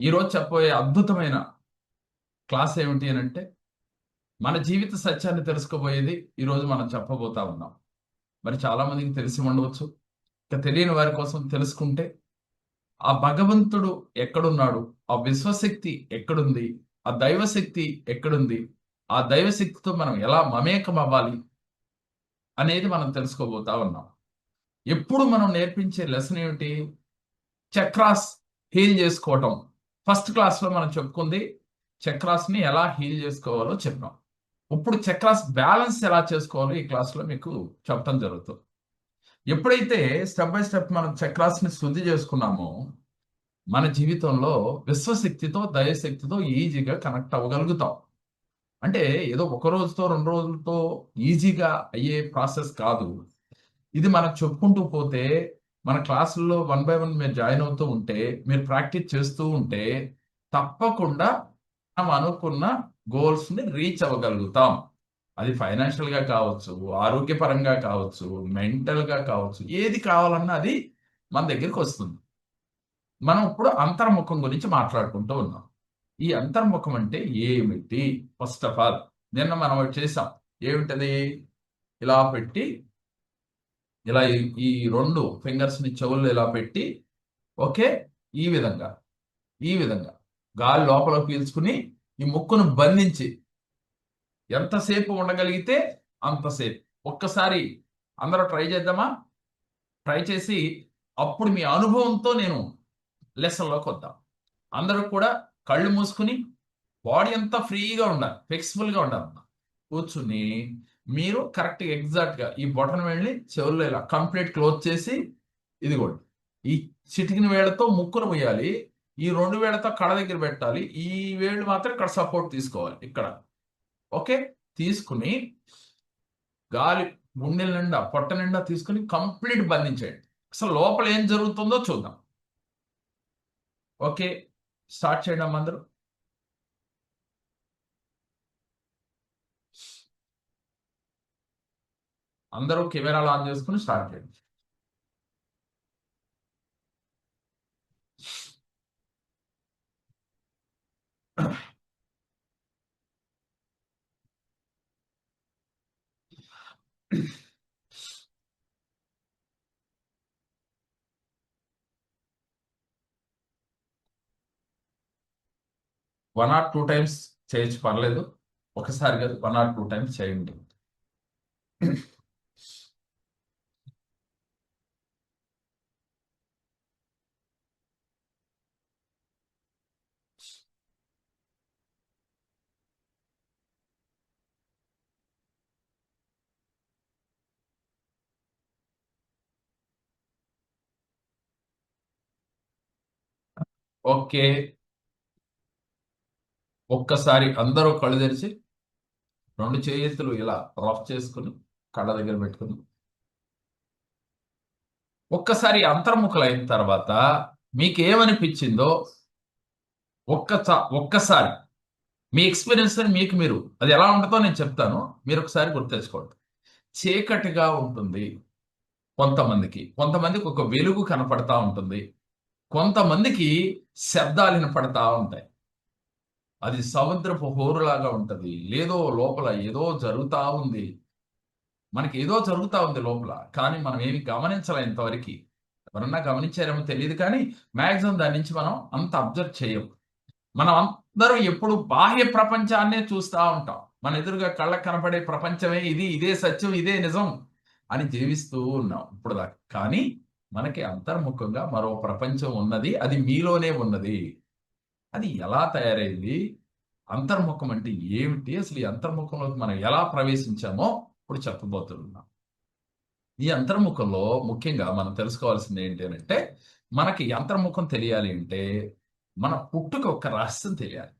ఈరోజు చెప్పబోయే అద్భుతమైన క్లాస్ ఏమిటి అని అంటే మన జీవిత సత్యాన్ని తెలుసుకోబోయేది ఈరోజు మనం చెప్పబోతా ఉన్నాం. మరి చాలా మందికి తెలిసి ఉండవచ్చు. ఇక తెలియని వారి కోసం తెలుసుకుంటే ఆ భగవంతుడు ఎక్కడున్నాడు, ఆ విశ్వశక్తి ఎక్కడుంది, ఆ దైవశక్తి ఎక్కడుంది, ఆ దైవశక్తితో మనం ఎలా మమేకం అవ్వాలి అనేది మనం తెలుసుకోబోతా ఉన్నాం. ఎప్పుడు మనం నేర్పించే లెసన్ ఏమిటి? చక్రాస్ హీల్ చేసుకోవటం. ఫస్ట్ క్లాస్లో మనం చెప్పుకుంది చక్రాస్ని ఎలా హీల్ చేసుకోవాలో చెప్పాం. ఇప్పుడు చక్రాస్ బ్యాలెన్స్ ఎలా చేసుకోవాలో ఈ క్లాస్లో మీకు చెప్పడం జరుగుతుంది. ఎప్పుడైతే స్టెప్ బై స్టెప్ మనం చక్రాస్ని శుద్ధి చేసుకున్నామో మన జీవితంలో విశ్వశక్తితో దైవశక్తితో ఈజీగా కనెక్ట్ అవ్వగలుగుతాం. అంటే ఏదో ఒక రోజుతో 2 రోజులతో ఈజీగా అయ్యే ప్రాసెస్ కాదు. ఇది మనం చెప్పుకుంటూ పోతే మన క్లాసుల్లో 1 బై 1 మీరు జాయిన్ అవుతూ ఉంటే, మీరు ప్రాక్టీస్ చేస్తూ ఉంటే తప్పకుండా మనం అనుకున్న గోల్స్‌ని రీచ్ అవ్వగలుగుతాం. అది ఫైనాన్షియల్‌గా కావచ్చు, ఆరోగ్యపరంగా కావచ్చు, మెంటల్‌గా కావచ్చు. ఏది కావాలన్నా అది మన దగ్గరికొస్తుంది. మనం ఇప్పుడు అంతర్ముఖం గురించి మాట్లాడుకుంటూ ఉన్నాం. ఈ అంతర్ముఖం అంటే ఏమిటి? ఫస్ట్ ఆఫ్ ఆల్ నిన్న మనం ఒకటి చేసాం. ఏమిటది? ఇలా పెట్టి ఇలా ఈ 2 ఫింగర్స్‌ని చెవుల్లో ఇలా పెట్టి ఓకే. ఈ విధంగా, ఈ విధంగా గాలి లోపలకు పీల్చుకుని ఈ ముక్కును బంధించి ఎంతసేపు ఉండగలిగితే అంతసేపు. ఒక్కసారి అందరూ ట్రై చేద్దామా? ట్రై చేసి అప్పుడు మీ అనుభవంతో నేను లెసన్‌లోకి వద్దాం. అందరూ కూడా కళ్ళు మూసుకొని బాడీ అంతా ఫ్రీగా ఉండాలి. ఫ్లెక్సిబుల్‌గా ఉండాలన్నమాట. కూర్చుని మీరు కరెక్ట్‌గా ఎగ్జాక్ట్‌గా ఈ బొటన వేలుని చెవుల్లో ఇలా కంప్లీట్ క్లోజ్ చేసి ఇదిగోండి. ఈ చిటికిన వేళ్ళతో ముక్కును మూయాలి. ఈ 2 వేళ్ళతో కళ్ళ దగ్గర పెట్టాలి. ఈ వేళ్ళు మాత్రం ఇక్కడ సపోర్ట్ తీసుకోవాలి. ఇక్కడ. ఓకే. తీసుకుని గాలి గుండెల నిండా, పొట్ట నిండా తీసుకొని కంప్లీట్ బంధించేయండి. అసలు లోపల ఏం జరుగుతుందో చూద్దాం. ఓకే. స్టార్ట్ చేయండి అమ్మ అందరూ. అందరూ కెమెరాలు ఆన్ చేసుకుని స్టార్ట్ చేయండి. 1 ఆర్ 2 టైమ్స్ చేయొచ్చు పర్లేదు. ఒకసారి కాదు 1 ఆర్ 2 టైమ్స్ చేయండి. ఓకే. ఒక్కసారి అందరూ కళ్ళు తెరిచి 2 చేతులు ఇలా రఫ్ చేసుకుని కళ్ళ దగ్గర పెట్టుకుని ఒక్కసారి అంతర్ముఖులైన తర్వాత మీకేమనిపించిందో ఒక్కసారి మీ ఎక్స్‌పీరియన్స్ మీకు మీరు అది ఎలా ఉంటదో నేను చెప్తాను. మీరొకసారి గుర్తెచ్చుకోండి. చీకటిగా ఉంటుంది కొంతమందికి. కొంతమందికి ఒక వెలుగు కనపడతా ఉంటుంది. కొంతమందికి శబ్దాలు వినపడతా ఉంటాయి. అది సముద్రపు హోరులాగా ఉంటది. లేదో లోపల ఏదో జరుగుతా ఉంది. మనకి ఏదో జరుగుతా ఉంది లోపల. కానీ మనం ఏమి గమనించలే ఇంతవరకి. ఎవరన్నా గమనించారేమో తెలీదు కానీ మాక్సిమం దాని నుంచి మనం అంత అబ్జర్వ్ చేయం. మనం అందరం ఎప్పుడు బాహ్య ప్రపంచాన్నే చూస్తా ఉంటాం. మన ఎదురుగా కళ్ళకి కనపడే ప్రపంచమే ఇది, ఇదే సత్యం, ఇదే నిజం అని జీవిస్తూ ఉన్నాం ఇప్పటిదాకా. కానీ మనకి అంతర్ముఖంగా మరో ప్రపంచం ఉన్నది. అది మీలోనే ఉన్నది. అది ఎలా తయారైంది? అంతర్ముఖం అంటే ఏమిటి? అసలు ఈ అంతర్ముఖంలోకి మనం ఎలా ప్రవేశించామో ఇప్పుడు చెప్పబోతున్నాం. ఈ అంతర్ముఖంలో ముఖ్యంగా మనం తెలుసుకోవాల్సింది ఏంటి అనంటే, మనకి ఈ అంతర్ముఖం తెలియాలి అంటే, మన పుట్టుక యొక్క రహస్యం తెలియాలి.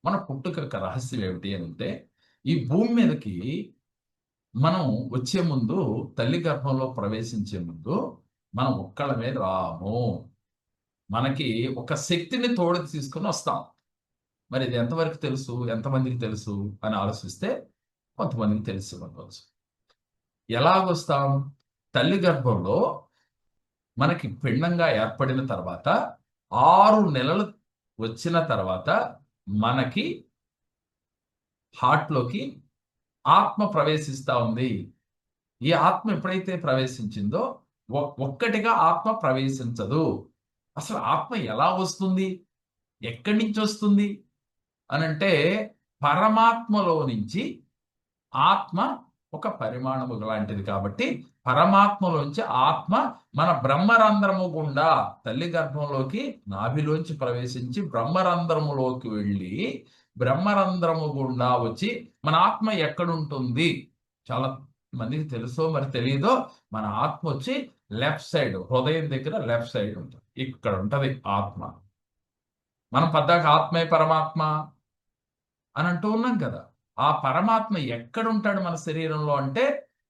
మన పుట్టుక యొక్క రహస్యం ఏమిటి అనంటే, ఈ భూమి మీదకి మనం వచ్చే ముందు, తల్లి గర్భంలో ప్రవేశించే ముందు, మనం ఒక్కళ్ళమే రాము. మనకి ఒక శక్తిని తోడు తీసుకొని వస్తాం. మరి ఇది ఎంతవరకు తెలుసు? ఎంతమందికి తెలుసు? అని ఆలోచిస్తే కొంతమందికి తెలిసి ఉండవచ్చు. ఎలాగొస్తాం? తల్లి గర్భంలో మనకి పిండంగా ఏర్పడిన తర్వాత 6 నెలలు వచ్చిన తర్వాత మనకి హార్ట్లోకి ఆత్మ ప్రవేశిస్తా ఉంది. ఈ ఆత్మ ఎప్పుడైతే ప్రవేశించిందో ఒక్కటిగా ఆత్మ ప్రవేశించదు. అసలు ఆత్మ ఎలా వస్తుంది, ఎక్కడి నుంచి వస్తుంది అనంటే పరమాత్మలో నుంచి ఆత్మ ఒక పరిమాణము లాంటిది. కాబట్టి పరమాత్మలోంచి ఆత్మ మన బ్రహ్మరంధ్రము గుండా తల్లి గర్భంలోకి నాభిలోంచి ప్రవేశించి బ్రహ్మరంధ్రములోకి వెళ్ళి బ్రహ్మరంధ్రము గుండా వచ్చి మన ఆత్మ ఎక్కడుంటుంది చాలా మందికి తెలుసో మరి తెలియదో, మన ఆత్మ వచ్చి లెఫ్ట్ సైడ్, హృదయం దగ్గర లెఫ్ట్ సైడ్ ఉంటుంది. ఇక్కడ ఉంటది ఆత్మ. మనం పద్దాక ఆత్మే పరమాత్మ అని అంటూ ఉన్నాం కదా. ఆ పరమాత్మ ఎక్కడుంటాడు మన శరీరంలో అంటే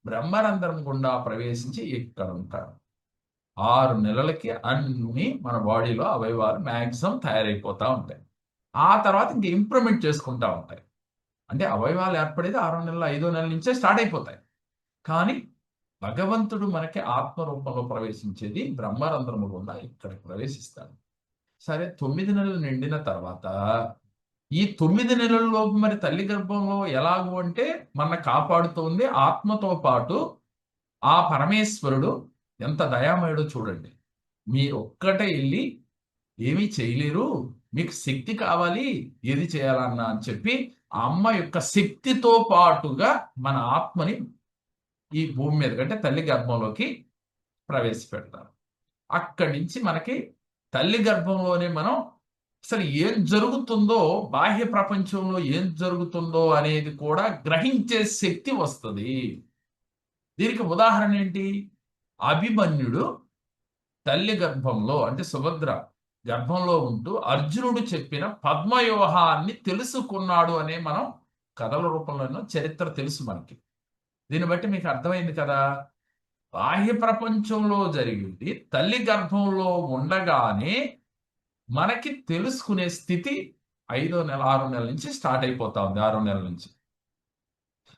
బ్రహ్మరంధ్రం గుండా ప్రవేశించి ఇక్కడ ఉంటాడు. 6 నెలలకి అన్ని మన బాడీలో అవయవాలు మ్యాక్సిమం తయారైపోతా ఉంటాయి. ఆ తర్వాత ఇంక ఇంప్రూవ్మెంట్ చేసుకుంటా ఉంటాయి. అంటే అవయవాలు ఏర్పడేది 6 నెలల 5వ నెల నుంచే స్టార్ట్ అయిపోతాయి. కానీ భగవంతుడు మనకి ఆత్మ రూపంలో ప్రవేశించేది బ్రహ్మరంధ్రము గుండా ఇక్కడికి ప్రవేశిస్తాడు. సరే 9 నెలలు నిండిన తర్వాత ఈ 9 నెలల్లోపు మరి తల్లి గర్భంలో ఎలాగూ అంటే మన కాపాడుతోంది ఆత్మతో పాటు ఆ పరమేశ్వరుడు. ఎంత దయామయుడో చూడండి. మీరు ఒక్కటే వెళ్ళి ఏమీ చేయలేరు, మీకు శక్తి కావాలి, ఏది చేయాలన్నా అని చెప్పి ఆ అమ్మ యొక్క శక్తితో పాటుగా మన ఆత్మని ఈ భూమి మీద అంటే తల్లి గర్భంలోకి ప్రవేశపెడతారు. అక్కడి నుంచి మనకి తల్లి గర్భంలోనే మనం అసలు ఏం జరుగుతుందో, బాహ్య ప్రపంచంలో ఏం జరుగుతుందో అనేది కూడా గ్రహించే శక్తి వస్తుంది. దీనికి ఉదాహరణ ఏంటి? అభిమన్యుడు తల్లి గర్భంలో అంటే సుభద్ర గర్భంలో ఉంటూ అర్జునుడు చెప్పిన పద్మవ్యూహాన్ని తెలుసుకున్నాడు అనే మనం కథల రూపంలోనూ చరిత్ర తెలుసు మనకి. దీన్ని బట్టి మీకు అర్థమైంది కదా, బాహ్య ప్రపంచంలో జరిగింది తల్లి గర్భంలో ఉండగానే మనకి తెలుసుకునే స్థితి 5వ నెల 6వ నెల నుంచి స్టార్ట్ అయిపోతా ఉంది. 6వ నెల నుంచి.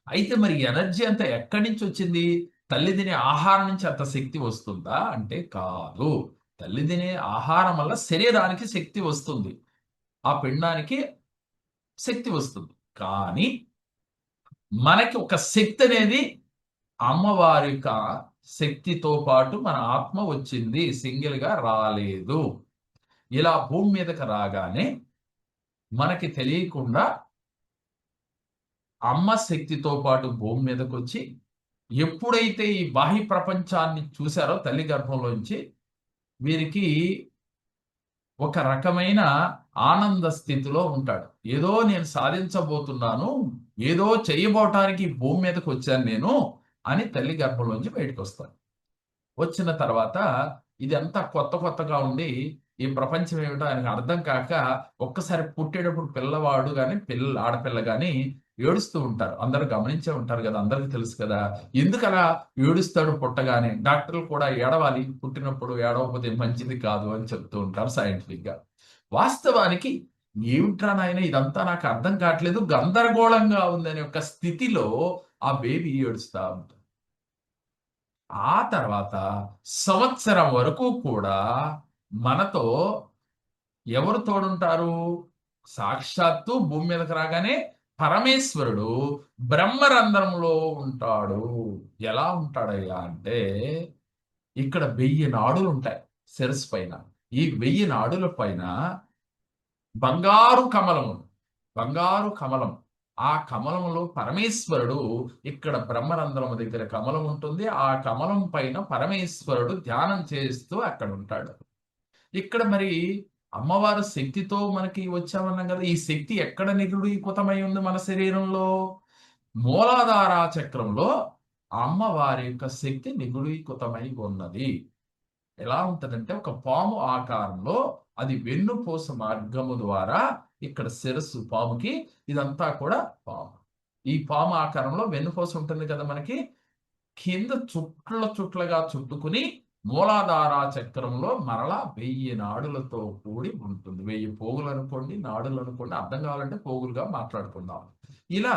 అయితే మరి ఎనర్జీ అంతా ఎక్కడి నుంచి వచ్చింది? తల్లి తినే ఆహారం నుంచి అంత శక్తి వస్తుందా అంటే కాదు. తల్లి తినే ఆహారం వల్ల శరీరానికి శక్తి వస్తుంది, ఆ పిండానికి శక్తి వస్తుంది. కానీ మనకి ఒక శక్తి అనేది అమ్మవారి యొక్క శక్తితో పాటు మన ఆత్మ వచ్చింది, సింగిల్ గా రాలేదు. ఇలా భూమి మీదకి రాగానే మనకి తెలియకుండా అమ్మ శక్తితో పాటు భూమి మీదకి వచ్చి ఎప్పుడైతే ఈ బాహ్య ప్రపంచాన్ని చూశారో తల్లి గర్భంలోంచి వీరికి ఒక రకమైన ఆనంద స్థితిలో ఉంటాడు. ఏదో నేను సాధించబోతున్నాను, ఏదో చేయబోటానికి భూమి మీదకి వచ్చాను నేను అని తల్లి గర్భంలోంచి బయటకు వస్తాను. వచ్చిన తర్వాత ఇదంతా కొత్త కొత్తగా ఉండి ఈ ప్రపంచం ఏమిటో ఆయనకు అర్థం కాక ఒక్కసారి పుట్టేటప్పుడు పిల్లవాడు కానీ ఆడపిల్ల కానీ ఏడుస్తూ ఉంటారు. అందరూ గమనించే ఉంటారు కదా, అందరికి తెలుసు కదా ఎందుకు అలా ఏడుస్తాడు పుట్టగానే. డాక్టర్లు కూడా ఏడవాలి, పుట్టినప్పుడు ఏడవకపోతే మంచిది కాదు అని చెప్తూ ఉంటారు సైంటిఫిక్ గా. వాస్తవానికి ఏమిట్రా నాయన ఇదంతా నాకు అర్థం కావట్లేదు, గందరగోళంగా ఉందనే ఒక స్థితిలో ఆ బేబీ ఏడుస్తా ఉంటుంది. ఆ తర్వాత సంవత్సరం వరకు కూడా మనతో ఎవరు తోడుంటారు? సాక్షాత్తు భూమి మీదకి రాగానే పరమేశ్వరుడు బ్రహ్మరంధ్రంలో ఉంటాడు. ఎలా ఉంటాడయ్యా అంటే ఇక్కడ 1000 నాడులు ఉంటాయి శిరస్సు పైన. ఈ 1000 నాడుల పైన బంగారు కమలము, బంగారు కమలం. ఆ కమలంలో పరమేశ్వరుడు ఇక్కడ బ్రహ్మరంధ్రం దగ్గర కమలం ఉంటుంది. ఆ కమలం పైన పరమేశ్వరుడు ధ్యానం చేస్తూ అక్కడ ఉంటాడు. ఇక్కడ మరి అమ్మవారు శక్తితో మనకి వచ్చామన్నాం కదా, ఈ శక్తి ఎక్కడ నిగుడీకృతమై ఉంది మన శరీరంలో? మూలాధార చక్రంలో అమ్మవారి యొక్క శక్తి నిగుడీకృతమై ఉన్నది. ఎలా ఉంటదంటే ఒక పాము ఆకారంలో అది వెన్నుపూస మార్గము ద్వారా ఇక్కడ శిరస్సు పాముకి, ఇదంతా కూడా పాము. ఈ పాము ఆకారంలో వెన్నుపూస ఉంటుంది కదా మనకి, కింద చుట్లుగా చుట్టుకుని మూలాధార చక్రంలో మరలా 1000 నాడులతో కూడి ఉంటుంది. 1000 పోగులు అనుకోండి, నాడులు అనుకోండి, అర్థం కావాలంటే పోగులుగా మాట్లాడుకుందాం. ఇలా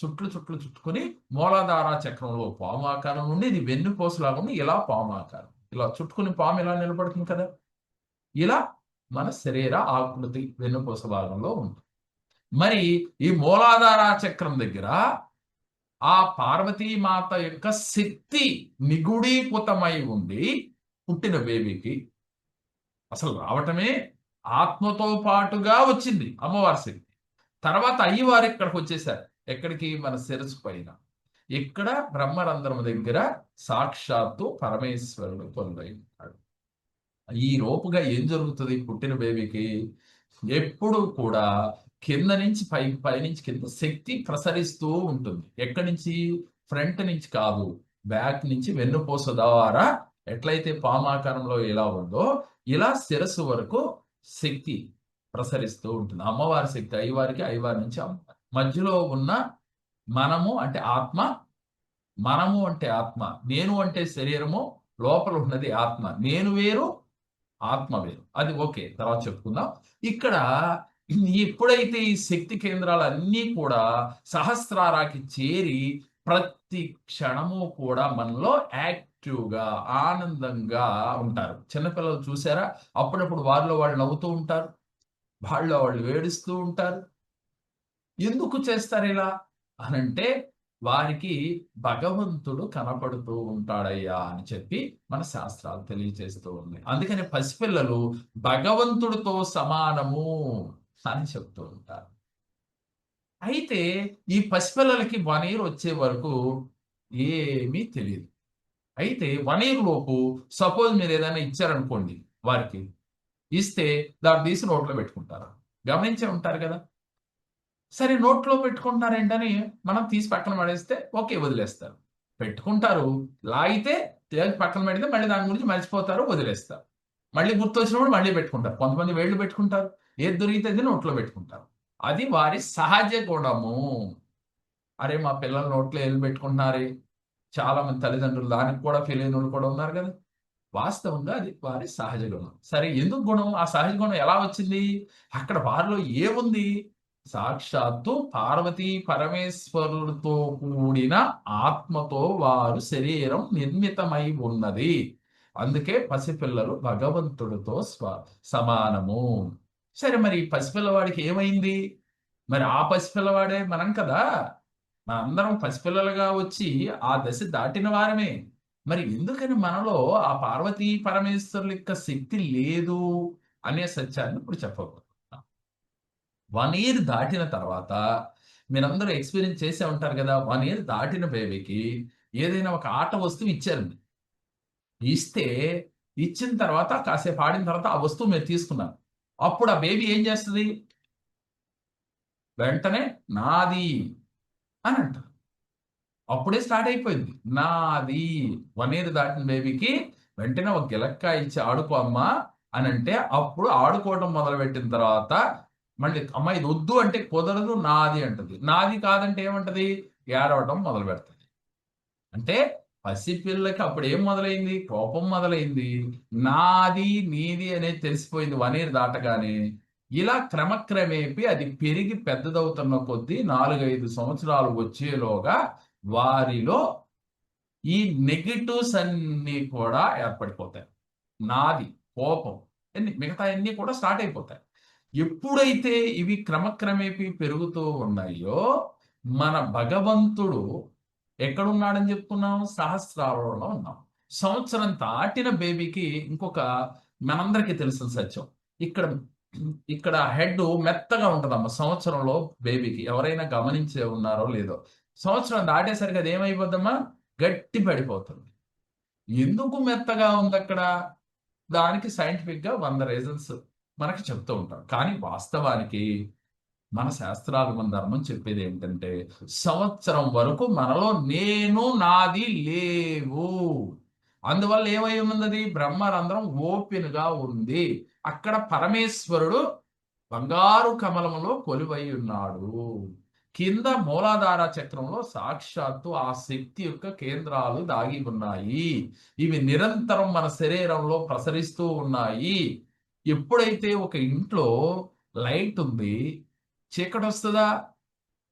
చుట్టుకుని మూలాధార చక్రంలో పాము ఆకారం నుండి ఇది వెన్నుపూసలాగా ఉండి ఇలా పాము ఆకారం ఇలా చుట్టుకుని పాము ఇలా నిలబడుతుంది కదా, ఇలా మన శరీర ఆకృతి వెన్నుపూస భాగంలో ఉంటుంది. మరి ఈ మూలాధార చక్రం దగ్గర ఆ పార్వతీమాత యొక్క శక్తి నిగూఢీకృతమై ఉండి పుట్టిన బేబీకి అసలు రావటమే ఆత్మతో పాటుగా వచ్చింది అమ్మవారి శక్తి. తర్వాత అయ్యవారు ఇక్కడికి వచ్చేసారు. ఎక్కడికి? మన శిరస్సు పైన. ఇక్కడ బ్రహ్మరంధ్రం దగ్గర సాక్షాత్తు పరమేశ్వరుడు కొలువై ఉన్నాడు. ఈ రూపుగా ఏం జరుగుతుంది పుట్టిన బేబీకి? ఎప్పుడు కూడా కింద నుంచి పైనుంచి కింద శక్తి ప్రసరిస్తూ ఉంటుంది. ఎక్కడి నుంచి? ఫ్రంట్ నుంచి కాదు, బ్యాక్ నుంచి వెన్నుపూస ద్వారా ఎట్లయితే పామాకారంలో ఎలా ఉందో ఇలా శిరస్సు వరకు శక్తి ప్రసరిస్తూ ఉంటుంది. అమ్మవారి శక్తి అయ్యవారికి, అయ్యవారి నుంచి అమ్మవారి మధ్యలో ఉన్న మనము అంటే ఆత్మ, మనము అంటే ఆత్మ, నేను అంటే శరీరము, లోపల ఉన్నది ఆత్మ. నేను వేరు, ఆత్మ వేరు. అది ఓకే, తర్వాత చెప్పుకుందాం. ఇక్కడ ఎప్పుడైతే ఈ శక్తి కేంద్రాలన్నీ కూడా సహస్రారాకి చేరి ప్రతి క్షణము కూడా మనలో యాక్టివ్‌గా, ఆనందంగా ఉంటారు. చిన్నపిల్లలు చూసారా? అప్పుడప్పుడు వారిలో వాళ్ళు నవ్వుతూ ఉంటారు. వాళ్ళలో వాళ్ళు ఏడుస్తూ ఉంటారు. ఎందుకు చేస్తారిలా అనంటే, వారికి భగవంతుడు కనపడుతూ ఉంటాడయ్యా అని చెప్పి మన శాస్త్రాలు తెలియజేస్తూ ఉన్నాయి. అందుకని పసిపిల్లలు భగవంతుడితో సమానము అని చెప్తూ ఉంటారు. అయితే ఈ పసిపిల్లలకి 1 ఇయర్ వచ్చే వరకు ఏమీ తెలీదు. అయితే 1 ఇయర్ లోపు సపోజ్ మీరేదైనా ఇచ్చారనుకోండి వారికి. ఇస్తే దాన్ని తీసి నోట్లో పెట్టుకుంటారు. గమనించే ఉంటారు కదా! సరే నోట్లో పెట్టుకుంటున్నారేంటని మనం తీసి పక్కన పడేస్తే ఓకే, వదిలేస్తారు. పెట్టుకుంటారు. లాగితే పక్కన పెడితే మళ్ళీ దాని గురించి మర్చిపోతారు, వదిలేస్తారు. మళ్ళీ గుర్తొచ్చినప్పుడు మళ్ళీ పెట్టుకుంటారు. కొంతమంది వేళ్ళు పెట్టుకుంటారు. ఏది దొరికితే అది నోట్లో పెట్టుకుంటారు. అది వారి సహజ గుణము. అరే! మా పిల్లలు నోట్లో ఏళ్ళు పెట్టుకుంటున్నారే. చాలా మంది తల్లిదండ్రులు దానికి కూడా ఫీల్ అయినోళ్ళు కూడా ఉన్నారు కదా! వాస్తవంగా అది వారి సహజ గుణం. సరే ఎందుకు గుణం? ఆ సహజ గుణం ఎలా వచ్చింది? అక్కడ వారిలో ఏముంది? సాక్షాత్తు పార్వతీ పరమేశ్వరులతో కూడిన ఆత్మతో వారు శరీరం నిర్మితమై ఉన్నది. అందుకే పసిపిల్లలు భగవంతుడితో సమానము. సరే మరి ఈ పసిపిల్లవాడికి ఏమైంది? మరి ఆ పసిపిల్లవాడే మనం కదా! మనందరం పసిపిల్లలుగా వచ్చి ఆ దశ దాటిన వారమే. మరి ఎందుకని మనలో ఆ పార్వతీ పరమేశ్వరుల యొక్క శక్తి లేదు అనే సత్యాన్ని ఇప్పుడు చెప్పబోతున్నాను. 1 ఇయర్ దాటిన తర్వాత మీరందరూ ఎక్స్‌పీరియన్స్ చేసే ఉంటారు కదా! 1 ఇయర్ దాటిన బేబీకి ఏదైనా ఒక ఆట వస్తువు ఇచ్చారండి. ఇస్తే ఇచ్చిన తర్వాత కాసేపు ఆడిన తర్వాత ఆ వస్తువు మీరు తీసుకున్నారు. అప్పుడు ఆ బేబీ ఏం చేస్తది? వెంటనే నాది అని అంటది. అప్పుడే స్టార్ట్ అయిపోయింది. నాది 1 ఇయర్ దాటిన బేబీకి వెంటనే ఒక గిలక్కాయ ఇచ్చి ఆడుకో అమ్మా అనంటే, అప్పుడు ఆడుకోవడం మొదలుపెట్టిన తర్వాత మళ్ళీ అమ్మ ఇది వద్దు అంటే కుదరదు నాది అంటది. నాది కాదంటే ఏమంటది? ఏడవటం మొదలుపెడతది. అంటే పసిపిల్లకి అప్పుడు ఏం మొదలైంది? కోపం మొదలైంది. నాది, నీది అనేది తెలిసిపోయింది 1 ఇయర్ దాటగానే. ఇలా క్రమక్రమేపీ అది పెరిగి పెద్దదవుతున్న కొద్దీ 4, 5 సంవత్సరాలు వచ్చేలోగా వారిలో ఈ నెగెటివ్స్ అన్నీ కూడా ఏర్పడిపోతాయి. నాది, కోపం మిగతాయన్నీ కూడా స్టార్ట్ అయిపోతాయి. ఎప్పుడైతే ఇవి క్రమక్రమేపీ పెరుగుతూ ఉన్నాయో, మన భగవంతుడు ఎక్కడున్నాడని చెప్పుకున్నాం? సహస్రాలలో ఉన్నాం. సంవత్సరం దాటిన బేబీకి ఇంకొక మనందరికీ తెలిసిన సత్యం. ఇక్కడ ఇక్కడ హెడ్ మెత్తగా ఉంటదమ్మ సంవత్సరంలో బేబీకి. ఎవరైనా గమనించే ఉన్నారో లేదో. సంవత్సరం దాటేసరికి అది ఏమైపోద్దమ్మా? గట్టి పడిపోతుంది. ఎందుకు మెత్తగా ఉందక్కడ? దానికి సైంటిఫిక్‌గా 100 రీజన్స్ మనకి చెప్తూ ఉంటారు. కానీ వాస్తవానికి మన శాస్త్రాలు, మన ధర్మం చెప్పేదేంటంటే, సంవత్సరం వరకు మనలో నేను, నాది లేవు. అందువల్ల ఏమై ఉన్నది? బ్రహ్మరంధ్రం ఓపెన్‌గా ఉంది. అక్కడ పరమేశ్వరుడు బంగారు కమలములో కొలువై ఉన్నాడు. కింద మూలాధార చక్రంలో సాక్షాత్తు ఆ శక్తి యొక్క కేంద్రాలు దాగి ఉన్నాయి. ఇవి నిరంతరం మన శరీరంలో ప్రసరిస్తూ ఉన్నాయి. ఎప్పుడైతే ఒక ఇంట్లో లైట్ ఉంది, చీకటొస్తదా?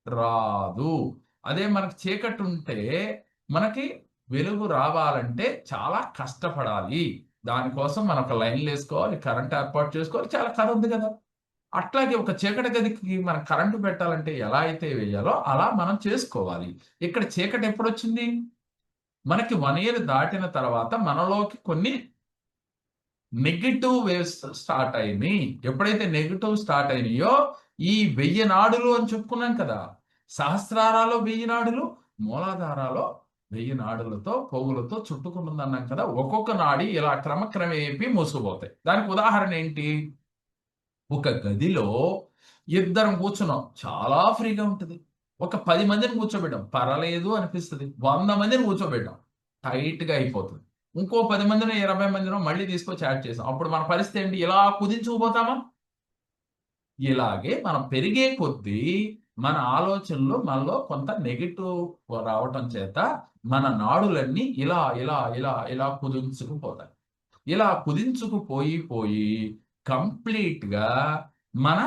రాదు. అదే మనకు చీకటుంటే, మనకి వెలుగు రావాలంటే చాలా కష్టపడాలి. దానికోసం మనం ఒక లైన్లు వేసుకోవాలి, కరెంట్ ఏర్పాటు చేసుకోవాలి, చాలా కథ ఉంది కదా. అట్లాగే ఒక చీకటి గదికి మనం కరెంటు పెట్టాలంటే ఎలా అయితే వేయాలో అలా మనం చేసుకోవాలి. ఇక్కడ చీకటి ఎప్పుడొచ్చింది? మనకి 1 ఇయర్ దాటిన తర్వాత మనలోకి కొన్ని నెగెటివ్ వేవ్స్ స్టార్ట్ అయినాయి. ఎప్పుడైతే నెగెటివ్ స్టార్ట్ అయినాయో ఈ 1000 నాడులు అని చెప్పుకున్నాం కదా. సహస్రారాలో 1000 నాడులు, మూలాధారాలో 1000 నాడులతో పోగులతో చుట్టుకుంటుందన్నాం కదా. ఒక్కొక్క నాడి ఇలా క్రమక్రమేపీ మూసుకుపోతాయి. దానికి ఉదాహరణ ఏంటి? ఒక గదిలో ఇద్దరం కూర్చున్నాం, చాలా ఫ్రీగా ఉంటుంది. ఒక 10 మందిని కూర్చోబెట్టాం, పర్వాలేదు అనిపిస్తుంది. 100 మందిని కూర్చోబెట్టాం, టైట్‌గా అయిపోతుంది. ఇంకో 10 మందినో, 20 మందినో మళ్ళీ తీసుకొచ్చి యాడ్ చేసాం. అప్పుడు మన పరిస్థితి ఏంటి? ఇలా కుదించుకుపోతామా? ఇలాగే మనం పెరిగే కొద్దీ మన ఆలోచనలు మనలో కొంత నెగెటివ్ రావటం చేత మన నాడులన్నీ ఇలా కుదించుకుపోతాయి. ఇలా కుదించుకుపోయి కంప్లీట్‌గా మన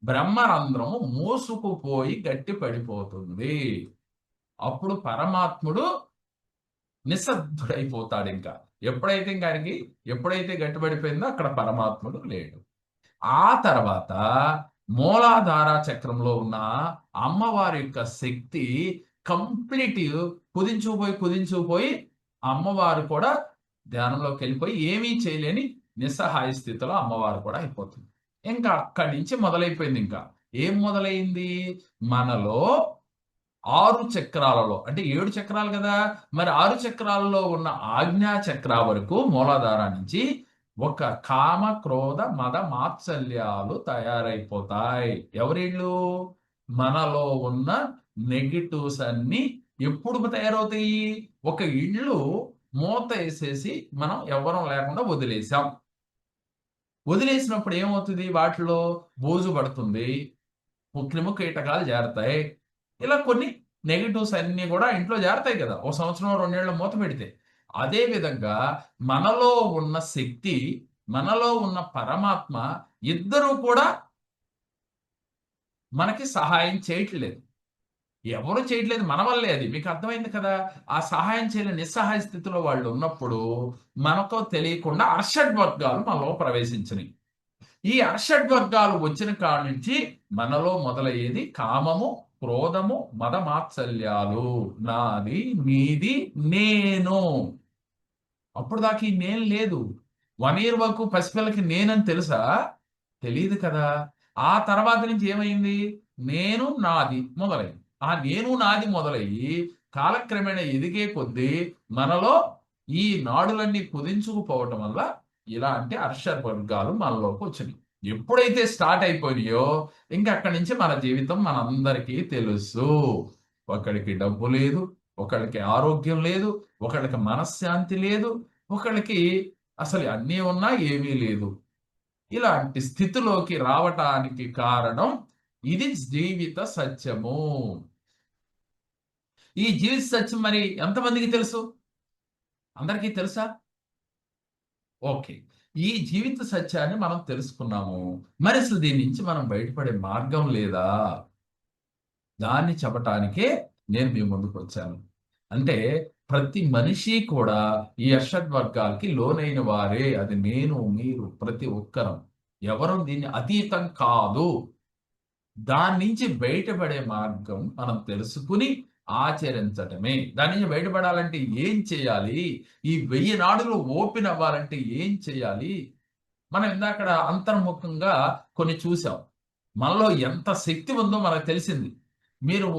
బ్రహ్మరంధ్రం మూసుకుపోయి గట్టి పడిపోతుంది. అప్పుడు పరమాత్ముడు నిశ్శబ్దుడైపోతాడింక. ఎప్పుడైతే గట్టిపడిపోయిందో అక్కడ పరమాత్ముడు లేడు. ఆ తర్వాత మూలాధార చక్రంలో ఉన్న అమ్మవారి యొక్క శక్తి కంప్లీట్ కుదించుకుపోయి అమ్మవారు కూడా ధ్యానంలోకెళ్ళిపోయి ఏమీ చేయలేని నిస్సహాయ స్థితిలో అమ్మవారు కూడా అయిపోతుంది. ఇంకా అక్కడి నుంచి మొదలైపోయింది ఇంకా. ఏం మొదలైంది? మనలో 6 చక్రాలలో అంటే 7 చక్రాలు కదా! మరి 6 చక్రాలలో ఉన్న ఆజ్ఞా చక్ర వరకు మూలాధార నుంచి ఒక కామ, క్రోధ, మద, మాత్సల్యాలు తయారైపోతాయి. ఎవరీళ్ళు? మనలో ఉన్న నెగెటివ్స్ అన్నీ ఎప్పుడు తయారవుతాయి? ఒక ఇల్లు మూత ఏసేసి మనం ఎవ్వరం లేకుండా వదిలేసాం. వదిలేసినప్పుడు ఏమవుతది? వాటిలో బూజు పడుతుంది, క్రిమి కీటకాలు చేరతాయి. ఇలా కొన్ని నెగెటివ్స్ అన్నీ గూడా ఇంట్లో చేరతాయి కదా. ఓ సంవత్సరం, 2 ఏళ్లు మూత పెడితే. అదే విధంగా మనలో ఉన్న శక్తి, మనలో ఉన్న పరమాత్మ ఇద్దరూ కూడా మనకి సహాయం చేయట్లేదు. ఎవరు చేయట్లేదు, మన వల్లే అది. మీకు అర్థమైంది కదా! ఆ సహాయం చేయలేని నిస్సహాయ స్థితిలో వాళ్ళు ఉన్నప్పుడు మనకో తెలియకుండా అర్షడ్వర్గాలు మనలో ప్రవేశించినియి. ఈ అర్షడ్వర్గాలు వచ్చిన కాడ నుంచి మనలో మొదలయ్యేది కామము, క్రోధము, మదమాత్సల్యాలు. నాది, నీది, నేను. అప్పటిదాకా ఈ నేను లేదు. 1 ఇయర్ వరకు పసిపిల్లకి నేనని తెలుసా? తెలీదు కదా! ఆ తర్వాత నుంచి ఏమైంది? నేను, నాది మొదలైంది. ఆ నేను, నాది మొదలయ్యి కాలక్రమేణా ఎదిగే కొద్దీ మనలో ఈ నాడులన్నీ కుదించుకుపోవటం వల్ల ఇలాంటి అర్షవర్గాలు మనలోకొచ్చినియి. ఎప్పుడైతే స్టార్ట్ అయిపోయినాయో ఇంక అక్కడి నుంచి మన జీవితం మనందరికీ తెలుసు. ఒకళ్ళకి డబ్బు లేదు, ఒకళ్ళకి ఆరోగ్యం లేదు, ఒకళ్ళకి మనశ్శాంతి లేదు, ఒకళ్ళకి అసలు అన్నీ ఉన్నా ఏమీ లేదు. ఇలాంటి స్థితిలోకి రావటానికి కారణం ఇది జీవిత సత్యము. ఈ జీవిత సత్యం మరి ఎంతమందికి తెలుసు? అందరికీ తెలుసా? ఓకే. ఈ జీవిత సత్యాన్ని మనం తెలుసుకున్నాము. మరి అసలు దీని నుంచి మనం బయటపడే మార్గం లేదా? దాన్ని చెప్పటానికే నేను మీ ముందుకొచ్చాను. అంటే ప్రతి మనిషి కూడా ఈ అషడ్వర్గాలకి లోనైన వారే. అది నేను, మీరు, ప్రతి ఒక్కరం. ఎవరు దీన్ని అతీతం కాదు. దాని నుంచి బయటపడే మార్గం మనం తెలుసుకుని ఆచరించటమే. దాని నుంచి బయటపడాలంటే ఏం చేయాలి? ఈ 1000 నాడులు ఓపెన్ అవ్వాలంటే ఏం చేయాలి? మనం ఇందాకడ అంతర్ముఖంగా కొన్ని చూసాం. మనలో ఎంత శక్తి ఉందో మనకు తెలిసింది. మీరు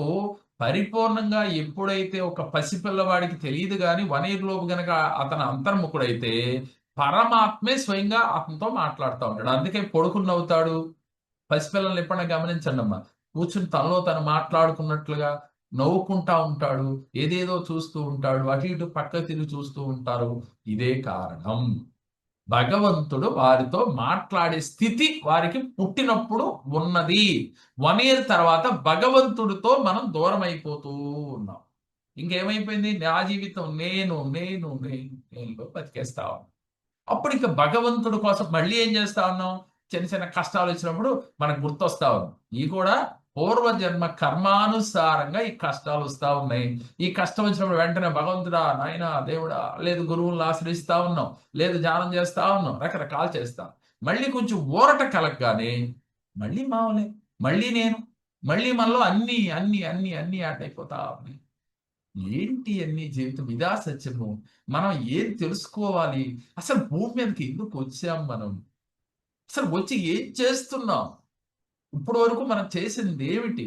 పరిపూర్ణంగా ఎప్పుడైతే ఒక పసిపిల్లవాడికి తెలీదు గాని 1 ఇయర్ లోపు గనక అతను అంతర్ముఖుడైతే పరమాత్మే స్వయంగా అతనితో మాట్లాడుతా ఉంటాడు. అందుకే పొడుకుని నవ్వుతాడు. పసిపిల్లల్ని ఎప్పుడైనా గమనించండమ్మా. కూర్చొని తనలో తను మాట్లాడుకున్నట్లుగా నవ్వుకుంటా ఉంటాడు. ఏదేదో చూస్తూ ఉంటాడు. అటు ఇటు పక్కకు తిరిగి చూస్తూ ఉంటారు. ఇదే కారణం. భగవంతుడు వారితో మాట్లాడే స్థితి వారికి పుట్టినప్పుడు ఉన్నది. 1 ఇయర్ తర్వాత భగవంతుడితో మనం దూరమైపోతూ ఉన్నాం. ఇంకేమైపోయింది? నా జీవితం నేనులో బతికేస్తా ఉన్నాం. అప్పుడిక భగవంతుడి కోసం మళ్ళీ ఏం చేస్తా ఉన్నాం? చిన్న చిన్న కష్టాలొచ్చినప్పుడు మనకు గుర్తొస్తా ఉంది. ఇయి కూడా పూర్వజన్మ కర్మానుసారంగా ఈ కష్టాలు వస్తా ఉన్నాయి. ఈ కష్టం వచ్చినప్పుడు వెంటనే భగవంతుడా, నాయనా, దేవుడా, లేదు గురువులను ఆశ్రయిస్తా ఉన్నాం, లేదు ధ్యానం చేస్తా ఉన్నాం, రకరకాలు చేస్తాం. మళ్ళీ కొంచెం ఊరట కలగగానే మళ్ళీ మామూలే, మళ్ళీ నేను, మళ్ళీ మనలో అన్ని అన్ని అన్ని అన్ని యాడ్ అయిపోతా ఉన్నాయి. ఏంటి అన్ని జీవితం? ఇదా సత్యము? మనం ఏం తెలుసుకోవాలి? అసలు భూమి మీదకి ఎందుకు వచ్చాం మనం? అసలు వచ్చి ఏం చేస్తున్నాం? ఇప్పుడు వరకు మనం చేసింది ఏమిటి?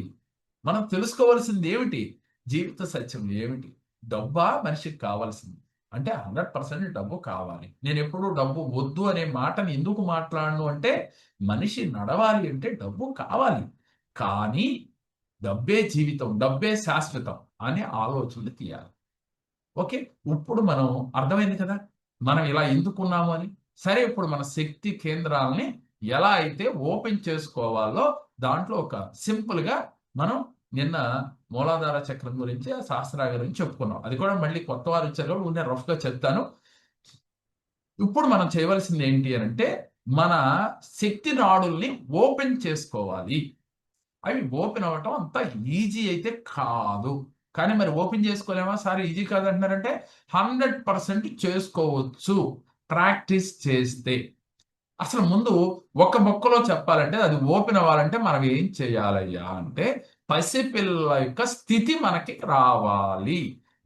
మనం తెలుసుకోవాల్సింది ఏమిటి? జీవిత సత్యం ఏమిటి? డబ్బా మనిషికి కావాల్సింది? అంటే 100% డబ్బు కావాలి. నేనెప్పుడూ డబ్బు వద్దు అనే మాటని ఎందుకు మాట్లాడను అంటే, మనిషి నడవాలి అంటే డబ్బు కావాలి. కానీ డబ్బే జీవితం, డబ్బే శాశ్వతం అనే ఆలోచనలు తీయాలి. ఓకే. ఇప్పుడు మనం అర్థమైంది కదా! మనం ఇలా ఎందుకున్నాము అని. సరే, ఇప్పుడు మన శక్తి కేంద్రాలని ఎలా అయితే ఓపెన్ చేసుకోవాలో దాంట్లో ఒక సింపుల్‌గా మనం నిన్న మూలాధార చక్రం గురించి, ఆ సహస్రార గురించి చెప్పుకున్నాం. అది కూడా మళ్ళీ కొత్త వారొచ్చారు కాబట్టి ఊరినే రఫ్‌గా చెప్తాను. ఇప్పుడు మనం చేయవలసింది ఏంటి అనంటే, మన శక్తి నాడుల్ని ఓపెన్ చేసుకోవాలి. అవి ఓపెన్ అవ్వటం అంత ఈజీ అయితే కాదు. కానీ మరి ఓపెన్ చేసుకోలేమా? సార్ ఈజీ కాదంటున్నారంటే 100% చేసుకోవచ్చు. ప్రాక్టీస్ చేస్తే. అసలు ముందు ఒక ముక్కలో చెప్పాలంటే అది ఓపెన్ అవ్వాలంటే మనం ఏం చేయాలయ్యా అంటే, పసిపిల్ల యొక్క స్థితి మనకి రావాలి.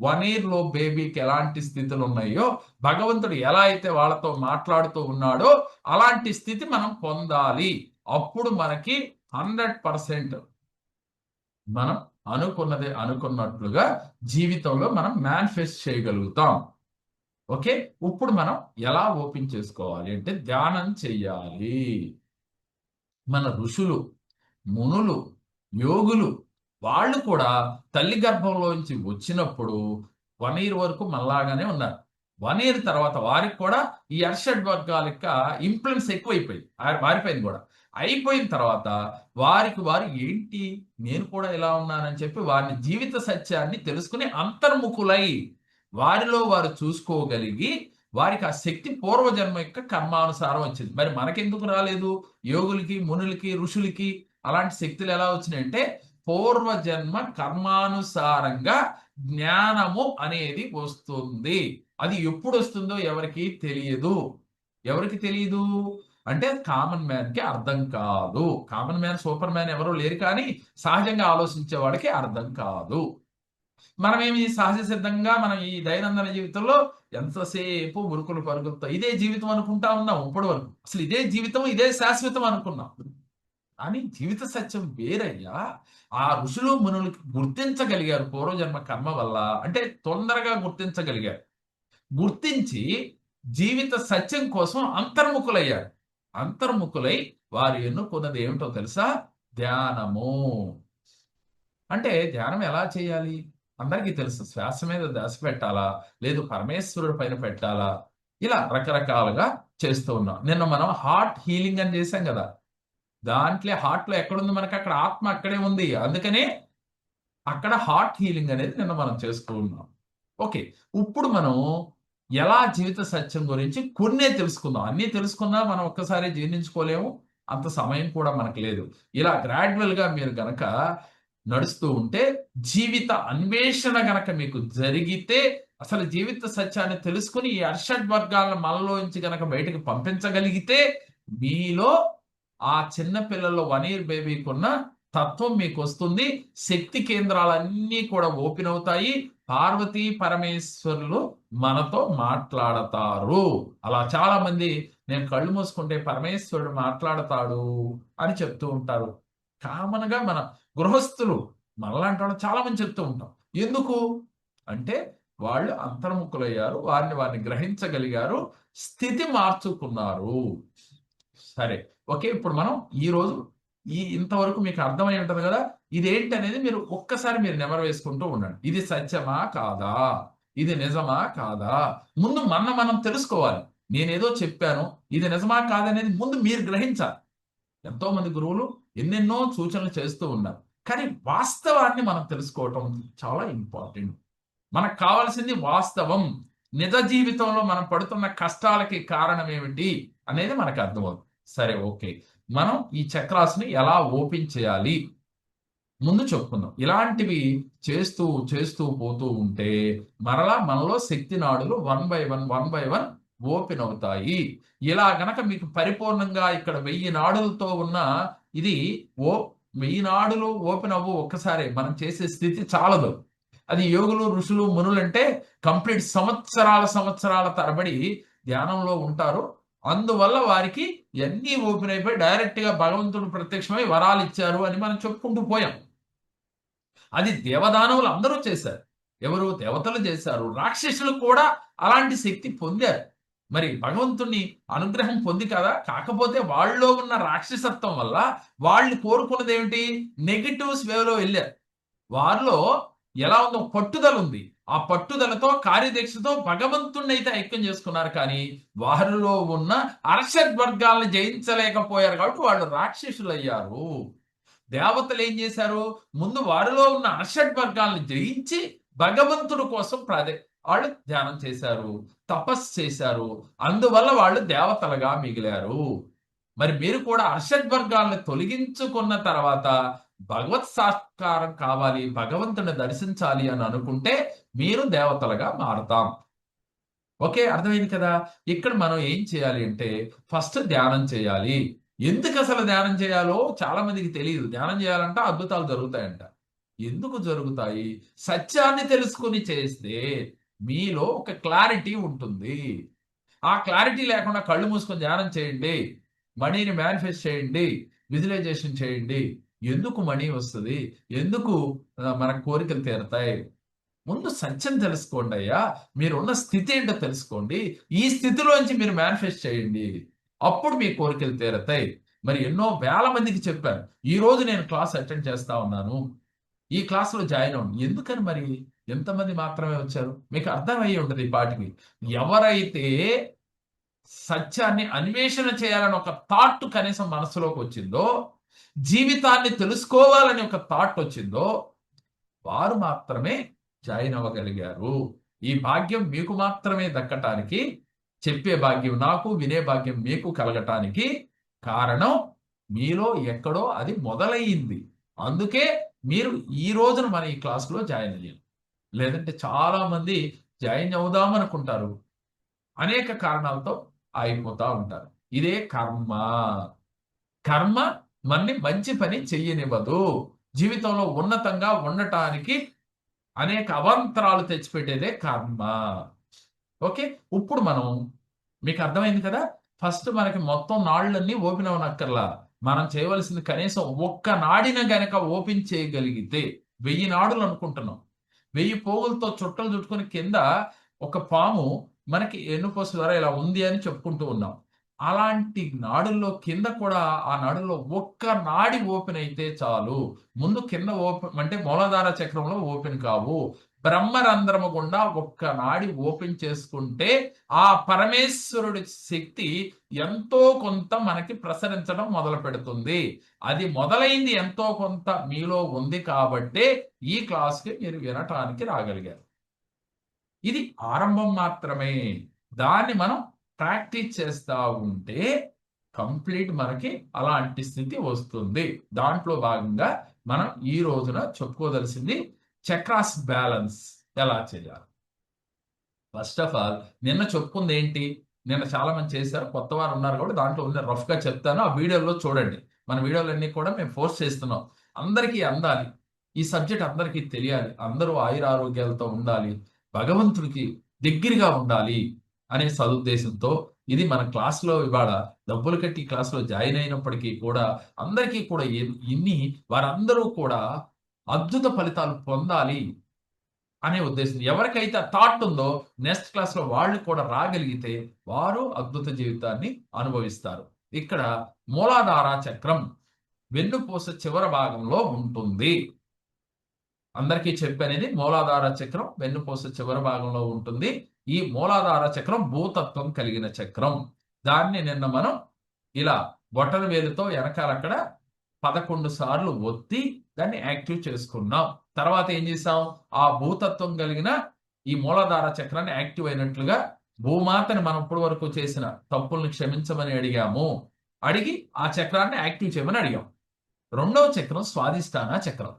1 ఇయర్‌లో బేబీకి ఎలాంటి స్థితులున్నాయో, భగవంతుడు ఎలా అయితే వాళ్ళతో మాట్లాడుతూ ఉన్నాడో, అలాంటి స్థితి మనం పొందాలి. అప్పుడు మనకి 100% మనం అనుకున్నదే అనుకున్నట్లుగా జీవితంలో మనం మేనిఫెస్ట్ చేయగలుగుతాం. ఓకే. ఇప్పుడు మనం ఎలా ఓపెన్ చేసుకోవాలి అంటే ధ్యానం చెయ్యాలి. మన ఋషులు, మునులు, యోగులు వాళ్ళు కూడా తల్లి గర్భంలోంచి వచ్చినప్పుడు 1 ఇయర్ వరకు మనలాగానే ఉన్నారు. 1 ఇయర్ తర్వాత వారికి కూడా ఈ అర్షడ్ వర్గాల యొక్క ఇన్‌ఫ్లూయెన్స్ ఎక్కువైపోయింది. మారిపోయింది గూడా. అయిపోయిన తర్వాత వారికి వారు ఏంటి, నేను కూడా ఇలా ఉన్నానని చెప్పి వారిని జీవిత సత్యాన్ని తెలుసుకొని అంతర్ముఖులై వారిలో వారు చూసుకోగలిగి వారికి ఆ శక్తి పూర్వజన్మ యొక్క కర్మానుసారం వచ్చింది. మరి మనకెందుకు రాలేదు? యోగులకి, మునులకి, ఋషులకి అలాంటి శక్తులు ఎలా వచ్చినాయంటే, పూర్వజన్మ కర్మానుసారంగా జ్ఞానము అనేది వస్తుంది. అది ఎప్పుడొస్తుందో ఎవరికీ తెలియదు. ఎవరికి తెలీదు? అంటే కామన్ మ్యాన్‌కి అర్థం కాదు. కామన్ మ్యాన్, సూపర్ మ్యాన్ ఎవరు లేరు కానీ, సహజంగా ఆలోచించే వాడికి అర్థం కాదు. మనమేమి సహజ సిద్ధంగా మనం ఈ దైనందిన జీవితంలో ఎంతసేపు ఉరుకులు పరుగులతో ఇదే జీవితం అనుకుంటా ఉన్నాం ఇప్పటి వరకు. అసలు ఇదే జీవితం, ఇదే శాశ్వతం అనుకున్నాం. కానీ జీవిత సత్యం వేరయ్యా. ఆ ఋషులు, మునులు గుర్తించగలిగారు పూర్వజన్మ కర్మ వల్ల. అంటే తొందరగా గుర్తించగలిగారు. గుర్తించి జీవిత సత్యం కోసం అంతర్ముఖులయ్యారు. అంతర్ముఖులై వారు ఎన్నుకున్నది ఏమిటో తెలుసా? ధ్యానము. అంటే ధ్యానం ఎలా చేయాలి? అందరికీ తెలుసు. శ్వాస మీద ధ్యాస పెట్టాలా? లేదు పరమేశ్వరుడి పైన పెట్టాలా? ఇలా రకరకాలుగా చేస్తూ ఉన్నాం. నిన్న మనం హార్ట్ హీలింగ్ అని చేశాం గదా! దాంట్లో హార్ట్‌లో ఎక్కడుంది మనకక్కడ ఆత్మ అక్కడే ఉంది. అందుకనే అక్కడ హార్ట్ హీలింగ్ అనేది నిన్న మనం చేస్తూ ఉన్నాం. ఓకే. ఇప్పుడు మనం ఎలా జీవిత సత్యం గురించి కొన్నే తెలుసుకుందాం. అన్నీ తెలుసుకున్నా మనం ఒక్కసారే జీర్ణించుకోలేము. అంత సమయం కూడా మనకు లేదు. ఇలా గ్రాడ్యుయల్‌గా మీరు గనక నడుస్తూ ఉంటే జీవిత అన్వేషణ గనక మీకు జరిగితే అసలు జీవిత సత్యాన్ని తెలుసుకొని ఈ అర్షడ్ వర్గాలను మనలోంచి గనక బయటకి పంపించగలిగితే మీలో ఆ చిన్న పిల్లల్లో 1 ఇయర్ బేబీకున్న తత్వం మీకొస్తుంది. శక్తి కేంద్రాలన్నీ కూడా ఓపెన్ అవుతాయి. పార్వతీ పరమేశ్వరులు మనతో మాట్లాడతారు. అలా చాలామంది నేను కళ్ళు మూసుకుంటే పరమేశ్వరుడు మాట్లాడతాడు అని చెప్తూ ఉంటారు. కామన్‌గా మన గృహస్థులు మనలాంటి వాళ్ళు చాలా మంది చెప్తూ ఉంటాం. ఎందుకు? అంటే వాళ్ళు అంతర్ముఖులయ్యారు. వారిని గ్రహించగలిగారు. స్థితి మార్చుకున్నారు. సరే. ఓకే. ఇప్పుడు మనం ఈరోజు ఇంతవరకు మీకు అర్థమై ఉంటది గదా! ఇదేంటనేది మీరు ఒక్కసారి మీరు నెమరు వేసుకుంటూ ఉండండి. ఇది సత్యమా? కాదా? ఇది నిజమా? కాదా? ముందు మనం తెలుసుకోవాలి. నేనేదో చెప్పాను. ఇది నిజమా? కాదనేది ముందు మీరు గ్రహించాలి. ఎంతోమంది గురువులు ఎన్నెన్నో సూచనలు చేస్తూ ఉన్నారు. కానీ వాస్తవాన్ని మనం తెలుసుకోవటం చాలా ఇంపార్టెంట్. మనకు కావాల్సింది వాస్తవం. నిజ జీవితంలో మనం పడుతున్న కష్టాలకి కారణం ఏమిటి అనేది మనకు అర్థమవుతుంది. సరే, ఓకే. మనం ఈ చక్రాస్‌ని ఎలా ఓపెన్ చేయాలి? ముందు చెప్పుకుందాం. ఇలాంటివి చేస్తూ చేస్తూ పోతూ ఉంటే మరలా మనలో శక్తి నాడులు వన్ బై వన్ ఓపెన్ అవుతాయి. ఇలా గనక మీకు పరిపూర్ణంగా ఇక్కడ 1000 నాడులతో ఉన్న ఇది ఓ 1000 నాడులు ఓపెన్ అవ్వు ఒక్కసారే. మనం చేసే స్థితి చాలదు. అది యోగులు, ఋషులు, మునులంటే కంప్లీట్ సంవత్సరాల తరబడి ధ్యానంలో ఉంటారు. అందువల్ల వారికి ఇయన్నీ ఓపెన్ అయిపోయి డైరెక్ట్‌గా భగవంతుడు ప్రత్యక్షమై వరాలిచ్చారు అని మనం చెప్పుకుంటూ పోయాం. అది దేవదానవులు అందరూ చేశారు. ఎవరు? దేవతలు చేశారు. రాక్షసులు కూడా అలాంటి శక్తి పొందారు. మరి భగవంతుని అనుగ్రహం పొంది కదా! కాకపోతే వాళ్ళలో ఉన్న రాక్షసత్వం వల్ల వాళ్ళు కోరుకున్నదేమిటి? నెగెటివ్స్ వేలో ఎళ్లారు. వారిలో ఎలా ఉందో పట్టుదలుంది. ఆ పట్టుదలతో, కార్యదీక్షతో భగవంతుడినైతే ఐక్యం చేసుకున్నారు కానీ, వారిలో ఉన్న అర్షడ్ వర్గాల్ని జయించలేకపోయారు కాబట్టి వాళ్ళు రాక్షసులయ్యారు. దేవతలు ఏం చేశారు? ముందు వారిలో ఉన్న అర్షడ్ వర్గాల్ని జయించి భగవంతుడి కోసం వాళ్ళు ధ్యానం చేశారు. తపస్సు చేశారు. అందువల్ల వాళ్ళు దేవతలుగా మిగిలారు. మరి మీరు కూడా అర్షడ్ వర్గాల్ని తొలగించుకున్న తర్వాత భగవత్ సాక్షాత్కారం కావాలి, భగవంతుడిని దర్శించాలి అని అనుకుంటే మీరు దేవతలుగా మారతాం. ఓకే. అర్థమైంది కదా! ఇక్కడ మనం ఏం చేయాలి అంటే ఫస్ట్ ధ్యానం చేయాలి. ఎందుకసలు ధ్యానం చేయాలో చాలా మందికి తెలీదు. ధ్యానం చేయాలంట అద్భుతాలు జరుగుతాయంట. ఎందుకు జరుగుతాయి? సత్యాన్ని తెలుసుకొని చేస్తే మీలో ఒక క్లారిటీ ఉంటుంది. ఆ క్లారిటీ లేకుండా కళ్ళు మూసుకొని ధ్యానం చేయండి. మనీని మేనిఫెస్ట్ చేయండి. విజువలైజేషన్ చేయండి. ఎందుకు మనీ వస్తది? ఎందుకు మన కోరికలు తీరతాయి? ముందు సత్యం తెలుసుకోండయ్యా. మీరున్న స్థితి ఏంటో తెలుసుకోండి. ఈ స్థితిలోంచి మీరు మేనిఫెస్ట్ చేయండి. అప్పుడు మీ కోరికలు తీరతాయి. మరి ఎన్నో వేల మందికి చెప్పాను. ఈరోజు నేను క్లాస్ అటెండ్ చేస్తా ఉన్నాను. ఈ క్లాస్‌లో జాయిన్ అవ్వండి. ఎందుకని మరి ఎంతమంది మాత్రమే వచ్చారు? మీకు అర్థమయ్యి ఉంటది ఈ పాటికి. ఎవరైతే సత్యాన్ని అన్వేషణ చేయాలని ఒక థాట్ కనీసం మనసులోకొచ్చిందో, జీవితాన్ని తెలుసుకోవాలని ఒక థాట్ వచ్చిందో, వారు మాత్రమే జాయిన్ అవ్వగలిగారు. ఈ భాగ్యం మీకు మాత్రమే దక్కటానికి, చెప్పే భాగ్యం నాకు, వినే భాగ్యం మీకు కలగటానికి కారణం మీలో ఎక్కడో అది మొదలయ్యింది. అందుకే మీరు ఈ రోజున మన ఈ క్లాస్‌లో జాయిన్ అయ్యారు. లేదంటే చాలా మంది జాయిన్ అవుదామనుకుంటారు. అనేక కారణాలతో ఆగిపోతా ఉంటారు. ఇదే కర్మ. కర్మ మనని మంచి పని చెయ్యనివ్వదు. జీవితంలో ఉన్నతంగా ఉండటానికి అనేక అవాంతరాలు తెచ్చిపెట్టేదే కర్మ. ఓకే. ఇప్పుడు మనం మీకు అర్థమైంది కదా! ఫస్ట్ మనకి మొత్తం నాళ్ళన్నీ ఓపెన్ అవ్వనక్కర్లా. మనం చేయవలసింది కనీసం ఒక్క నాడిని గనక ఓపెన్ చేయగలిగితే 1000 నాడులు అనుకుంటున్నాం. 1000 పోగులతో చుట్టలు చుట్టుకొని కింద ఒక పాము మనకి వెన్నుపూస ద్వారా ఇలా ఉంది అని చెప్పుకుంటూ ఉన్నాం. అలాంటి నాడుల్లో కింద కూడా ఆ నాడుల్లో ఒక్క నాడి ఓపెన్ అయితే చాలు. ముందు కింద ఓపెన్ అంటే మూలాధార చక్రంలో ఓపెన్ కావు. బ్రహ్మరంధ్రము గుండా ఒక్క నాడి ఓపెన్ చేసుకుంటే ఆ పరమేశ్వరుడి శక్తి ఎంతో కొంత మనకి ప్రసరించడం మొదలుపెడుతుంది. అది మొదలైంది ఎంతో కొంత మీలో ఉంది కాబట్టే ఈ క్లాస్‌కి మీరు వినటానికి రాగలిగారు. ఇది ఆరంభం మాత్రమే. దాన్ని మనం ప్రాక్టీస్ చేస్తా ఉంటే కంప్లీట్ మనకి అలాంటి స్థితి వస్తుంది. దాంట్లో భాగంగా మనం ఈ రోజున చెప్పుకోదలసింది చక్రాస్ బ్యాలెన్స్ ఎలా చేయాలి? ఫస్ట్ ఆఫ్ ఆల్ నిన్న చెప్పుకుందేంటి? నిన్న చాలా మంది చేశారు. కొత్త వారు ఉన్నారు కాబట్టి దాంట్లో ఉన్న రఫ్‌గా చెప్తాను. ఆ వీడియోలో చూడండి. మన వీడియోలన్నీ కూడా మేము ఫోర్స్ చేస్తున్నాం. అందరికీ అందాలి. ఈ సబ్జెక్ట్ అందరికీ తెలియాలి. అందరూ ఆయురారోగ్యాలతో ఉండాలి. భగవంతుడికి దగ్గరగా ఉండాలి అనే సదుద్దేశంతో ఇది మన క్లాస్‌లో ఇవాళ డబ్బులు కట్టి క్లాస్‌లో జాయిన్ అయినప్పటికీ కూడా అందరికీ కూడా ఇన్ని వారందరూ కూడా అద్భుత ఫలితాలు పొందాలి అనే ఉద్దేశం. ఎవరికైతే ఆ థాట్ ఉందో నెక్స్ట్ క్లాస్‌లో వాళ్ళు కూడా రాగలిగితే వారు అద్భుత జీవితాన్ని అనుభవిస్తారు. ఇక్కడ మూలాధార చక్రం వెన్నుపూస చివర భాగంలో ఉంటుంది. అందరికీ చెప్పనేది మూలాధార చక్రం వెన్నుపూస చివరి భాగంలో ఉంటుంది. ఈ మూలాధార చక్రం భూతత్వం కలిగిన చక్రం. దాన్ని నిన్న మనం ఇలా బొటన వేలుతో ఎనకాలక్కడ 11 సార్లు ఒత్తి దాన్ని యాక్టివ్ చేసుకున్నాం. తర్వాత ఏం చేసాం? ఆ భూతత్వం కలిగిన ఈ మూలాధార చక్రాన్ని యాక్టివ్ అయినట్లుగా భూమాతని మనం ఇప్పటి వరకు చేసిన తప్పుల్ని క్షమించమని అడిగాము. అడిగి ఆ చక్రాన్ని యాక్టివ్ చేయమని అడిగాం. రెండవ చక్రం స్వాదిష్టాన చక్రం.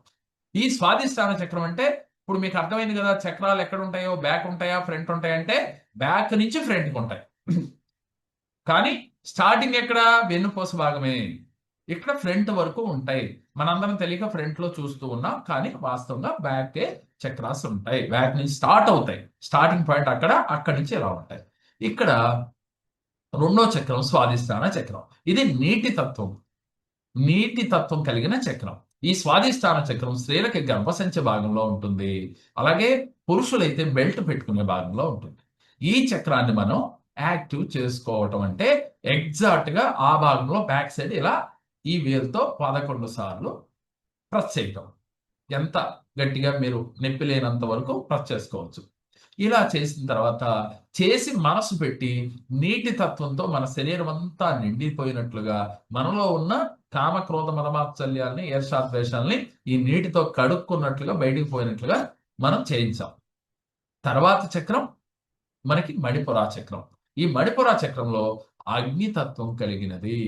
ఈ స్వాదిష్టాన చక్రం అంటే ఇప్పుడు మీకు అర్థమైంది కదా, చక్రాలు ఎక్కడ ఉంటాయో, బ్యాక్ ఉంటాయా ఫ్రంట్ ఉంటాయా అంటే బ్యాక్ నుంచి ఫ్రంట్కి ఉంటాయి. కానీ స్టార్టింగ్ ఎక్కడ, వెన్నుపూస భాగమే, ఇక్కడ ఫ్రంట్ వరకు ఉంటాయి. మనందరం తెలియక ఫ్రంట్ లో చూస్తూ ఉన్నాం, కానీ వాస్తవంగా బ్యాక్ చక్రాస్ ఉంటాయి. బ్యాక్ నుంచి స్టార్ట్ అవుతాయి. స్టార్టింగ్ పాయింట్ అక్కడి నుంచి ఇలా ఉంటాయి. ఇక్కడ రెండో చక్రం స్వాదిష్టాన చక్రం. ఇది నీటి తత్వం, నీటి తత్వం కలిగిన చక్రం. ఈ స్వాదిష్టాన చక్రం స్త్రీలకి గర్భసంచి భాగంలో ఉంటుంది. అలాగే పురుషులైతే బెల్ట్ పెట్టుకునే భాగంలో ఉంటుంది. ఈ చక్రాన్ని మనం యాక్టివ్ చేసుకోవటం అంటే ఎగ్జాక్ట్ గా ఆ భాగంలో బ్యాక్ సైడ్ ఇలా ఈ వేలుతో 11 సార్లు ప్రెస్ చేయటం. ఎంత గట్టిగా మీరు నొప్పి లేనంత వరకు ప్రెస్ చేసుకోవచ్చు. ఇలా చేసిన తర్వాత చేసి మనసు పెట్టి నీటి తత్వంతో మన శరీరం అంతా నిండిపోయినట్లుగా, మనలో ఉన్న కామ క్రోధ మదమాత్సల్యాల్ని ఈర్ష్యాద్వేషాల్ని ఈ నీటితో కడుక్కున్నట్లుగా బయటికి పోయినట్లుగా మనం చేయించాం. తర్వాత చక్రం మనకి మణిపురా చక్రం. ఈ మణిపురా చక్రంలో అగ్నితత్వం కలిగినది.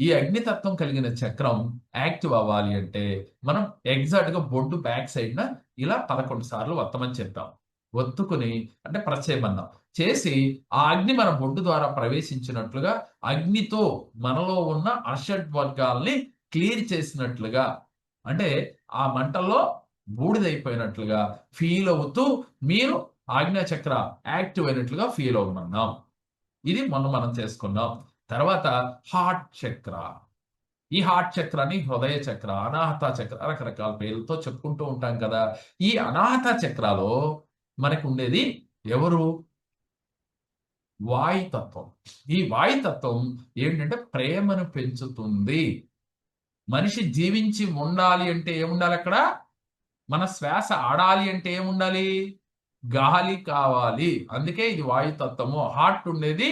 ఈ అగ్నితత్వం కలిగిన చక్రం యాక్టివ్ అవ్వాలి అంటే మనం ఎగ్జాక్ట్ గా బొడ్డు బ్యాక్ సైడ్ న ఇలా 11 సార్లు వత్తమని చెప్పాం. ఒత్తుకుని అంటే ప్రెస్ చేయమన్నాం. చేసి ఆ అగ్ని మన బొడ్డు ద్వారా ప్రవేశించినట్లుగా, అగ్నితో మనలో ఉన్న అషడ్ వర్గాల్ని క్లియర్ చేసినట్లుగా, అంటే ఆ మంటల్లో బూడిదైపోయినట్లుగా ఫీల్ అవుతూ మీరు ఆజ్ఞా చక్ర యాక్టివ్ అయినట్లుగా ఫీల్ అవ్వమన్నాం. ఇది మనం చేసుకున్నాం. తర్వాత హార్ట్ చక్ర. ఈ హార్ట్ చక్రాన్ని హృదయ చక్ర, అనాహత చక్ర రకరకాల పేర్లతో చెప్పుకుంటూ ఉంటాం కదా. ఈ అనాహత చక్రాలో మనకు ఉండేది ఎవరు? వాయుతత్వం. ఈ వాయుతత్వం ఏంటంటే ప్రేమను పెంచుతుంది. మనిషి జీవించి ఉండాలి అంటే ఏముండాలి అక్కడ? మన శ్వాస ఆడాలి అంటే ఏముండాలి? గాలి కావాలి. అందుకే ఇది వాయుతత్వము. హార్ట్ ఉండేది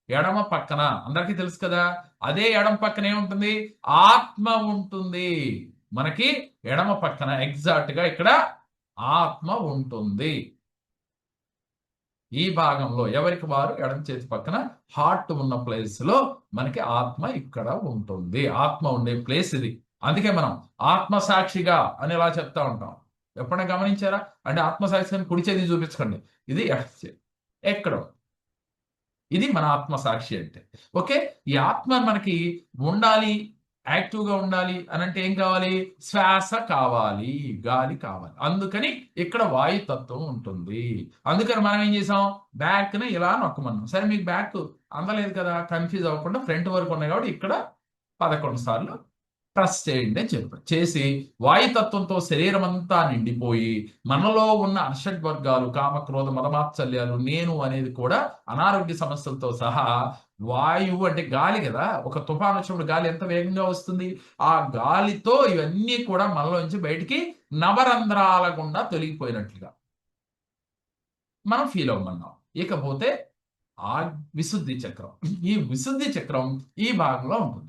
ఎడమ పక్కన, అందరికీ తెలుసు కదా. అదే ఎడమ పక్కన ఏముంటుంది? ఆత్మ ఉంటుంది. మనకి ఎడమ పక్కన ఎగ్జాక్ట్ గా ఇక్కడ ఆత్మ ఉంటుంది. ఈ భాగంలో ఎవరికి వారు ఎడమ చేతి పక్కన హార్ట్ ఉన్న ప్లేస్ లో మనకి ఆత్మ ఇక్కడ ఉంటుంది. ఆత్మ ఉండే ప్లేస్ ఇది. అందుకే మనం ఆత్మ సాక్షిగా అని ఇలా చెప్తా ఉంటాం. ఎప్పుడైనా గమనించారా? అంటే ఆత్మ సాక్షిని కుడి చేతి చూపించకండి, ఇది ఎక్కడ, ఇది మన ఆత్మ సాక్షి అంటే. ఓకే, ఈ ఆత్మ మనకి ఉండాలి, యాక్టివ్ గా ఉండాలి అని అంటే ఏం కావాలి? శ్వాస కావాలి, గాలి కావాలి. అందుకని ఇక్కడ వాయుతత్వం ఉంటుంది. అందుకని మనం ఏం చేసాం? బ్యాక్ ని ఇలా నొక్కమన్నాం. సరే మీకు బ్యాక్ అందలేదు కదా, కన్ఫ్యూజ్ అవ్వకుండా ఫ్రంట్ వరకు ఉన్నాయి కాబట్టి ఇక్కడ 11 సార్లు ప్రెస్ చేయండి అని చెప్పారు. చేసి వాయుతత్వంతో శరీరం అంతా నిండిపోయి మనలో ఉన్న అర్షడ్ వర్గాలు, కామ క్రోధ మదమాత్సల్యాలు, నేను అనేది కూడా అనారోగ్య సమస్యలతో సహా, వాయువు అంటే గాలి కదా, ఒక తుఫాను వచ్చినప్పుడు గాలి ఎంత వేగంగా వస్తుంది, ఆ గాలితో ఇవన్నీ కూడా మనలోంచి బయటికి నవరంధ్రాల గుండా తొలగిపోయినట్లుగా మనం ఫీల్ అవ్వమన్నాం. ఇకపోతే ఆ విశుద్ధి చక్రం. ఈ విశుద్ధి చక్రం ఈ భాగంలో ఉంటుంది.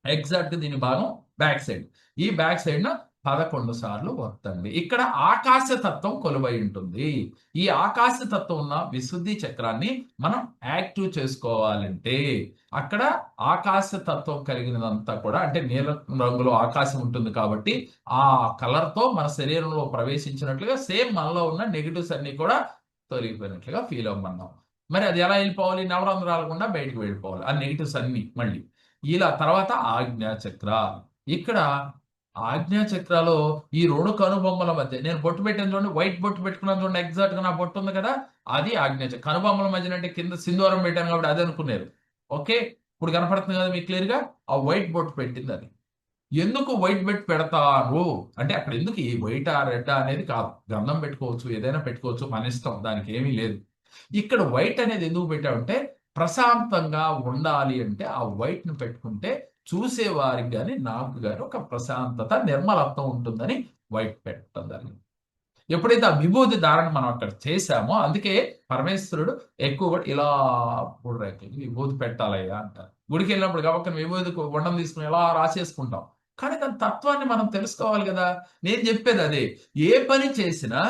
ఎగ్జాక్ట్ దీని భాగం బ్యాక్ సైడ్. ఈ బ్యాక్ సైడ్ న 11 సార్లు వత్తండి. ఇక్కడ ఆకాశ తత్వం కొలువై ఉంటుంది. ఈ ఆకాశ తత్వం ఉన్న విశుద్ధి చక్రాన్ని మనం యాక్టివ్ చేసుకోవాలంటే అక్కడ ఆకాశ తత్వం కలిగినదంతా కూడా, అంటే నీల రంగులో ఆకాశం ఉంటుంది కాబట్టి ఆ కలర్ తో మన శరీరంలో ప్రవేశించినట్లుగా సేమ్ మనలో ఉన్న నెగిటివ్స్ అన్ని కూడా తొలగిపోయినట్లుగా ఫీల్ అవ్వమన్నాం. మరి అది ఎలా వెళ్ళిపోవాలి? నవరంధ్రాల గుండా బయటకు వెళ్ళిపోవాలి ఆ నెగిటివ్స్ అన్ని మళ్ళీ. ఇలా తర్వాత ఆజ్ఞా చక్ర. ఇక్కడ ఆజ్ఞా చక్రాలో ఈ 2 కనుబొమ్మల మధ్య నేను బొట్టు పెట్టాను చూడండి, వైట్ బొట్టు పెట్టుకున్నాను చూడండి, ఎగ్జాక్ట్ గా నా బొట్టు ఉంది కదా, అది ఆజ్ఞా చక్ర. కనుబొమ్మల మధ్యన అంటే కింద సింధూరం పెట్టాను కాబట్టి అది అనుకున్నారు. ఓకే, ఇప్పుడు కనపడుతుంది కదా మీకు క్లియర్ గా, ఆ వైట్ బొట్టు పెట్టింది అది. ఎందుకు వైట్ బెట్ పెడతారు అంటే అక్కడ ఎందుకు ఈ వైట్ ఆ రెడ్ అనేది కాదు, గంధం పెట్టుకోవచ్చు, ఏదైనా పెట్టుకోవచ్చు, మన ఇష్టం, దానికి ఏమీ లేదు. ఇక్కడ వైట్ అనేది ఎందుకు పెట్టామంటే ప్రశాంతంగా ఉండాలి అంటే ఆ వైట్ ను పెట్టుకుంటే చూసేవారికి కానీ నాకు కానీ ఒక ప్రశాంతత, నిర్మలత్వం ఉంటుందని వైట్ పెట్టడం జరిగింది. ఎప్పుడైతే ఆ విభూతి ధారణ మనం అక్కడ చేశామో అందుకే పరమేశ్వరుడు ఎక్కువ కూడా ఇలా మూడు రేఖలు విభూతి పెట్టాలయ్యా అంటారు. గుడికి వెళ్ళినప్పుడు గబక్కన విభూతి వండం తీసుకుని ఇలా రాసేసుకుంటాం. కానీ దాని తత్వాన్ని మనం తెలుసుకోవాలి కదా. నేను చెప్పేది అదే, ఏ పని చేసినా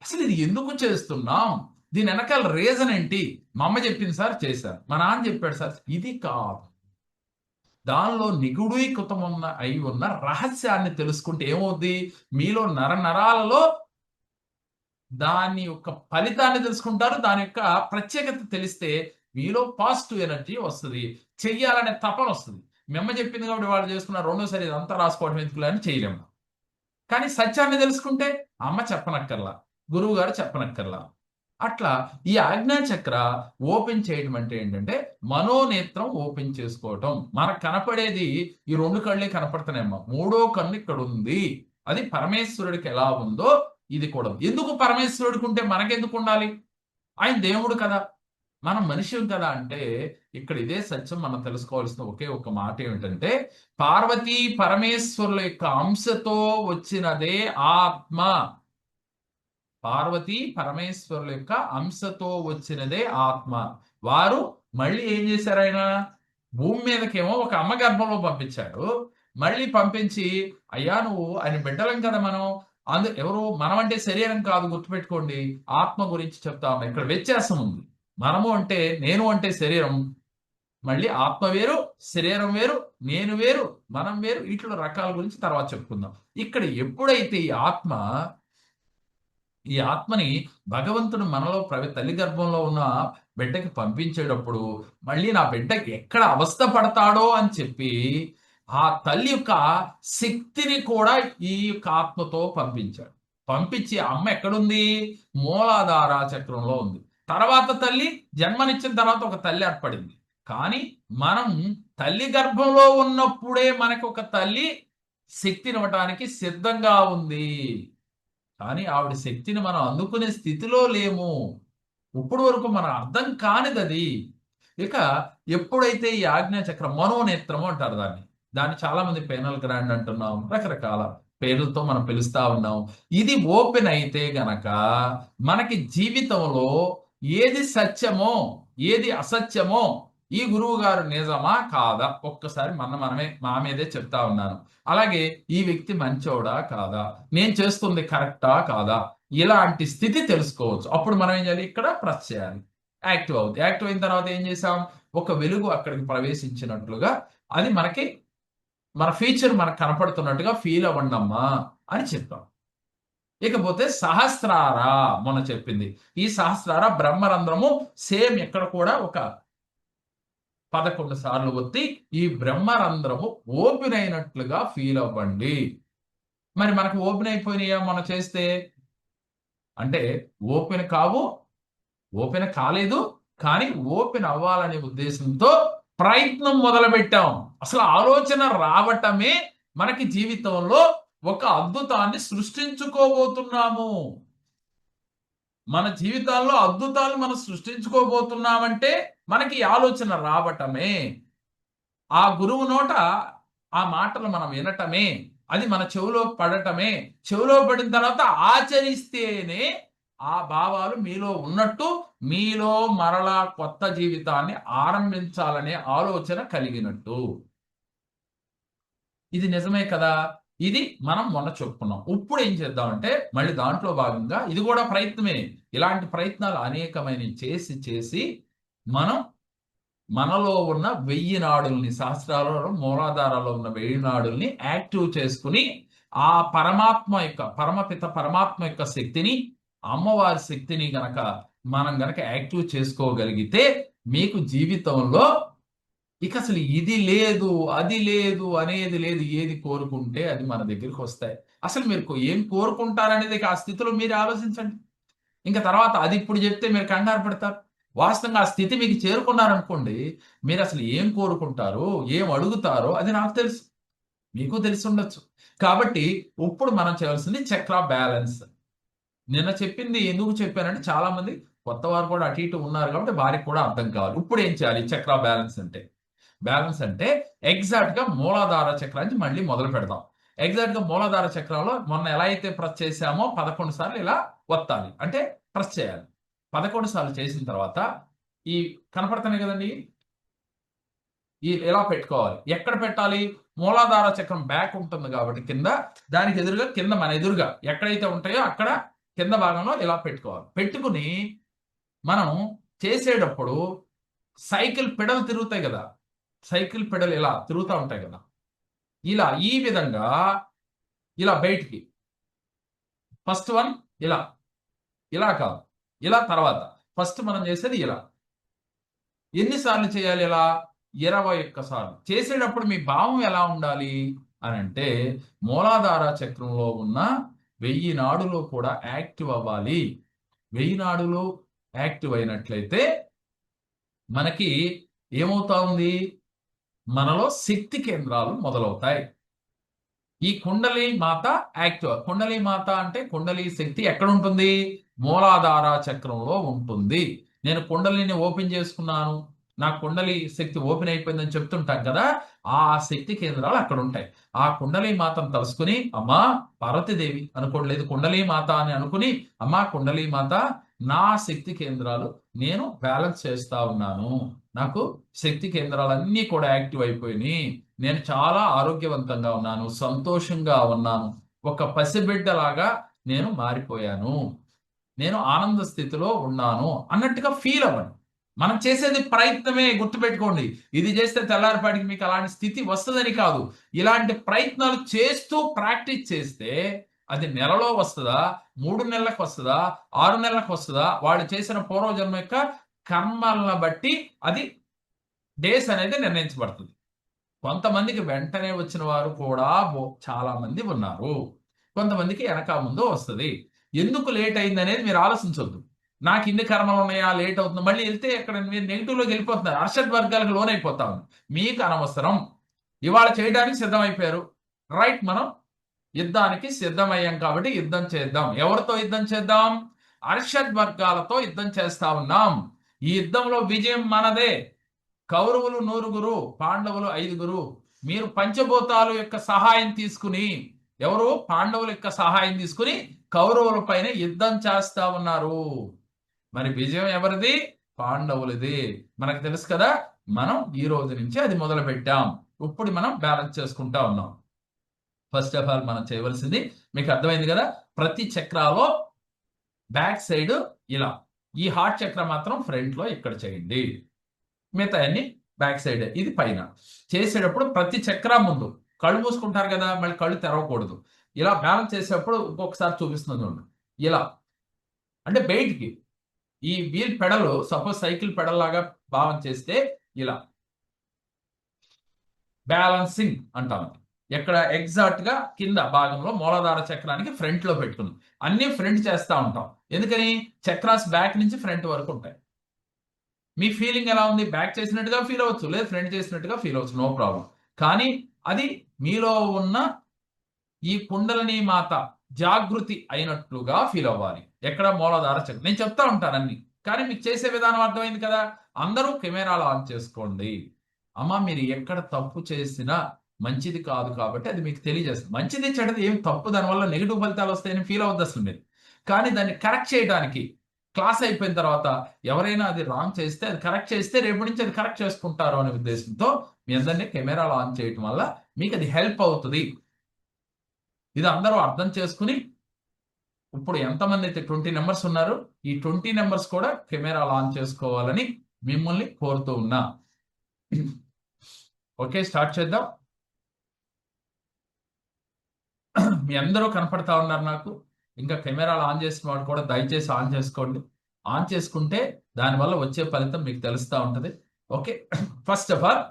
అసలు ఇది ఎందుకు చేస్తున్నాం, దీని వెనకాల రీజన్ ఏంటి? మా అమ్మ చెప్పింది సార్ చేశాను, మా నాన్న చెప్పాడు సార్, ఇది కాదు. దానిలో నిగుడీకృతమున్న అయి ఉన్న రహస్యాన్ని తెలుసుకుంటే ఏమవుద్ది? మీలో నరాలలో దాని యొక్క ఫలితాన్ని తెలుసుకుంటారు. దాని యొక్క ప్రత్యేకత తెలిస్తే మీలో పాజిటివ్ ఎనర్జీ వస్తది. చెయ్యాలనే తపన వస్తది. మీ అమ్మ చెప్పింది కాబట్టి వాళ్ళు చేసుకున్నారు. రెండోసారి ఇదంతా రాసుకోవడం ఎందుకులే అని చేయలేము. కానీ సత్యాన్ని తెలుసుకుంటే అమ్మ చెప్పనక్కర్లా. గురువుగారు చెప్పనక్కర్లా. అట్లా ఈ ఆజ్ఞాచక్ర ఓపెన్ చేయడం అంటే ఏంటంటే, మనోనేత్రం ఓపెన్ చేసుకోవటం. మనకు కనపడేది ఈ 2 కళ్ళే కనపడుతున్నాయమ్మా. మూడో కన్ను ఇక్కడుంది. అది పరమేశ్వరుడికి ఎలా ఉందో ఇది కూడా ఉంది. ఎందుకు పరమేశ్వరుడికి ఉంటే మనకెందుకు ఉండాలి? ఆయన దేవుడు కదా! మనం మనిషిం కదా! అంటే ఇక్కడ ఇదే సత్యం మనం తెలుసుకోవాల్సిన ఒకే ఒక మాట ఏమిటంటే, పార్వతీ పరమేశ్వరుల యొక్క అంశతో వచ్చినదే ఆత్మ. పార్వతీ పరమేశ్వరుల యొక్క అంశతో వచ్చినదే ఆత్మ. వారు మళ్ళీ ఏం చేశారాయన? భూమి మీదకేమో ఒక అమ్మ గర్భంలో పంపించాడు. మళ్ళీ పంపించి, అయ్యా నువ్వు ఆయన బిడ్డలం కదా మనం. ఎవరు మనం అంటే శరీరం కాదు గుర్తుపెట్టుకోండి. ఆత్మ గురించి చెప్తా ఉన్నా. ఇక్కడ వ్యత్యాసం ఉంది. మనము అంటే నేను అంటే శరీరం. మళ్ళీ ఆత్మ వేరు, శరీరం వేరు, నేను వేరు, మనం వేరు. వీటిలో రకాల గురించి తర్వాత చెప్పుకుందాం. ఇక్కడ ఎప్పుడైతే ఈ ఆత్మని భగవంతుడు మనలో తల్లి గర్భంలో ఉన్న బిడ్డకి పంపించేటప్పుడు మళ్ళీ నా బిడ్డకి ఎక్కడ అవస్థ పడతాడో అని చెప్పి ఆ తల్లి యొక్క శక్తిని కూడా ఈ యొక్క ఆత్మతో పంపించాడు. పంపించి అమ్మ ఎక్కడుంది? మూలాధార చక్రంలో ఉంది. తర్వాత తల్లి జన్మనిచ్చిన తర్వాత ఒక తల్లి ఏర్పడింది. కానీ మనం తల్లి గర్భంలో ఉన్నప్పుడే మనకు ఒక తల్లి శక్తినివ్వటానికి సిద్ధంగా ఉంది. కానీ ఆవిడ శక్తిని మనం అందుకునే స్థితిలో లేము. ఇప్పుడు వరకు మన అర్థం కానిదది. ఇక ఎప్పుడైతే ఈ ఆజ్ఞాచక్రం మనోనేత్రము అంటారు దాన్ని. దాన్ని చాలా మంది పేనల్ గ్రాండ్ అంటున్నాం. రకరకాల పేర్లతో మనం పిలుస్తా ఉన్నాం. ఇది ఓపెన్ అయితే గనక మనకి జీవితంలో ఏది సత్యమో, ఏది అసత్యమో ఈ గురువు గారు నిజమా కాదా ఒక్కసారి మనమే మా మీదే చెప్తా ఉన్నాను. అలాగే ఈ వ్యక్తి మంచోడా కాదా, నేను చేస్తుంది కరెక్టా కాదా, ఇలాంటి స్థితి తెలుసుకోవచ్చు. అప్పుడు మనం ఏం చేయాలి? ఇక్కడ ప్రెస్ చేయాలి. యాక్టివ్ అవుతుంది. యాక్టివ్ అయిన తర్వాత ఏం చేసాం? ఒక వెలుగు అక్కడికి ప్రవేశించినట్లుగా అది మన ఫీచర్ మనకు కనపడుతున్నట్టుగా ఫీల్ అవ్వండమ్మా అని చెప్పాం. ఇకపోతే సహస్రార మొన్న చెప్పింది. ఈ సహస్రార బ్రహ్మరంధ్రము సేమ్ ఇక్కడ కూడా ఒక 11 సార్లు ఒత్తి ఈ బ్రహ్మరంధ్రము ఓపెన్ అయినట్లుగా ఫీల్ అవ్వండి. మరి మనకు ఓపెన్ అయిపోయినాయా మనం చేస్తే? అంటే ఓపెన్ కావు, ఓపెన్ కాలేదు, కానీ ఓపెన్ అవ్వాలనే ఉద్దేశంతో ప్రయత్నం మొదలుపెట్టాం. అసలు ఆలోచన రావటమే మనకి జీవితంలో ఒక అద్భుతాన్ని సృష్టించుకోబోతున్నాము. మన జీవితాల్లో అద్భుతాలు మనం సృష్టించుకోబోతున్నామంటే మనకి ఆలోచన రావటమే. ఆ గురువు నోట ఆ మాటలు మనం వినటమే, అది మన చెవిలో పడటమే. చెవిలో పడిన తర్వాత ఆచరిస్తేనే ఆ భావాలు మీలో ఉన్నట్టు, మీలో మరలా కొత్త జీవితాన్ని ఆరంభించాలనే ఆలోచన కలిగినట్టు. ఇది నిజమే కదా! ఇది మనం మొన్న చెప్పుకున్నాం. ఇప్పుడు ఏం చేద్దామంటే మళ్ళీ దాంట్లో భాగంగా ఇది కూడా ప్రయత్నమే. ఇలాంటి ప్రయత్నాలు అనేకమైనవి చేసి మనం మనలో ఉన్న 1000 నాడుల్ని, సహస్రాలలో మూలాధారాల్లో ఉన్న 1000 నాడుల్ని యాక్టివ్ చేసుకుని ఆ పరమపిత పరమాత్మ యొక్క శక్తిని, అమ్మవారి శక్తిని మనం గనక యాక్టివ్ చేసుకోగలిగితే మీకు జీవితంలో ఇక అసలు ఇది లేదు, అది లేదు అనేది లేదు. ఏది కోరుకుంటే అది మన దగ్గరికి వస్తాయి. అసలు మీరు ఏం కోరుకుంటారనేది ఆ స్థితిలో మీరు ఆలోచించండి. ఇంక తర్వాత అది ఇప్పుడు చెప్తే మీరు కంగారు పడతారు. వాస్తవంగా ఆ స్థితి మీకు చేరుకున్నారనుకోండి, మీరసలు ఏం కోరుకుంటారో, ఏం అడుగుతారో అది నాకు తెలుసు. మీకు తెలిసుండొచ్చు. కాబట్టి ఇప్పుడు మనం చేయాల్సింది చక్ర బ్యాలెన్స్. నిన్న చెప్పింది ఎందుకు చెప్పానంటే చాలా మంది కొత్తవారు కూడా అటు ఇటు ఉన్నారు కాబట్టి వారికి కూడా అర్థం కావాలి. ఇప్పుడు ఏం చేయాలి చక్ర బ్యాలెన్స్ అంటే? బ్యాలెన్స్ అంటే ఎగ్జాక్ట్‌గా మూలాధార చక్రం నుంచి మళ్ళీ మొదలు పెడదాం. ఎగ్జాక్ట్‌గా మూలాధార చక్రంలో మొన్న ఎలా అయితే ప్రెస్ చేశామో 11 సార్లు ఇలా ఒత్తాలి. అంటే ప్రెస్ చేయాలి. 11 సార్లు చేసిన తర్వాత ఈ కనపడుతున్నాయి కదండీ! ఇలా పెట్టుకోవాలి. ఎక్కడ పెట్టాలి? మూలాధార చక్రం బ్యాక్ ఉంటుంది కాబట్టి కింద, దానికి ఎదురుగా కింద మన ఎదురుగా ఎక్కడైతే ఉంటాయో అక్కడ కింద భాగంలో ఇలా పెట్టుకోవాలి. పెట్టుకొని మనం చేసేటప్పుడు సైకిల్ పెడల్ తిరుగుతాయి కదా! సైకిల్ పెడల్ ఇలా తిరుగుతూ ఉంటాయి కదా, ఇలా ఈ విధంగా ఇలా బయటికి ఫస్ట్ వన్ ఇలా, ఇలా కాదు, ఇలా తర్వాత ఫస్ట్ మనం చేసేది ఇలా. ఎన్నిసార్లు చేయాలి ఇలా? 21 సార్లు. చేసేటప్పుడు మీ భావం ఎలా ఉండాలి అని అంటే, మూలాధార చక్రంలో ఉన్న 1000 నాడులు కూడా యాక్టివ్ అవ్వాలి. 1000 నాడులు యాక్టివ్ అయినట్లయితే మనకి ఏమవుతా ఉంది, మనలో శక్తి కేంద్రాలు మొదలవుతాయి. ఈ కుండలి మాత యాక్టివ్. కుండలి మాత అంటే కుండలి శక్తి ఎక్కడ ఉంటుంది? మూలాధార చక్రంలో ఉంటుంది. నేను కుండలిని ఓపెన్ చేసుకున్నాను, నా కుండలి శక్తి ఓపెన్ అయిపోయిందని చెప్తుంటాం కదా, ఆ శక్తి కేంద్రాలు అక్కడ ఉంటాయి. ఆ కుండలి మాతను తలుసుకుని అమ్మా పార్వతీదేవి అనుకోండి, లేదు కుండలి మాత అని అనుకుని, అమ్మా కుండలి మాత, నా శక్తి కేంద్రాలు నేను బ్యాలెన్స్ చేస్తా ఉన్నాను, నాకు శక్తి కేంద్రాలన్నీ కూడా యాక్టివ్ అయిపోయినాయి, నేను చాలా ఆరోగ్యవంతంగా ఉన్నాను, సంతోషంగా ఉన్నాను, ఒక పసిబిడ్డలాగా నేను మారిపోయాను, నేను ఆనంద స్థితిలో ఉన్నాను అన్నట్టుగా ఫీల్ అవ్వండి. మనం చేసేది ప్రయత్నమే, గుర్తుపెట్టుకోండి. ఇది చేస్తే తెల్లారిపాటికి మీకు అలాంటి స్థితి వస్తుందని కాదు. ఇలాంటి ప్రయత్నాలు చేస్తూ ప్రాక్టీస్ చేస్తే అది నెలలో వస్తుందా, 3 నెలలకు వస్తుందా, 6 నెలలకు వస్తుందా, వాళ్ళు చేసిన పూర్వజన్మ యొక్క కర్మలను బట్టి అది డేస్ అనేది నిర్ణయించబడుతుంది. కొంతమందికి వెంటనే వచ్చిన వారు కూడా చాలా మంది ఉన్నారు. కొంతమందికి వెనక ముందు వస్తుంది. ఎందుకు లేట్ అయింది అనేది మీరు ఆలోచించొద్దు. నాకు ఇన్ని కర్మలు ఉన్నాయా, లేట్ అవుతుంది, మళ్ళీ వెళ్తే ఇక్కడ మీరు నెగిటివ్లోకి వెళ్ళిపోతున్నారు, అర్షడ్ వర్గాలకు లోనైపోతా ఉంది. మీకు అనవసరం. ఇవాళ చేయడానికి సిద్ధమైపోయారు, రైట్, మనం యుద్ధానికి సిద్ధమయ్యాం కాబట్టి యుద్ధం చేద్దాం. ఎవరితో యుద్ధం చేద్దాం? అర్షడ్ వర్గాలతో యుద్ధం చేస్తా ఉన్నాం. ఈ యుద్ధంలో విజయం మనదే. కౌరవులు 100, పాండవులు 5. మీరు పంచభూతాలు యొక్క సహాయం తీసుకుని, ఎవరు? పాండవుల యొక్క సహాయం తీసుకుని కౌరవుల పైన యుద్ధం చేస్తా ఉన్నారు. మరి విజయం ఎవరిది? పాండవులది. మనకు తెలుసు కదా, మనం ఈ రోజు నుంచి అది మొదలు పెట్టాం. ఇప్పుడు మనం బ్యాలెన్స్ చేసుకుంటా ఉన్నాం. ఫస్ట్ ఆఫ్ ఆల్ మనం చేయవలసింది మీకు అర్థమైంది కదా, ప్రతి చక్రాలో బ్యాక్ సైడ్ ఇలా, ఈ హార్ట్ చక్ర మాత్రం ఫ్రంట్ లో ఇక్కడ చేయండి, మిగతా అన్ని బ్యాక్ సైడ్. ఇది పైన చేసేటప్పుడు ప్రతి చక్ర ముందు కళ్ళు మూసుకుంటారు కదా, మళ్ళీ కళ్ళు తెరవకూడదు. ఇలా బ్యాలెన్స్ చేసేటప్పుడు ఇంకొకసారి చూపిస్తుంది, ఇలా అంటే బయటికి ఈ wheel pedal, suppose cycle pedal లాగా భావం చేస్తే ఇలా బ్యాలెన్సింగ్ అంటాం. ఎక్కడ? ఎగ్జాక్ట్ గా కింద భాగంలో మూలాధార చక్రానికి ఫ్రంట్ లో పెట్టుకున్నాం. అన్ని ఫ్రంట్ చేస్తా ఉంటాం. ఎందుకని? చక్రాస్ బ్యాక్ నుంచి ఫ్రంట్ వరకు ఉంటాయి. మీ ఫీలింగ్ ఎలా ఉంది? బ్యాక్ చేసినట్టుగా ఫీల్ అవ్వచ్చు, లేదు ఫ్రంట్ చేసినట్టుగా ఫీల్ అవ్వచ్చు, నో ప్రాబ్లం. కానీ అది మీలో ఉన్న ఈ కుండలిని మాత జాగృతి అయినట్లుగా ఫీల్ అవ్వాలి. ఎక్కడ? మూలాధార చక్రం. నేను చెప్తా ఉంటాను అన్ని, కానీ మీకు చేసే విధానం అర్థమైంది కదా. అందరూ కెమెరాలు ఆన్ చేసుకోండి. అమ్మ మీరు ఎక్కడ తప్పు చేసినా మంచిది కాదు కాబట్టి అది మీకు తెలియజేస్తుంది. మంచిది చెడ్డది ఏమి తప్పు, దానివల్ల నెగిటివ్ ఫలితాలు వస్తాయని ఫీల్ అవ్వద్దు అసలు మీరు. కానీ దాన్ని కరెక్ట్ చేయడానికి క్లాస్ అయిపోయిన తర్వాత ఎవరైనా అది రాంగ్ చేస్తే, అది కరెక్ట్ చేస్తే రేపు నుంచి అది కరెక్ట్ చేసుకుంటారు అనే ఉద్దేశంతో మీ అందరినీ కెమెరాలు ఆన్ చేయటం వల్ల మీకు అది హెల్ప్ అవుతుంది. ఇది అందరూ అర్థం చేసుకుని, ఇప్పుడు ఎంతమంది అయితే 20 నెంబర్స్ ఉన్నారు, ఈ 20 నెంబర్స్ కూడా కెమెరాలు ఆన్ చేసుకోవాలని మిమ్మల్ని కోరుతూ ఉన్నా. ఓకే, స్టార్ట్ చేద్దాం. మీ అందరూ కనపడతా ఉన్నారు నాకు. ఇంకా కెమెరాలు ఆన్ చేసిన వాడు కూడా దయచేసి ఆన్ చేసుకోండి. ఆన్ చేసుకుంటే దానివల్ల వచ్చే ఫలితం మీకు తెలుస్తూ ఉంటుంది. ఓకే, ఫస్ట్ ఆఫ్ ఆల్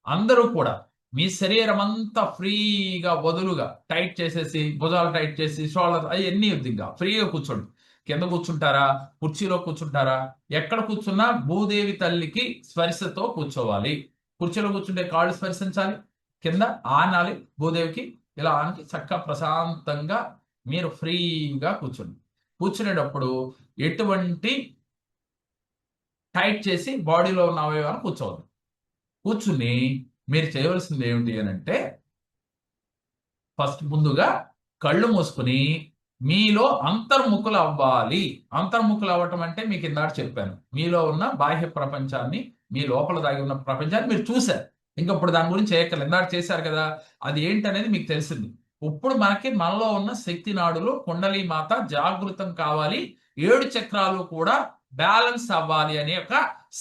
అందరూ కూడా మీ శరీరం అంతా ఫ్రీగా వదులుగా టైట్ చేసేసి, భుజాలు టైట్ చేసి, షోల్డర్ అవన్నీ విధంగా ఫ్రీగా కూర్చోండి. కింద కూర్చుంటారా, కుర్చీలో కూర్చుంటారా, ఎక్కడ కూర్చున్నా భూదేవి తల్లికి స్పర్శతో కూర్చోవాలి. కుర్చీలో కూర్చుంటే కాళ్ళు స్పర్శించాలి, కింద ఆనాలి భూదేవికి. ఇలా ఆనికి చక్కగా ప్రశాంతంగా మీరు ఫ్రీగా కూర్చోండి. కూర్చునేటప్పుడు ఎటువంటి టైట్ చేసి బాడీలో ఉన్న అవయవాలు కూర్చోవద్దు. కూర్చుని మీరు చేయవలసింది ఏమిటి అని అంటే, ఫస్ట్ ముందుగా కళ్ళు మూసుకుని మీలో అంతర్ముఖులు అవ్వాలి. అంతర్ముఖులు అవ్వటం అంటే మీకు ఇందాక చెప్పాను, మీలో ఉన్న బాహ్య ప్రపంచాన్ని, మీ లోపల దాగి ఉన్న ప్రపంచాన్ని మీరు చూశారు. ఇంకప్పుడు దాని గురించి చేయక్కర్లేదు, ఇందాక చేశారు కదా, అది ఏంటనేది మీకు తెలిసింది. ఇప్పుడు మనలో ఉన్న శక్తి నాడులు, కుండలి మాత జాగృతం కావాలి, 7 చక్రాలు కూడా బ్యాలెన్స్ అవ్వాలి అనే ఒక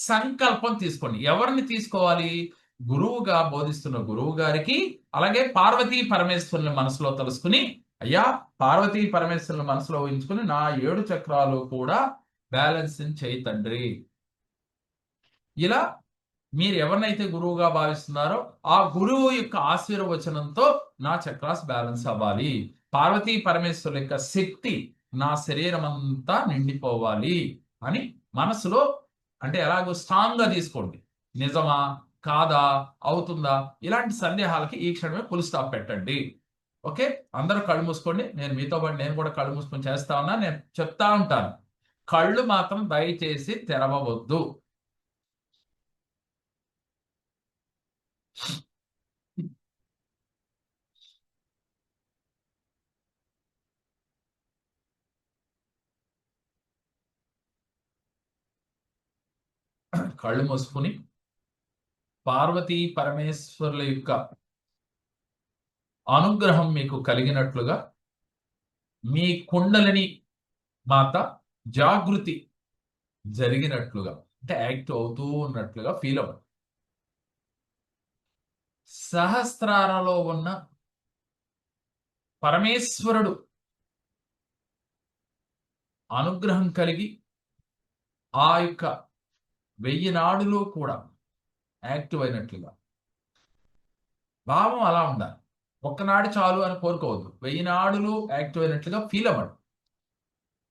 సంకల్పం తీసుకోండి. ఎవరిని తీసుకోవాలి? గురువుగా బోధిస్తున్న గురువు గారికి, అలాగే పార్వతీ పరమేశ్వరుని మనసులో తెలుసుకుని, అయ్యా పార్వతీ పరమేశ్వరుని మనసులో ఊహించుకుని నా 7 చక్రాలు కూడా బ్యాలెన్సింగ్ చేయి తండ్రి. ఇలా మీరు ఎవరినైతే గురువుగా భావిస్తున్నారో ఆ గురువు యొక్క ఆశీర్వచనంతో నా చక్రాస్ బ్యాలెన్స్ అవ్వాలి, పార్వతీ పరమేశ్వరుల యొక్క శక్తి నా శరీరం అంతా నిండిపోవాలి అని మనసులో, అంటే ఎలాగో స్ట్రాంగ్ గా తీసుకోండి. నిజమా కాదా అవుతుందా ఇలాంటి సందేహాలకి ఈ క్షణమే ఫుల్ స్టాప్ పెట్టండి. ఓకే, అందరూ కళ్ళు మూసుకోండి. నేను మీతో పాటు నేను కూడా కళ్ళు మూసుకొని చేస్తా ఉన్నా, నేను చెప్తా ఉంటాను. కళ్ళు మాత్రం దయచేసి తెరవవద్దు. కళ్ళు మూసుకుని పార్వతీ పరమేశ్వరుల యొక్క అనుగ్రహం మీకు కలిగినట్లుగా, మీ కుండలిని మాత జాగృతి జరిగినట్లుగా, అంటే యాక్టివ్ అవుతూ ఉన్నట్లుగా ఫీల్ అవ్వండి. సహస్రారలో ఉన్న పరమేశ్వరుడు అనుగ్రహం కలిగి ఆ యొక్క 1000 నాడులు కూడా యాక్టివ్ అయినట్లుగా భావం అలా ఉండాలి. ఒక్కనాడు చాలు అని కోరుకోవద్దు, 1000 నాడులు యాక్టివ్ అయినట్లుగా ఫీల్ అవ్వండి.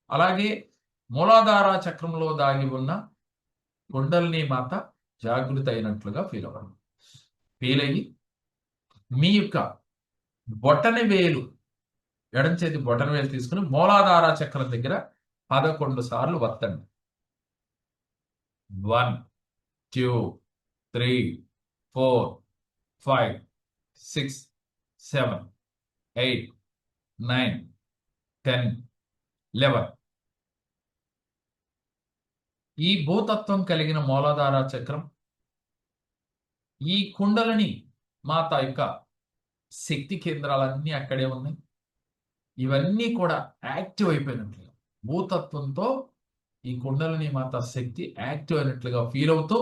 అలాగే మూలాధార చక్రంలో దాగి ఉన్న కుండలిని మాత జాగృతి అయినట్లుగా ఫీల్ అవ్వండి. ఫీల్ అయ్యి మీ యొక్క బొటన వేలు, ఎడం చేతి బొటన వేలు తీసుకుని మూలాధార చక్రం దగ్గర 11 సార్లు వత్తండి. 1 2 3 4 5 6 7 8 9 10 11. ఈ భూతత్వం కలిగిన మూలాధార చక్రం, ఈ కుండలిని మాత యొక్క శక్తి కేంద్రాలన్నీ అక్కడే ఉన్నాయి. ఇవన్నీ కూడా యాక్టివ్ అయిపోయినట్లుగా, భూతత్వంతో ఈ కుండలిని మాత శక్తి యాక్టివ్ అయినట్లుగా ఫీల్ అవుతూ,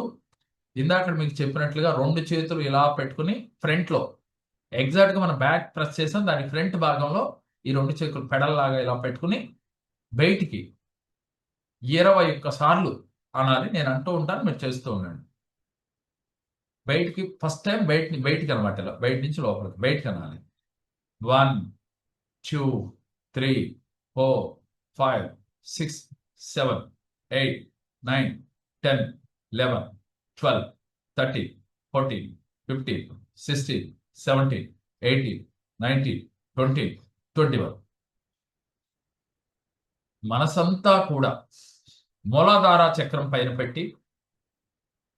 ఇందాక మీకు చెప్పినట్లుగా 2 చేతులు ఇలా పెట్టుకుని ఫ్రంట్ లో ఎగ్జాక్ట్ గా మనం బ్యాక్ ప్రెస్ చేసాం, దాని ఫ్రంట్ భాగంలో ఈ 2 చేతులు పెడల్ లాగా ఇలా పెట్టుకుని బయటికి 21 సార్లు అనాలి. నేను అంటూ ఉంటాను, మీరు చేస్తూ ఉండండి. బయటికి ఫస్ట్ టైం బయటికి అనమాట, ఇలా బయట నుంచి లోపలికి బయటికి అనాలి. 1 2 3 4 5 6 7 8 9 10 11 12 13 14 15 16 17 18 19 20 21. మనసంతా కూడా మూలాధార చక్రం పైన పెట్టి,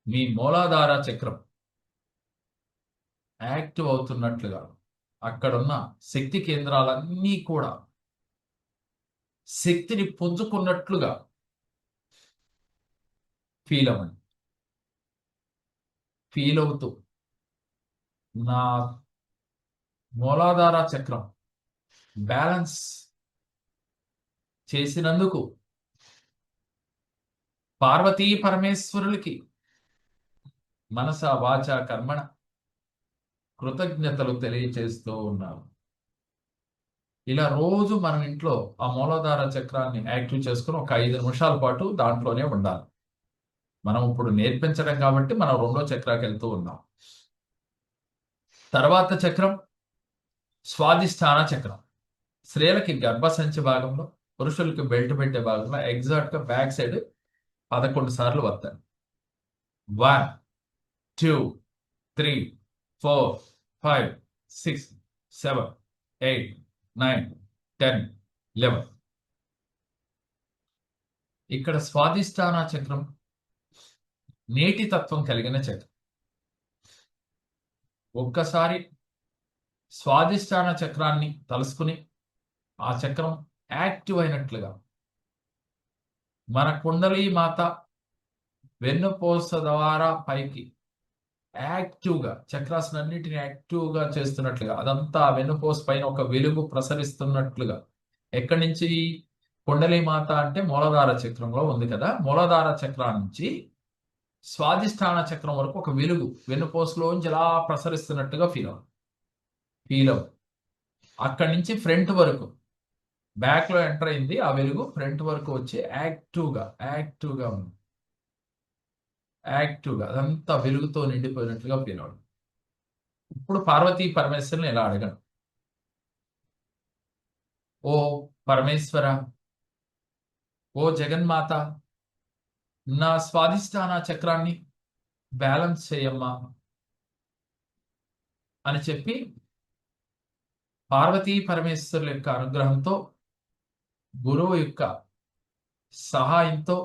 మీ మూలాధార చక్రం యాక్టివ్ అవుతున్నట్లుగా, అక్కడున్న శక్తి కేంద్రాలన్నీ కూడా శక్తిని పుంజుకున్నట్లుగా ఫీల్ అవ్వండి. ఫీల్ అవుతూ నా మూలాధార చక్రం బ్యాలెన్స్ చేసినందుకు పార్వతీ పరమేశ్వరులకి మనస వాచ కర్మణ కృతజ్ఞతలు తెలియచేస్తూ ఉన్నారు. ఇలా రోజు మనం ఇంట్లో ఆ మూలాధార చక్రాన్ని యాక్టివ్ చేసుకుని ఒక 5 నిమిషాల పాటు దాంట్లోనే ఉండాలి. మనం ఇప్పుడు నేర్పించడం కాబట్టి మనం 2వ చక్రాకి వెళ్తూ ఉన్నాం. తర్వాత చక్రం స్వాదిష్టాన చక్రం. స్త్రీలకి గర్భసంచి భాగంలో, పురుషులకి బెల్ట్ పెట్టే భాగంలో ఎగ్జాక్ట్ గా బ్యాక్ సైడ్ 11 సార్లు వస్తాయి. 1 2 3 4 5 6 7 8 9 10 11. ఇక్కడ స్వాదిష్టాన చక్రం నేటి తత్వం కలిగిన చక్రం. ఒక్కసారి స్వాదిష్టాన చక్రాన్ని తలుసుకుని ఆ చక్రం యాక్టివ్ అయినట్లుగా, మన కుండలి మాత వెన్నుపూస ద్వారా పైకి యాక్టివ్గా చక్రాసనన్నిటిని యాక్టివ్గా చేస్తున్నట్లుగా, అదంతా వెన్నుపూస పైన ఒక వెలుగు ప్రసరిస్తున్నట్లుగా. ఎక్కడి నుంచి? కుండలి మాత అంటే మూలాధార చక్రంలో ఉంది కదా, మూలాధార చక్రం నుంచి స్వాదిష్టాన చక్రం వరకు ఒక వెలుగు వెన్నుపూసలోంచి ఇలా ప్రసరిస్తున్నట్టుగా ఫీల్ అక్కడి నుంచి ఫ్రంట్ వరకు బ్యాక్ లో ఎంటర్ అయింది ఆ వెలుగు, ఫ్రంట్ వరకు వచ్చి యాక్టివ్గా ఉంది. అదంతా వెలుగుతో నిండిపోయినట్లుగా ఫీల్ అవ్వడం. ఇప్పుడు పార్వతీ పరమేశ్వరుని ఇలా అడగండి. ఓ పరమేశ్వర, ఓ జగన్మాత, నా స్వాదిష్టాన చక్రాన్ని బ్యాలెన్స్ చేయమ్మా అని చెప్పి పార్వతీ పరమేశ్వరుల యొక్క అనుగ్రహంతో, గురువు యొక్క సహాయంతో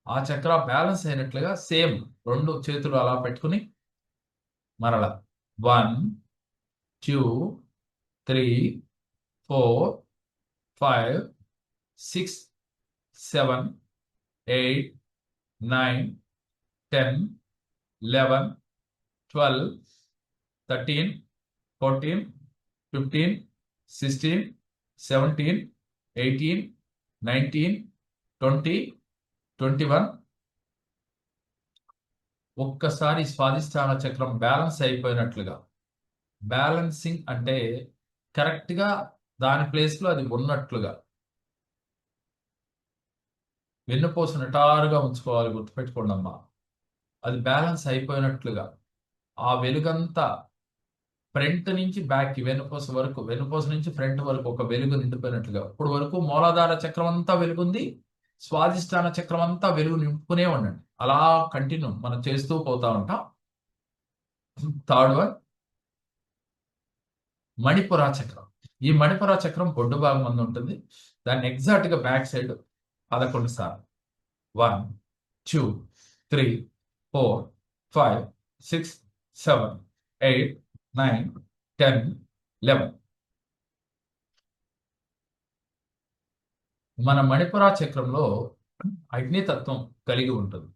ఆ చక్ర బ్యాలెన్స్ అయినట్లుగా సేమ్ 2 చేతులు అలా పెట్టుకుని మరల 1 2 3 4 5 6 7 8 9 10 11 12 13 14 15 16 17 18 19 20 21. ఒక్కసారి స్వాదిష్టాన చక్రం బ్యాలెన్స్ అయిపోయినట్లుగా, బ్యాలెన్సింగ్ అంటే కరెక్ట్గా దాని ప్లేస్లో అది ఉన్నట్లుగా, వెన్నుపూస నిటారుగా ఉంచుకోవాలి, గుర్తుపెట్టుకోండి అమ్మా. అది బ్యాలెన్స్ అయిపోయినట్లుగా ఆ వెలుగంతా ఫ్రంట్ నుంచి బ్యాక్ వెన్నుపూస వరకు, వెన్నుపూస నుంచి ఫ్రంట్ వరకు ఒక వెలుగు నిండిపోయినట్లుగా. ఇప్పుడు వరకు మూలాధార చక్రం అంతా వెలుగుంది, స్వాదిష్టాన చక్రం అంతా వెలుగు నింపుకునే ఉండండి. అలా కంటిన్యూ మనం చేస్తూ పోతా ఉంటాం. థర్డ్ వన్ మణిపురా చక్రం. ఈ మణిపురా చక్రం బొడ్డు భాగం మంది ఉంటుంది. దాన్ని ఎగ్జాక్ట్ గా బ్యాక్ సైడ్ 11 సార్లు 1 2 3 4 5 6 7 8 9 10 11. మన మణిపురా చక్రంలో అగ్నితత్వం కలిగి ఉంటుంది.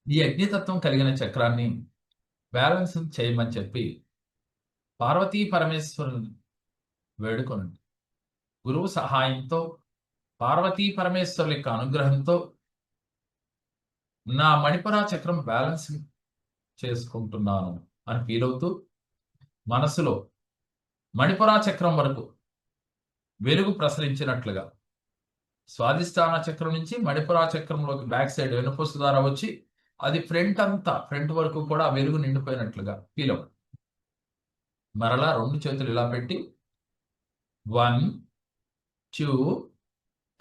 ఈ అగ్నితత్వం కలిగిన చక్రాన్ని బ్యాలెన్స్ చేయమని చెప్పి పార్వతీ పరమేశ్వరుని వేడుకొనండి. గురువు సహాయంతో, పార్వతీ పరమేశ్వరుల యొక్క అనుగ్రహంతో నా మణిపురా చక్రం బ్యాలెన్స్ చేసుకుంటున్నాను అని ఫీల్ అవుతూ మనసులో మణిపురా చక్రం వరకు వెలుగు ప్రసరించినట్లుగా, స్వాదిష్టాన చక్రం నుంచి మణిపురా చక్రంలోకి బ్యాక్ సైడ్ వెనుపూస ద్వారా వచ్చి అది ఫ్రంట్ వరకు కూడా వెలుగు నిండిపోయినట్లుగా ఫీల్ అవ్వండి. మరలా 2 చేతులు ఇలా పెట్టి 1 2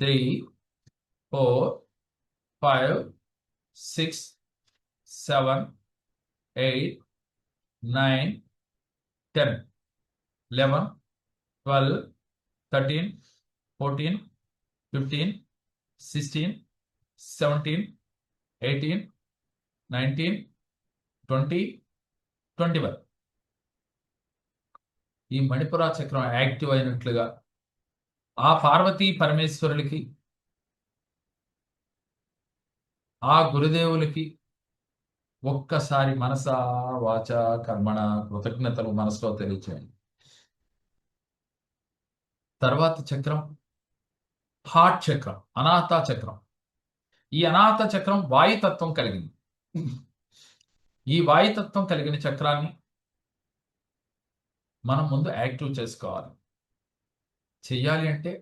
3 4 5 6 7 8 9 10 11 12 13 14 15 16 17 18 19 20 21. ఈ మణిపురా చక్రం యాక్టివ్ అయినట్లుగా ఆ పార్వతీ పరమేశ్వరులకి, ఆ గురుదేవులకి ఒక్కసారి మనస వాచ కర్మణ కృతజ్ఞతలు మనసులో తెలియచేయండి. తర్వాత చక్రం హార్ట్ చక్రం, అనాహత చక్రం. ఈ అనాహత చక్రం వాయుతత్వం కలిగింది. ఈ వాయుతత్వం కలిగిన చక్రాన్ని మనం ముందు యాక్టివ్ చేసుకోవాలి. చెయ్యాలి అంటే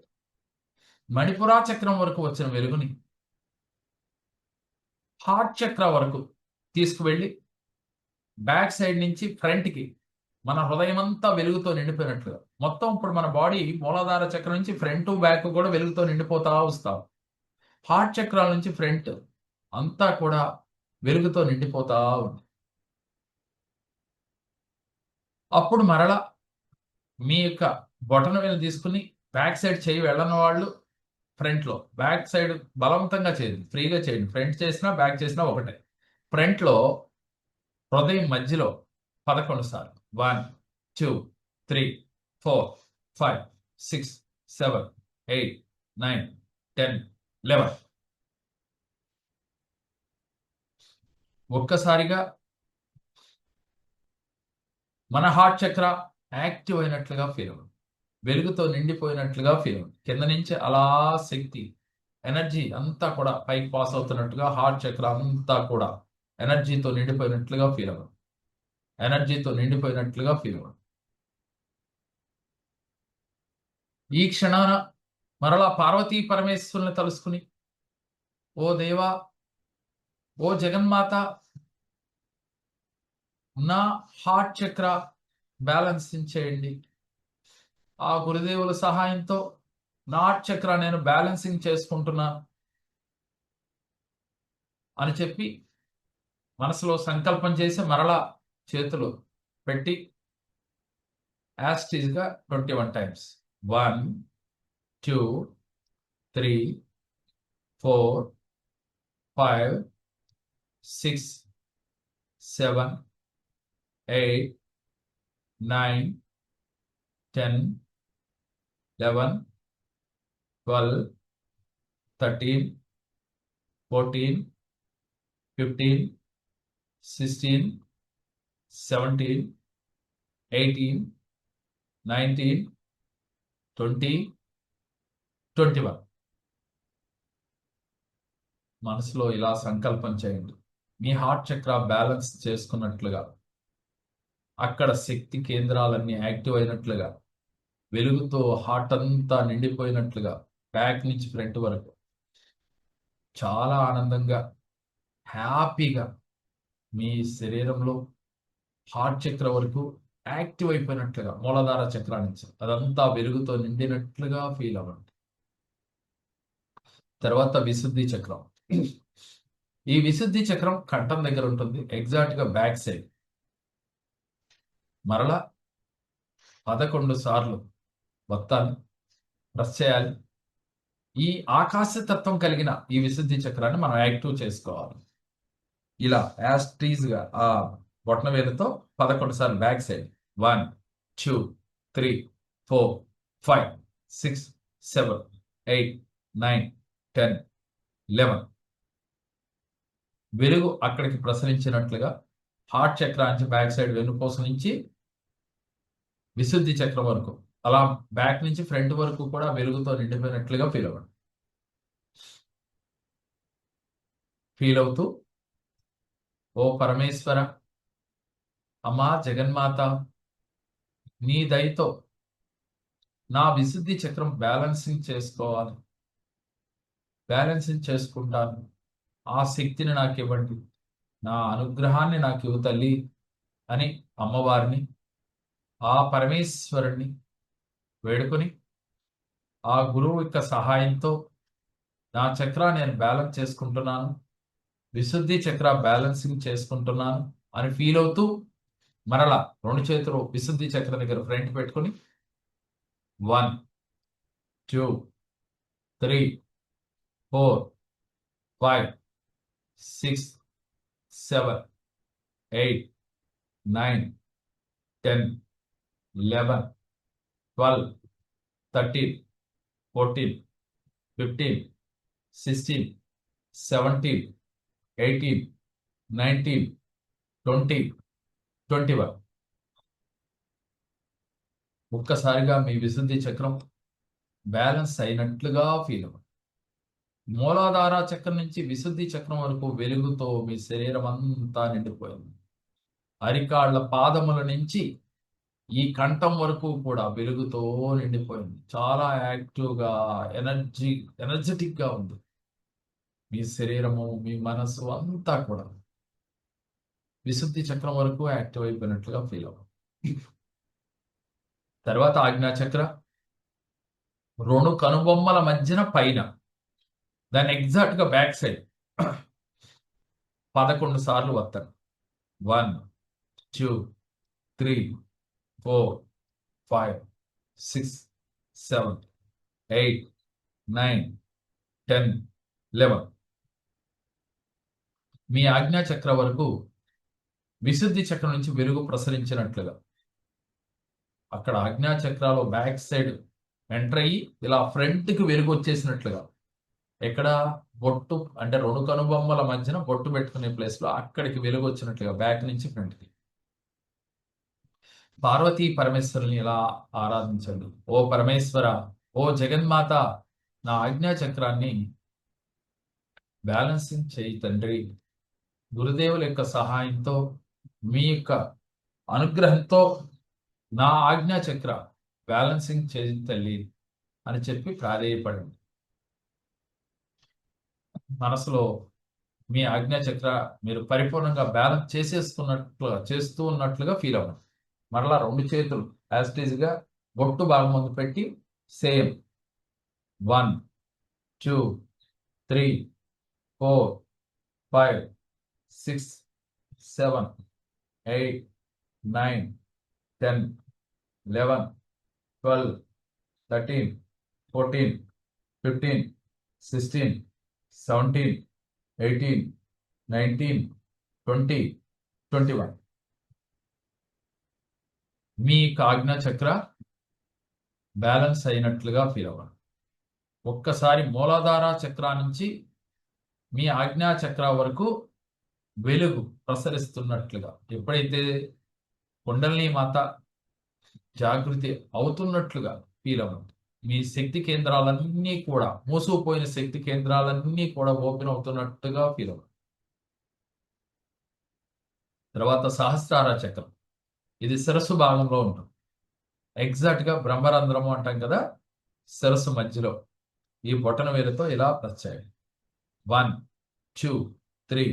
మణిపురా చక్రం వరకు వచ్చిన వెలుగుని హార్ట్ చక్ర వరకు తీసుకువెళ్ళి బ్యాక్ సైడ్ నుంచి ఫ్రంట్కి మన హృదయం అంతా వెలుగుతో నిండిపోయినట్లుగా, మొత్తం ఇప్పుడు మన బాడీ మూలాధార చక్రం నుంచి ఫ్రంట్ బ్యాక్ కూడా వెలుగుతో నిండిపోతా వస్తాం. హార్ట్ చక్రాల నుంచి ఫ్రంట్ అంతా కూడా వెలుగుతో నిండిపోతా ఉంది. అప్పుడు మరలా మీ యొక్క బొటన వేలు తీసుకుని బ్యాక్ సైడ్ చేయి వెళ్ళని వాళ్ళు ఫ్రంట్లో, బ్యాక్ సైడ్ బలవంతంగా చేయండి, ఫ్రీగా చేయండి. ఫ్రంట్ చేసినా బ్యాక్ చేసినా ఒకటే. ఫ్రంట్లో హృదయం మధ్యలో 11 సార్లు 1 2 3 4 5 6 7 8 9 10 11. ఒక్కసారిగా మన హార్ట్ చక్ర యాక్టివ్ అయినట్లుగా ఫీల్ అవ్వండి, వెలుగుతో నిండిపోయినట్లుగా ఫీల్ అవ్వండి. కింద నుంచి అలా శక్తి ఎనర్జీ అంతా కూడా పైకి పాస్ అవుతున్నట్టుగా హార్ట్ చక్ర అంతా కూడా ఎనర్జీతో నిండిపోయినట్లుగా ఫీల్ అవ్వండి. ఎనర్జీతో నిండిపోయినట్లుగా ఫీల్ అవ్వండి. ఈ క్షణాన మరలా పార్వతీ పరమేశ్వరుని తలుసుకుని, ఓ దేవా, ఓ జగన్మాత, నా హార్ట్ చక్ర బ్యాలెన్సింగ్ చేయండి. ఆ గురుదేవుల సహాయంతో నా హార్ట్ చక్ర నేను బ్యాలెన్సింగ్ చేసుకుంటున్నాను అని చెప్పి మనసులో సంకల్పం చేసి మరలా చేతులు పెట్టి యాస్టీజ్గా 21 టైమ్స్ 1 2 3 4 5 6 7 8 9 10 11 12 13 14 15 16 17 18 19 20 21 మనసులో ఇలా సంకల్పం చేయండి. మీ హార్ట్ చక్ర బ్యాలెన్స్ చేసుకున్నట్లుగా, అక్కడ శక్తి కేంద్రాలన్నీ యాక్టివ్ అయినట్లుగా, వెలుగుతో హార్ట్ అంతా నిండిపోయినట్లుగా, బ్యాక్ నుంచి ఫ్రంట్ వరకు చాలా ఆనందంగా, హ్యాపీగా మీ శరీరంలో హార్ట్ చక్ర వరకు యాక్టివ్ అయిపోయినట్లుగా, మూలాధార చక్ర నుంచి అదంతా వెలుగుతో నిండినట్లుగా ఫీల్ అవ్వండి. తర్వాత విశుద్ధి చక్రం. ఈ విశుద్ధి చక్రం కంఠం దగ్గర ఉంటుంది, ఎగ్జాక్ట్ గా బ్యాక్ సైడ్. మరలా 11 సార్లు వత్తాలి, ప్రెస్ చేయాలి. ఈ ఆకాశతత్వం కలిగిన ఈ విశుద్ధి చక్రాన్ని మనం యాక్టివ్ చేసుకోవాలి. ఇలా యాస్టీజ్ గా ఆ బొటన వేలుతో 11 సార్లు బ్యాక్ సైడ్. 1 2 3 4 5 6 7 8 9 10 11 వెలుగు అక్కడికి ప్రసరించినట్లుగా హార్ట్ చక్ర నుంచి బ్యాక్ సైడ్ వెన్నుపూస నుంచి విశుద్ధి చక్రం వరకు, అలా బ్యాక్ నుంచి ఫ్రంట్ వరకు కూడా వెలుగుతో నిండిపోయినట్లుగా ఫీల్ అవ్వండి. ఫీల్ అవుతూ, ఓ పరమేశ్వర, అమ్మా జగన్మాత, నీ దయతో నా విశుద్ధి చక్రం బ్యాలెన్సింగ్ చేసుకోవాలి, బ్యాలెన్సింగ్ చేసుకుంటాను. ఆ శక్తిని నాకు ఇవ్వండి, నా అనుగ్రహాన్ని నాకు ఇవ్వు తల్లి అని అమ్మవారిని, ఆ పరమేశ్వరుణ్ణి వేడుకొని, ఆ గురువు యొక్క సహాయంతో నా చక్ర నేను బ్యాలెన్స్ చేసుకుంటున్నాను, విశుద్ధి చక్ర బ్యాలెన్సింగ్ చేసుకుంటున్నాను అని ఫీల్ అవుతూ, మరలా 2 చేతులు విశుద్ధి చక్ర దగ్గర ఫ్రంట్ పెట్టుకుని 1 2 3 4 5 6 7 8 9 10 11 12 13 14 15 16 17 18 19 20 21 ఒక్కసారిగా మీ విశుద్ధి చక్రం బ్యాలెన్స్ అయినట్లుగా ఫీల్ అవ్వండి. మూలాధార చక్రం నుంచి విశుద్ధి చక్రం వరకు వెలుగుతో మీ శరీరం అంతా నిండిపోయింది. అరికాళ్ల పాదముల నుంచి ఈ కంఠం వరకు కూడా వెలుగుతో నిండిపోయింది. చాలా యాక్టివ్గా, ఎనర్జెటిక్ గా ఉంది మీ శరీరము, మీ మనసు అంతా కూడా విశుద్ధి చక్రం వరకు యాక్టివ్ అయిపోయినట్లుగా ఫీల్ అవ్వండి. తర్వాత ఆజ్ఞా చక్ర 2 కనుబొమ్మల మధ్యన పైన, దాని ఎగ్జాక్ట్ గా బ్యాక్ సైడ్ 11 సార్లు వత్తాను. 1 2 3 4 5 6 7 8 9 10 11 మీ ఆజ్ఞా చక్ర వరకు విశుద్ధి చక్రం నుంచి వెలుగు ప్రసరించినట్లుగా, అక్కడ ఆజ్ఞా చక్రాలో బ్యాక్ సైడ్ ఎంటర్ అయ్యి ఇలా ఫ్రంట్ కి వెలుగు వచ్చేసినట్లుగా, ఎక్కడ బొట్టు అంటే 2 కనుబొమ్మల మధ్యన బొట్టు పెట్టుకునే ప్లేస్ లో అక్కడికి వెలుగు వచ్చినట్లుగా బ్యాక్ నుంచి ఫ్రంట్ కి. పార్వతీ పరమేశ్వరుని ఇలా ఆరాధించండి. ఓ పరమేశ్వర, ఓ జగన్మాత, నా ఆజ్ఞా చక్రాన్ని బ్యాలెన్సింగ్ చేయి తండ్రి. గురుదేవుల యొక్క సహాయంతో, మీ యొక్క అనుగ్రహంతో నా ఆజ్ఞా చక్ర బ్యాలెన్సింగ్ చేయి తల్లి అని చెప్పి ప్రాధేయపడండి. మనసులో మీ ఆజ్ఞా చక్ర మీరు పరిపూర్ణంగా బ్యాలెన్స్ చేస్తూ ఉన్నట్లుగా ఫీల్ అవ్వండి. మరలా 2 చేతులు యాజిటీజ్గా బొట్టు భాగం ముందు పెట్టి సేమ్ 1 2 3 4 5 6 7 8 9 10 11 12 13 14 15 16 17 18 19 20 21. మీ ఆజ్ఞా చక్ర బ్యాలెన్స్ అయినట్లుగా ఫీల్ అవ్వండి. ఒక్కసారి మూలాధార చక్ర నుంచి మీ ఆజ్ఞా చక్ర వరకు వెలుగు ప్రసరిస్తున్నట్లుగా, ఎప్పుడైతే కుండలిని మాత జాగృతి అవుతున్నట్లుగా ఫీల్ అవ్వండి. మీ శక్తి కేంద్రాలన్నీ కూడా, మూసుకుపోయిన శక్తి కేంద్రాలన్నీ కూడా ఓపెన్ అవుతున్నట్టుగా ఫీల్ అవ్వండి. తర్వాత సహస్రార చక్రం, ఇది శిరస్సు భాగంలో ఉంటుంది. ఎగ్జాక్ట్గా బ్రహ్మరంధ్రము అంటాం కదా, శిరస్సు మధ్యలో ఈ బొటన వేలుతో ఇలా ప్రెస్ చేయండి. 1 2 3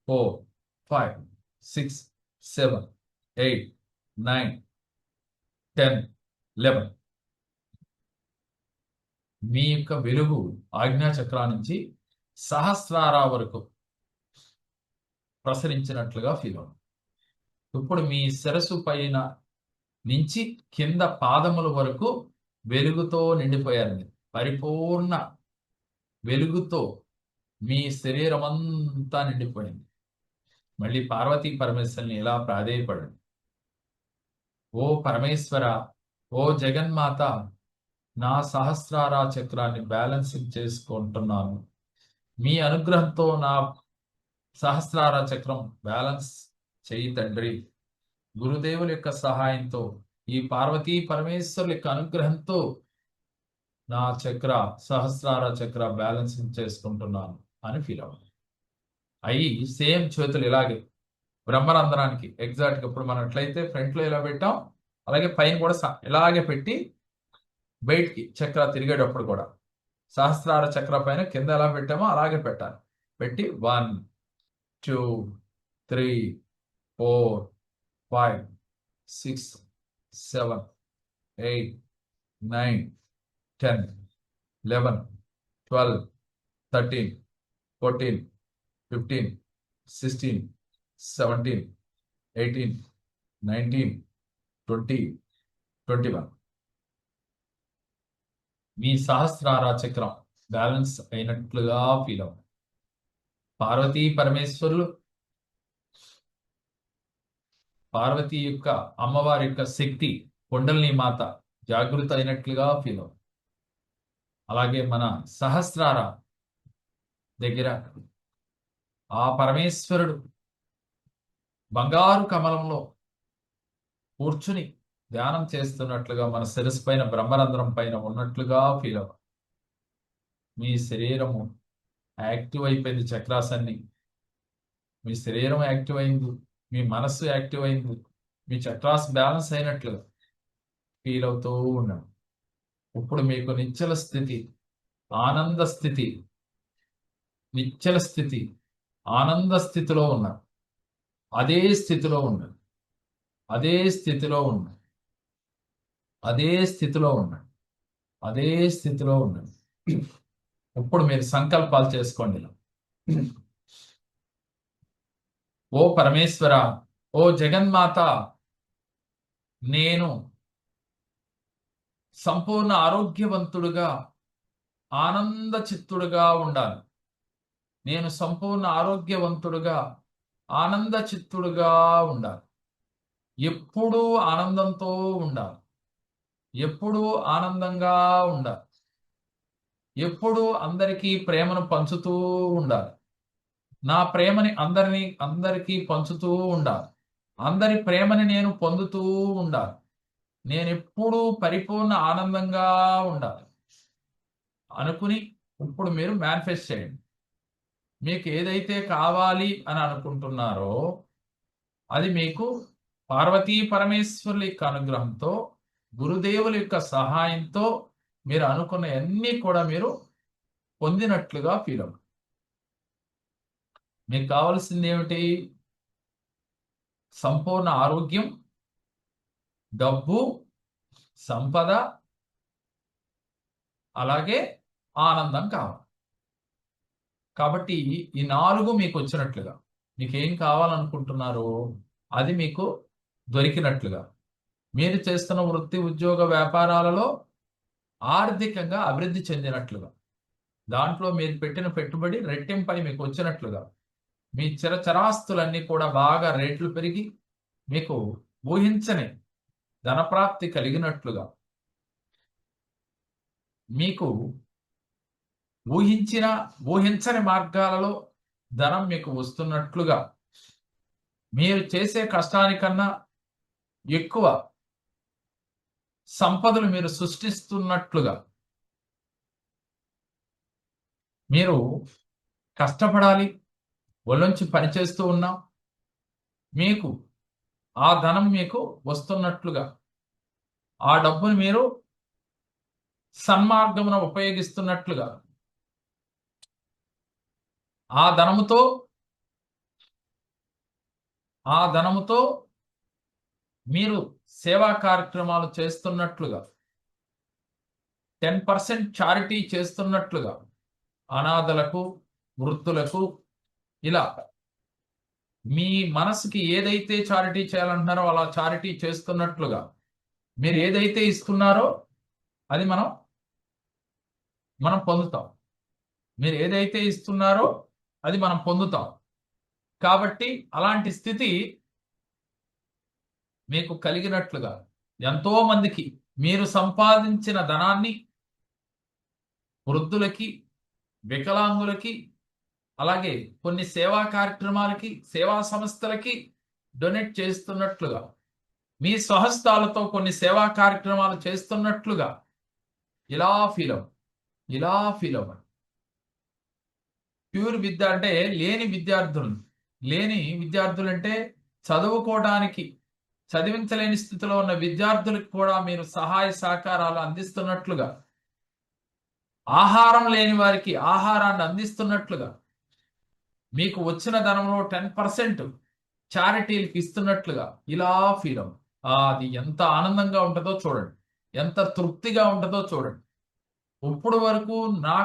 4 5 6 7 8 9 10 11. మీ యొక్క వెలుగు ఆజ్ఞా చక్రా నుంచి సహస్రార వరకు ప్రసరించినట్లుగా ఫీల్ అవుతుంది. ఇప్పుడు మీ శిరస్సు పైన నుంచి కింద పాదముల వరకు వెలుగుతో నిండిపోయారు. పరిపూర్ణ వెలుగుతో మీ శరీరం అంతా నిండిపోయింది. మళ్ళీ పార్వతీ పరమేశ్వరుని ఇలా ప్రాధేయపడండి. ఓ పరమేశ్వర, ఓ జగన్మాత, నా సహస్రార చక్రాన్ని బ్యాలెన్సింగ్ చేసుకుంటున్నాను. మీ అనుగ్రహంతో నా సహస్రార చక్రం బ్యాలెన్స్ చేయి తండ్రి. గురుదేవుల యొక్క సహాయంతో, ఈ పార్వతీ పరమేశ్వరుల యొక్క అనుగ్రహంతో నా చక్ర, సహస్రార చక్ర బ్యాలెన్సింగ్ చేసుకుంటున్నాను అని ఫీల్ అవ్వండి. అయ్యి సేమ్ చేతులు ఇలాగే బ్రహ్మరంధ్రానికి ఎగ్జాక్ట్గా ఇప్పుడు మనం ఎట్లయితే ఫ్రంట్లో ఇలా పెట్టాం, అలాగే పైన కూడా ఇలాగే పెట్టి బయటికి చక్ర తిరిగేటప్పుడు కూడా సహస్రార చక్ర పైన కింద ఎలా పెట్టామో అలాగే పెట్టాలి. పెట్టి 1 2 3 4 5 6 7 8 9 10 11 12 13 14 15 16 17 18 19 20 21. మీ సహస్రార చక్రం బ్యాలెన్స్ అయినట్లుగా ఫీల్ అవ్వండి. పార్వతీ పరమేశ్వరులు, పార్వతీ యొక్క అమ్మవారి యొక్క శక్తి కుండలిని మాత జాగృత అయినట్లుగా ఫీల్ అవ్వండి. అలాగే మన సహస్రార దగ్గర ఆ పరమేశ్వరుడు బంగారు కమలంలో కూర్చుని ధ్యానం చేస్తున్నట్లుగా మన శిరస్సు పైన బ్రహ్మరంధ్రం పైన ఉన్నట్లుగా ఫీల్ అవ్వండి. మీ శరీరము యాక్టివ్ అయిపోయింది. చక్రాసన్ని మీ శరీరం యాక్టివ్ అయింది, మీ మనస్సు యాక్టివ్ అయింది, మీ చక్రాస్ బ్యాలెన్స్ అయినట్లుగా ఫీల్ అవుతూ ఉండండి. ఇప్పుడు మీకు నిశ్చల స్థితి, ఆనంద స్థితి, నిశ్చల స్థితి, ఆనంద స్థితిలో ఉన్నారు. అదే స్థితిలో ఉండండి, అదే స్థితిలో ఉండండి, అదే స్థితిలో ఉండండి, అదే స్థితిలో ఉండండి. ఇప్పుడు మీరు సంకల్పాలు చేసుకోండి. ఓ పరమేశ్వర, ఓ జగన్మాత, నేను సంపూర్ణ ఆరోగ్యవంతుడుగా, ఆనంద చిత్తుడుగా ఉండాలి. నేను సంపూర్ణ ఆరోగ్యవంతుడుగా, ఆనంద చిత్తుడుగా ఉండాలి. ఎప్పుడూ ఆనందంతో ఉండాలి, ఎప్పుడూ ఆనందంగా ఉండాలి, ఎప్పుడూ అందరికీ ప్రేమను పంచుతూ ఉండాలి. నా ప్రేమని అందరికీ పంచుతూ ఉండాలి. అందరి ప్రేమని నేను పొందుతూ ఉండాలి. నేను ఎప్పుడూ పరిపూర్ణ ఆనందంగా ఉండాలి అనుకుని ఇప్పుడు మీరు మేనిఫెస్ట్ చేయండి. మీకు ఏదైతే కావాలి అని అనుకుంటున్నారో అది మీకు పార్వతీ పరమేశ్వరుల యొక్క అనుగ్రహంతో, గురుదేవుల యొక్క సహాయంతో మీరు అనుకున్న అన్నీ కూడా మీరు పొందినట్లుగా ఫీల్ అవ్వండి. మీకు కావాల్సింది ఏమిటి? సంపూర్ణ ఆరోగ్యం, డబ్బు, సంపద, అలాగే ఆనందం కావాలి. కాబట్టి ఈ 4 మీకు వచ్చినట్లుగా, మీకు ఏం కావాలనుకుంటున్నారో అది మీకు దొరికినట్లుగా, మీరు చేస్తున్న వృత్తి, ఉద్యోగ, వ్యాపారాలలో ఆర్థికంగా అభివృద్ధి చెందినట్లుగా, దాంట్లో మీరు పెట్టిన పెట్టుబడి రెట్టింపై మీకు వచ్చినట్లుగా, మీ చరాస్తులన్నీ కూడా బాగా రేట్లు పెరిగి మీకు ఊహించని ధనప్రాప్తి కలిగినట్లుగా, మీకు ఊహించని మార్గాలలో ధనం మీకు వస్తున్నట్లుగా, మీరు చేసే కష్టానికన్నా ఎక్కువ సంపదలు మీరు సృష్టిస్తున్నట్లుగా, మీరు కష్టపడాలి, ఒళ్ళొంచి పనిచేస్తూ ఉన్నాం, మీకు ఆ ధనం మీకు వస్తున్నట్లుగా, ఆ డబ్బును మీరు సన్మార్గమున ఉపయోగిస్తున్నట్లుగా, ఆ ధనముతో మీరు సేవా కార్యక్రమాలు చేస్తున్నట్లుగా, 10% చారిటీ చేస్తున్నట్లుగా, అనాథలకు, వృద్ధులకు, ఇలా మీ మనసుకి ఏదైతే చారిటీ చేయాలంటున్నారో అలా చారిటీ చేస్తున్నట్లుగా, మీరు ఏదైతే ఇస్తున్నారో అది మనం పొందుతాం. మీరు ఏదైతే ఇస్తున్నారో అది మనం పొందుతాం. కాబట్టి అలాంటి స్థితి మీకు కలిగినట్లుగా, ఎంతో మందికి మీరు సంపాదించిన ధనాన్ని వృద్ధులకి, వికలాంగులకి, అలాగే కొన్ని సేవా కార్యక్రమాలకి, సేవా సంస్థలకి డొనేట్ చేస్తున్నట్లుగా, మీ స్వహస్తాలతో కొన్ని సేవా కార్యక్రమాలు చేస్తున్నట్లుగా ఇలా ఫీల్ అవ్వండి. ప్యూర్ విద్య అంటే లేని విద్యార్థులు అంటే చదువుకోవడానికి చదివించలేని స్థితిలో ఉన్న విద్యార్థులకు కూడా మీరు సహాయ సహకారాలు అందిస్తున్నట్లుగా, ఆహారం లేని వారికి ఆహారాన్ని అందిస్తున్నట్లుగా, మీకు వచ్చిన ధనంలో 10% చారిటీలకు ఇస్తున్నట్లుగా ఇలా ఫీల్ అవ్వండి. అది ఎంత ఆనందంగా ఉంటుందో చూడండి, ఎంత తృప్తిగా ఉంటుందో చూడండి. ఇప్పుడు వరకు నా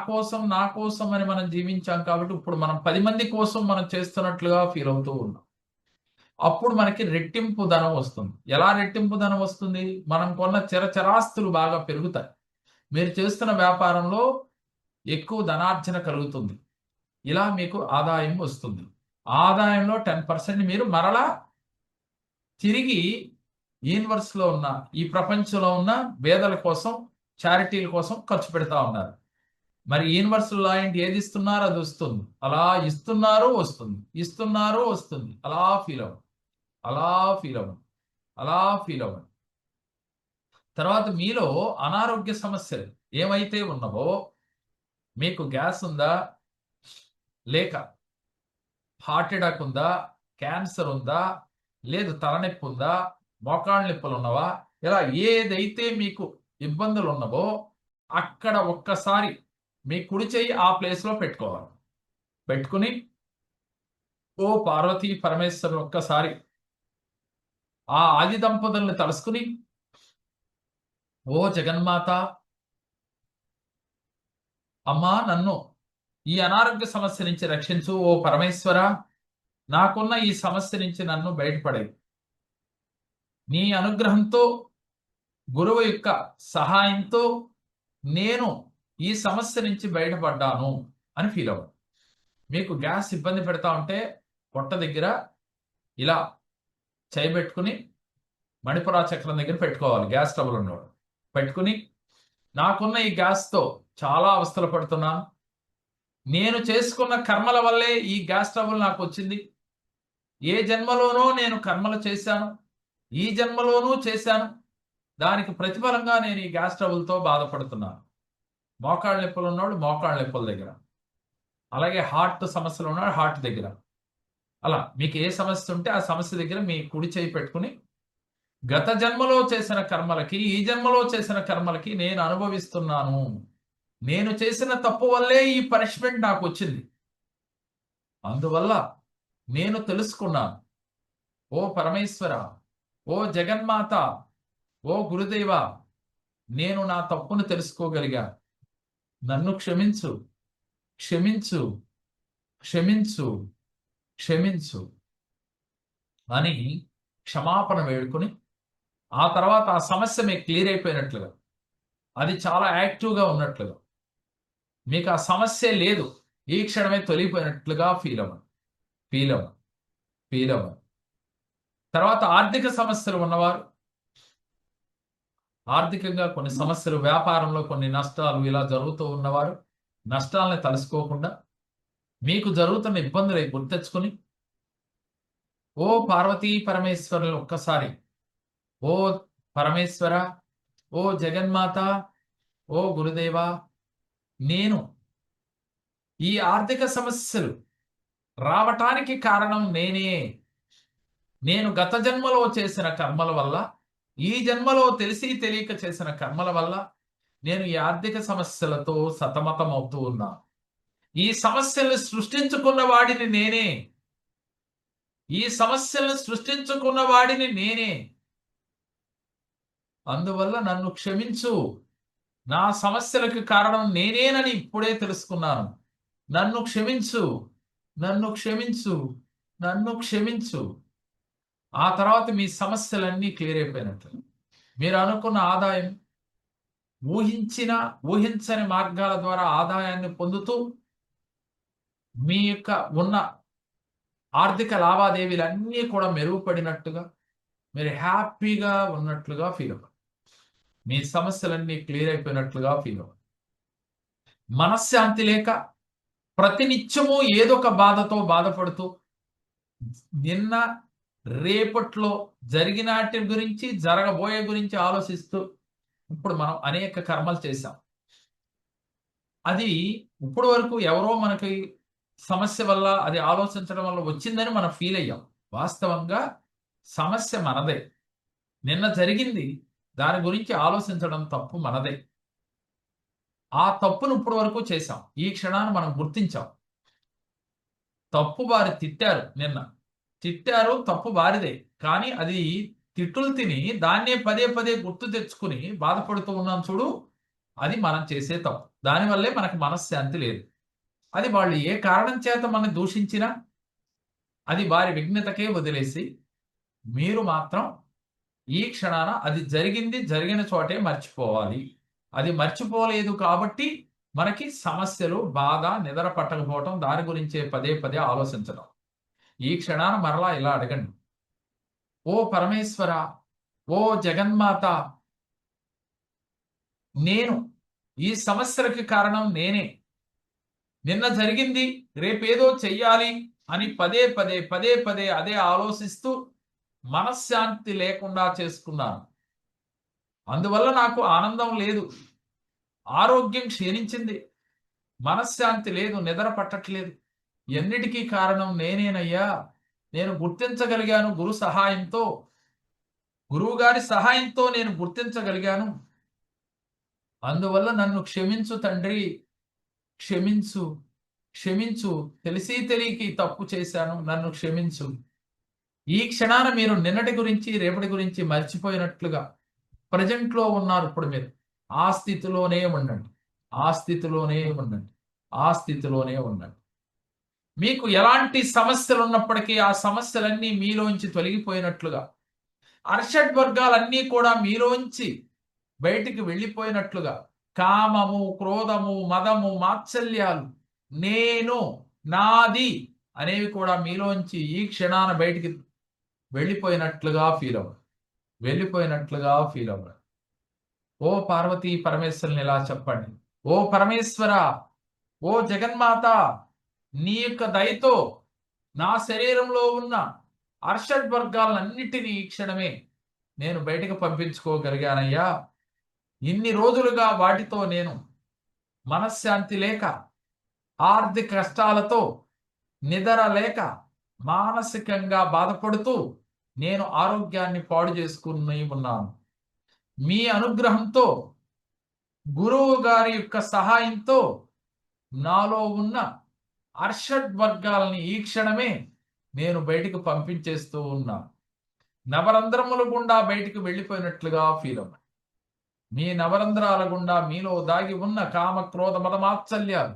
కోసం అని మనం జీవించాం కాబట్టి ఇప్పుడు మనం 10 మంది కోసం మనం చేస్తున్నట్లుగా ఫీల్ అవుతూ ఉన్నాం. అప్పుడు మనకి రెట్టింపు ధనం వస్తుంది. ఎలా రెట్టింపు ధనం వస్తుంది? మనం కొన్న చరాస్తులు బాగా పెరుగుతాయి. మీరు చేస్తున్న వ్యాపారంలో ఎక్కువ ధనార్జన కలుగుతుంది. ఇలా మీకు ఆదాయం వస్తుంది. ఆదాయంలో 10% మీరు మరలా తిరిగి యూనివర్స్లో ఉన్న, ఈ ప్రపంచంలో ఉన్న పేదల కోసం, చారిటీల కోసం ఖర్చు పెడతా ఉన్నారు. మరి యూనివర్సల్ లా ఏంటి? ఏది ఇస్తున్నారు అది వస్తుంది. అలా ఇస్తున్నారు వస్తుంది. అలా ఫీల్ అవ్వండి. తర్వాత మీలో అనారోగ్య సమస్యలు ఏమైతే ఉన్నవో, మీకు గ్యాస్ ఉందా, లేక హార్ట్ అటాక్ ఉందా, క్యాన్సర్ ఉందా, లేదు తలనొప్పి ఉందా, మోకాళ్ళ నొప్పులు ఉన్నవా, ఇలా ఏదైతే మీకు ఇబ్బందులు ఉన్నవో అక్కడ ఒక్కసారి మీ కుడి చెయ్యి ఆ ప్లేస్లో పెట్టుకోవాలి. పెట్టుకుని ఓ పార్వతీ పరమేశ్వరుని ఒక్కసారి ఆ ఆది దంపతుల్ని తలుసుకుని, ఓ జగన్మాత, అమ్మా నన్ను ఈ అనారోగ్య సమస్య నుంచి రక్షించు, ఓ పరమేశ్వర, నాకున్న ఈ సమస్య నుంచి నన్ను బయటపడేది, నీ అనుగ్రహంతో, గురువు యొక్క సహాయంతో నేను ఈ సమస్య నుంచి బయటపడ్డాను అని ఫీల్ అవ్వండి. మీకు గ్యాస్ ఇబ్బంది పెడతా ఉంటే పొట్ట దగ్గర ఇలా చేయబెట్టుకుని మణిపురా చక్రం దగ్గర పెట్టుకోవాలి. గ్యాస్ ట్రబుల్ ఉన్నవాడు పెట్టుకుని, నాకున్న ఈ గ్యాస్తో చాలా అవస్థలు పడుతున్నాను, నేను చేసుకున్న కర్మల వల్లే ఈ గ్యాస్ ట్రబుల్ నాకు వచ్చింది, ఏ జన్మలోనో నేను కర్మలు చేశాను, ఈ జన్మలోనూ చేశాను, దానికి ప్రతిఫలంగా నేను ఈ గ్యాస్ ట్రబుల్తో బాధపడుతున్నాను. మోకాళ్ళ నొప్పులు ఉన్నవాడు మోకాళ్ళ నొప్పుల దగ్గర, అలాగే హార్ట్ సమస్యలు ఉన్న హార్ట్ దగ్గర, అలా మీకు ఏ సమస్య ఉంటే ఆ సమస్య దగ్గర మీ కుడి చేయి పెట్టుకుని, గత జన్మలో చేసిన కర్మలకి, ఈ జన్మలో చేసిన కర్మలకి నేను అనుభవిస్తున్నాను. నేను చేసిన తప్పు వల్లే ఈ పనిష్మెంట్ నాకు వచ్చింది. అందువల్ల నేను తెలుసుకున్నాను. ఓ పరమేశ్వర, ఓ జగన్మాత, ఓ గురుదేవ, నేను నా తప్పును తెలుసుకోగలిగా. నన్ను క్షమించు, క్షమించు, క్షమించు, క్షమించు అని క్షమాపణ వేడుకొని, ఆ తర్వాత ఆ సమస్య మీకు క్లియర్ అయిపోయినట్లుగా, అది చాలా యాక్టివ్గా ఉన్నట్లుగా, మీకు ఆ సమస్య లేదు, ఈ క్షణమే తొలగిపోయినట్లుగా ఫీల్ అవ్వండి. ఫీల్ అవ్వండి. ఫీల్ అవ్వండి. తర్వాత ఆర్థిక సమస్యలు ఉన్నవారు, ఆర్థికంగా కొన్ని సమస్యలు, వ్యాపారంలో కొన్ని నష్టాలు ఇలా జరుగుతూ ఉన్నవారు, నష్టాలని తలుసుకోకుండా మీకు జరుగుతున్న ఇబ్బందులు గుర్తెచ్చుకొని, ఓ పార్వతీ పరమేశ్వరులు ఒక్కసారి, ఓ పరమేశ్వర, ఓ జగన్మాత, ఓ గురుదేవా, నేను ఈ ఆర్థిక సమస్యలు రావటానికి కారణం నేనే. నేను గత జన్మలో చేసిన కర్మల వల్ల, ఈ జన్మలో తెలిసి తెలియక చేసిన కర్మల వల్ల నేను ఈ ఆర్థిక సమస్యలతో సతమతం అవుతూ ఉన్నా. ఈ సమస్యలను సృష్టించుకున్న వాడిని నేనే. ఈ సమస్యలను సృష్టించుకున్న వాడిని నేనే. అందువల్ల నన్ను క్షమించు. నా సమస్యలకు కారణం నేనేనని ఇప్పుడే తెలుసుకున్నాను. నన్ను క్షమించు, నన్ను క్షమించు, నన్ను క్షమించు. ఆ తర్వాత మీ సమస్యలన్నీ క్లియర్ అయిపోయినట్లు. మీరు అనుకున్న ఆదాయం, ఊహించని మార్గాల ద్వారా ఆదాయాన్ని పొందుతూ మీ యొక్క ఉన్న ఆర్థిక లావాదేవీలన్నీ కూడా మెరుగుపడినట్టుగా, మీరు హ్యాపీగా ఉన్నట్లుగా ఫీల్ అవ్వండి. మీ సమస్యలన్నీ క్లియర్ అయిపోయినట్లుగా ఫీల్ అవ్వండి. మనశ్శాంతి లేక ప్రతినిత్యము ఏదో ఒక బాధతో బాధపడుతూ, నిన్న రేపట్లో జరిగినాటి గురించి, జరగబోయే గురించి ఆలోచిస్తూ ఇప్పుడు మనం అనేక కర్మలు చేశాం. అది ఇప్పుడు వరకు ఎవరో మనకి సమస్య వల్ల, అది ఆలోచించడం వల్ల వచ్చిందని మనం ఫీల్ అయ్యాం. వాస్తవంగా సమస్య మనదే. నిన్న జరిగింది, దాని గురించి ఆలోచించడం తప్పు మనదే. ఆ తప్పును ఇప్పుడు వరకు చేశాం. ఈ క్షణాన్ని మనం గుర్తించాం. తప్పు వారు తిట్టారు నిన్న. తిట్టారు, తప్పు వారిదే. కానీ అది తిట్టులు తిని దాన్నే పదే పదే గుర్తు తెచ్చుకుని బాధపడుతూ ఉన్నాం చూడు, అది మనం చేసే తప్పు. దానివల్లే మనకు మనశ్శాంతి లేదు. అది వాళ్ళు ఏ కారణం చేత మనం దూషించినా అది వారి విఘ్నతకే వదిలేసి, మీరు మాత్రం ఈ క్షణాన అది జరిగింది, జరిగిన చోటే మర్చిపోవాలి. అది మర్చిపోలేదు కాబట్టి మనకి సమస్యలు, బాధ, నిద్ర పట్టకపోవటం, దాని గురించే పదే పదే ఆలోచించడం. ఈ క్షణాన మరలా ఇలా అడగండి. ఓ పరమేశ్వర, ఓ జగన్మాత, నేను ఈ సమస్యలకి కారణం నేనే. నిన్న జరిగింది, రేపేదో చెయ్యాలి అని పదే పదే పదే పదే అదే ఆలోచిస్తూ మనశ్శాంతి లేకుండా చేసుకున్నాను. అందువల్ల నాకు ఆనందం లేదు, ఆరోగ్యం క్షీణించింది, మనశ్శాంతి లేదు, నిద్ర పట్టట్లేదు. ఎన్నిటికీ కారణం నేనేనయ్యా. నేను గుర్తించగలిగాను గురు సహాయంతో. గురువుగారి సహాయంతో నేను గుర్తించగలిగాను. అందువల్ల నన్ను క్షమించు తండ్రి, క్షమించు, క్షమించు. తెలిసి తెలియకి తప్పు చేశాను, నన్ను క్షమించు. ఈ క్షణాన మీరు నిన్నటి గురించి, రేపటి గురించి మర్చిపోయినట్లుగా ప్రజెంట్లో ఉన్నారు. ఇప్పుడు మీరు ఆ స్థితిలోనే ఉండండి. ఆ స్థితిలోనే ఉండండి. ఆ స్థితిలోనే ఉండండి. మీకు ఎలాంటి సమస్యలు ఉన్నప్పటికీ ఆ సమస్యలన్నీ మీలోంచి తొలగిపోయినట్లుగా, అర్షడ్ వర్గాలన్నీ కూడా మీలోంచి బయటికి వెళ్ళిపోయినట్లుగా, కామము, క్రోధము, మదము, మాత్సల్యాలు, నేను, నాది అనేవి కూడా మీలోంచి ఈ క్షణాన బయటికి వెళ్ళిపోయినట్లుగా ఫీల్ అవ్వండి. వెళ్ళిపోయినట్లుగా ఫీల్ అవ్వండి. ఓ పార్వతీ పరమేశ్వరుని ఇలా చెప్పండి. ఓ పరమేశ్వర, ఓ జగన్మాత, నీ యొక్క దయతో నా శరీరంలో ఉన్న అర్షడ్ వర్గాలన్నిటినీ ఈ క్షణమే నేను బయటకు పంపించుకోగలిగానయ్యా. ఇన్ని రోజులుగా వాటితో నేను మనశ్శాంతి లేక, ఆర్థిక కష్టాలతో నిద్ర లేక మానసికంగా బాధపడుతూ నేను ఆరోగ్యాన్ని పాడు చేసుకుని ఉన్నాను. మీ అనుగ్రహంతో, గురువు గారి యొక్క సహాయంతో నాలో ఉన్న అర్షడ్ వర్గాలని ఈ క్షణమే నేను బయటకు పంపించేస్తూ ఉన్నా. నవరంధ్రముల గుండా బయటికి వెళ్ళిపోయినట్లుగా ఫీల్ అవ్వండి. మీ నవరంధ్రాల గుండా మీలో దాగి ఉన్న కామ, క్రోధ, మద, మాత్సల్యాలు,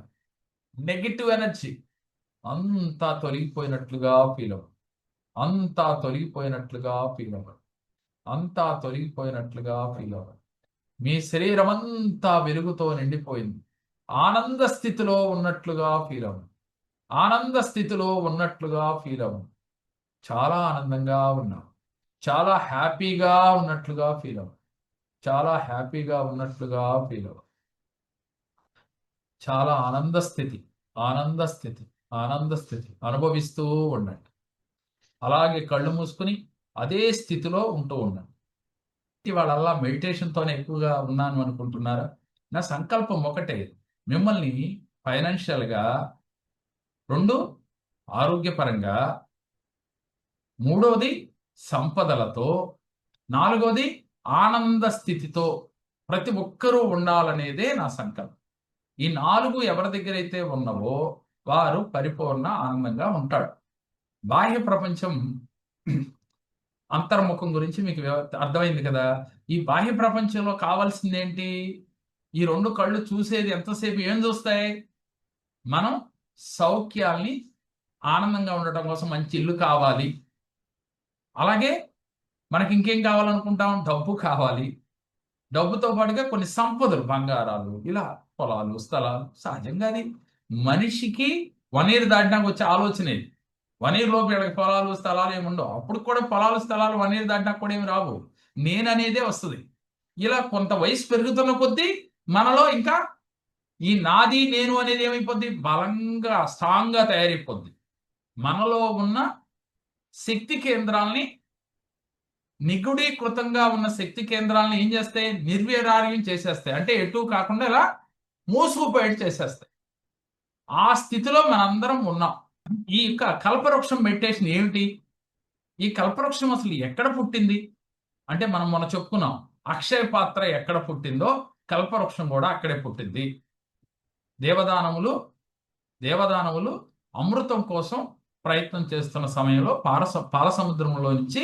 నెగిటివ్ ఎనర్జీ అంతా తొలగిపోయినట్లుగా ఫీల్ అవ్వండి. అంతా తొలగిపోయినట్లుగా ఫీల్ అవ్వండి. అంతా తొలగిపోయినట్లుగా ఫీల్ అవ్వండి. మీ శరీరం అంతా వెలుగుతో నిండిపోయింది. ఆనంద స్థితిలో ఉన్నట్లుగా ఫీల్ అవ్వండి. ఆనంద స్థితిలో ఉన్నట్లుగా ఫీల్ అవ్వండి. చాలా ఆనందంగా ఉన్నాం. చాలా హ్యాపీగా ఉన్నట్లుగా ఫీల్ అవ్వండి. చాలా హ్యాపీగా ఉన్నట్లుగా ఫీల్ అవ్వండి. చాలా ఆనంద స్థితి, ఆనంద స్థితి, ఆనంద స్థితి అనుభవిస్తూ ఉండండి. అలాగే కళ్ళు మూసుకుని అదే స్థితిలో ఉంటూ ఉండండి. వాళ్ళల్లా మెడిటేషన్తోనే ఎక్కువగా ఉన్నాను అనుకుంటున్నారా? నా సంకల్పం ఒకటే, మిమ్మల్ని ఫైనాన్షియల్గా, 2 ఆరోగ్యపరంగా, 3వది సంపదలతో, 4వది ఆనంద స్థితితో ప్రతి ఒక్కరూ ఉండాలనేదే నా సంకల్పం. ఈ 4 ఎవరి దగ్గర అయితే ఉన్నవో వారు పరిపూర్ణ ఆనందంగా ఉంటాడు. బాహ్య ప్రపంచం అంతర్ముఖం గురించి మీకు అర్థమైంది కదా. ఈ బాహ్య ప్రపంచంలో కావాల్సింది ఏంటి? ఈ 2 కళ్ళు చూసేది ఎంతసేపు ఏం చూస్తాయి? మనం సౌఖ్యాల్ని, ఆనందంగా ఉండటం కోసం మంచి ఇల్లు కావాలి. అలాగే మనకి ఇంకేం కావాలనుకుంటాం? డబ్బు కావాలి. డబ్బుతో పాటుగా కొన్ని సంపదలు, బంగారాలు, ఇలా పొలాలు, స్థలాలు. సహజంగానే మనిషికి 1 ఇయర్ దాటినాక వచ్చే ఆలోచన ఇది. 1 ఇయర్ లోపు వీళ్ళకి పొలాలు, స్థలాలు ఏమి ఉండవు. అప్పుడు కూడా పొలాలు, స్థలాలు 1 ఇయర్ దాటినాక కూడా ఏమి రావు. నేననేదే వస్తుంది. ఇలా కొంత వయసు పెరుగుతున్న కొద్దీ మనలో ఇంకా ఈ నాది, నేను అనేది ఏమైపోద్ది? బలంగా, స్ట్రాంగ్‌గా తయారైపోద్ది. మనలో ఉన్న శక్తి కేంద్రాల్ని, నిగుడీకృతంగా ఉన్న శక్తి కేంద్రాలను ఏం చేస్తాయి? నిర్వీర్యం చేసేస్తాయి. అంటే ఎటు కాకుండా ఇలా మూసుకుపోయేట్టు చేసేస్తాయి. ఆ స్థితిలో మనందరం ఉన్నాం. ఈ యొక్క కల్పవృక్షం మెడిటేషన్ ఏమిటి? ఈ కల్పవృక్షం అసలు ఎక్కడ పుట్టింది? అంటే మనం మొన్న చెప్పుకున్నాం. అక్షయ పాత్ర ఎక్కడ పుట్టిందో కల్పవృక్షం కూడా అక్కడే పుట్టింది. దేవదానవులు దేవదానవులు అమృతం కోసం ప్రయత్నం చేస్తున్న సమయంలో పాల సముద్రంలో నుంచి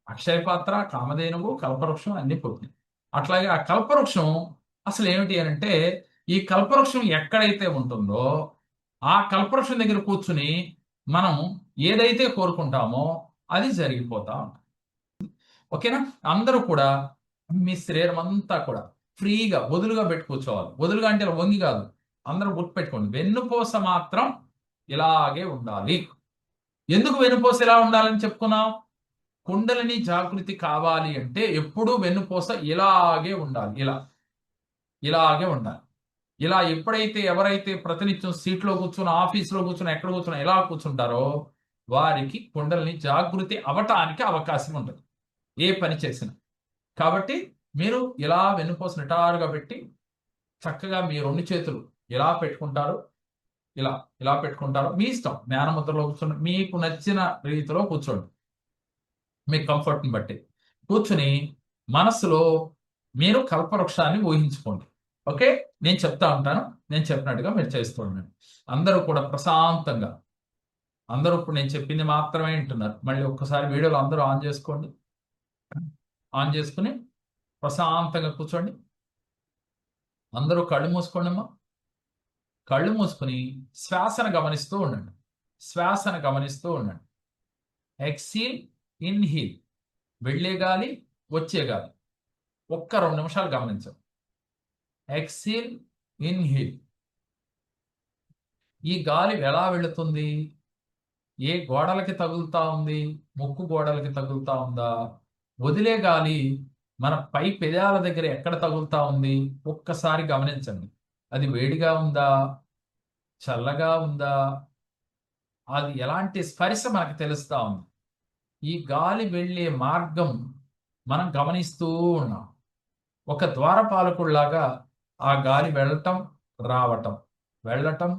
అక్షయ పాత్ర, కామధేనువు, కల్పవృక్షం అన్ని పుట్టినాయి. అట్లాగే ఆ కల్పవృక్షం అసలు ఏమిటి అంటే, ఈ కల్పవృక్షం ఎక్కడైతే ఉంటుందో ఆ కల్పవృక్షం దగ్గర కూర్చుని మనం ఏదైతే కోరుకుంటామో అది జరిగిపోతా ఉంటుంది. ఓకేనా? అందరూ కూడా మీ శరీరం అంతా కూడా ఫ్రీగా వదులుగా పెట్టి కూర్చోవాలి. వదులుగా అంటే ఇలా వంగి కాదు. అందరూ గుర్తుపెట్టుకోండి. వెన్నుపూస మాత్రం ఇలాగే ఉండాలి. ఎందుకు వెన్నుపూస ఇలా ఉండాలని చెప్పుకున్నాం? కుండలిని జాగృతి కావాలి అంటే ఎప్పుడూ వెన్నుపూస ఇలాగే ఉండాలి. ఇలాగే ఉండాలి. ఇలా ఎప్పుడైతే ఎవరైతే ప్రతినిత్యం సీట్లో కూర్చుని, ఆఫీస్‌లో కూర్చుని, ఎక్కడ కూర్చున్నా ఇలా కూర్చుంటారో వారికి కుండలిని జాగృతి అవ్వటానికి అవకాశం ఉంటుంది. ఏ పని చేసినా. కాబట్టి మీరు ఇలా వెన్నుపూస నిటారుగా పెట్టి చక్కగా మీ 2 చేతులు ఇలా పెట్టుకుంటారు. ఇలా పెట్టుకుంటారు. మీ ఇష్టం. జ్ఞానముద్రలో కూర్చోండి. మీకు నచ్చిన రీతిలో కూర్చోండి. మీ కంఫర్ట్‌ని బట్టి. కూర్చొని మనస్సులో మీరు కల్పవృక్షాన్ని ఊహించుకోండి. ఓకే? నేను చెప్తా ఉంటాను. నేను చెప్పినట్టుగా మీరు చేస్తూ ఉండండి. అందరూ కూడా ప్రశాంతంగా, అందరూ ఇప్పుడు నేను చెప్పింది మాత్రమే వింటున్నారు. మళ్ళీ ఒక్కసారి వీడియోలో అందరూ ఆన్ చేసుకోండి. ఆన్ చేసుకొని ప్రశాంతంగా కూర్చోండి. అందరూ కళ్ళు మూసుకోండమ్మా. కళ్ళు మూసుకొని శ్వాసను గమనిస్తూ ఉండండి. శ్వాసను గమనిస్తూ ఉండండి. Exhale, inhale. వెళ్ళే గాలి, వచ్చే గాలి. ఒక్క 2 నిమిషాలు గమనించండి. Exhale, inhale. ఈ గాలి ఎలా వెళుతుంది? ఏ గోడలకి తగులుతా ఉంది? ముక్కు గోడలకి తగులుతా ఉందా? వదిలే గాలి మన పై పెదాల దగ్గర ఎక్కడ తగులుతా ఉంది? ఒక్కసారి గమనించండి. అది వేడిగా ఉందా? చల్లగా ఉందా? అది ఎలాంటి స్పర్శ మనకు తెలుస్తా ఉంది. ఈ గాలి వెళ్ళే మార్గం మనం గమనిస్తూ ఉన్నాం. ఒక ద్వారపాలకుడిలాగా ఆ గాలి వెళ్ళటం, రావటం, వెళ్ళటం,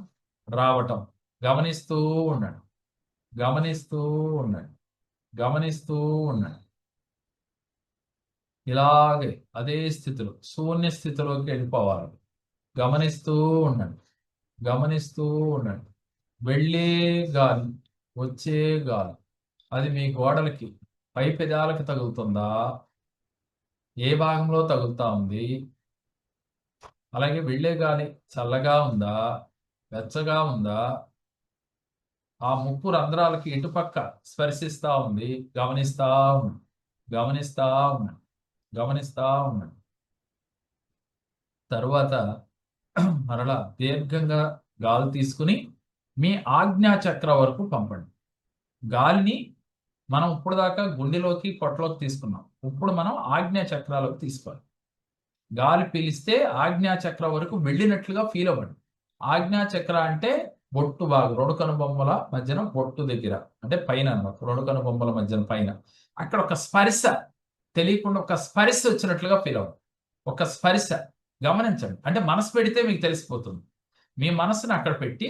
రావటం. గమనిస్తూ ఉండండి, గమనిస్తూ ఉండండి, గమనిస్తూ ఉండండి. ఇలాగే అదే స్థితిలో శూన్య స్థితిలోకి వెళ్ళిపోవాలి. గమనిస్తూ ఉండండి, గమనిస్తూ ఉండండి. వెళ్ళే గాలి, వచ్చే గాలి, అది మీ గోడలకి పై పెదాలకి తగులుతుందా, ఏ భాగంలో తగులుతా ఉంది? అలాగే వెళ్ళే గాలి చల్లగా ఉందా, వెచ్చగా ఉందా, ఆ ముక్కు రంధ్రాలకి ఎటుపక్క స్పర్శిస్తా ఉంది? గమనిస్తా ఉండండి, గమనిస్తా ఉండండి, గమనిస్తా ఉండండి. తరువాత మరలా దీర్ఘంగా గాలి తీసుకుని మీ ఆజ్ఞా చక్ర వరకు పంపండి. గాలిని మనం ఇప్పుడు దాకా గుండెలోకి పొట్టలోకి తీసుకున్నాం. ఇప్పుడు మనం ఆజ్ఞా చక్రాలకు తీసుకోవాలి. గాలి పీలిస్తే ఆజ్ఞా చక్ర వరకు వెళ్ళినట్లుగా ఫీల్ అవ్వండి. ఆజ్ఞా చక్ర అంటే బొట్టు భాగం, రెండు కనుబొమ్మల మధ్యన బొట్టు దగ్గర, అంటే పైన అన్నమాట, రెండు కనుబొమ్మల మధ్యన పైన అక్కడ ఒక స్పర్శ, తెలియకుండా ఒక స్పర్శ వచ్చినట్లుగా ఫీల్ అవ్వండి. ఒక స్పర్శ గమనించండి. అంటే మనసు పెడితే మీకు తెలిసిపోతుంది. మీ మనసుని అక్కడ పెట్టి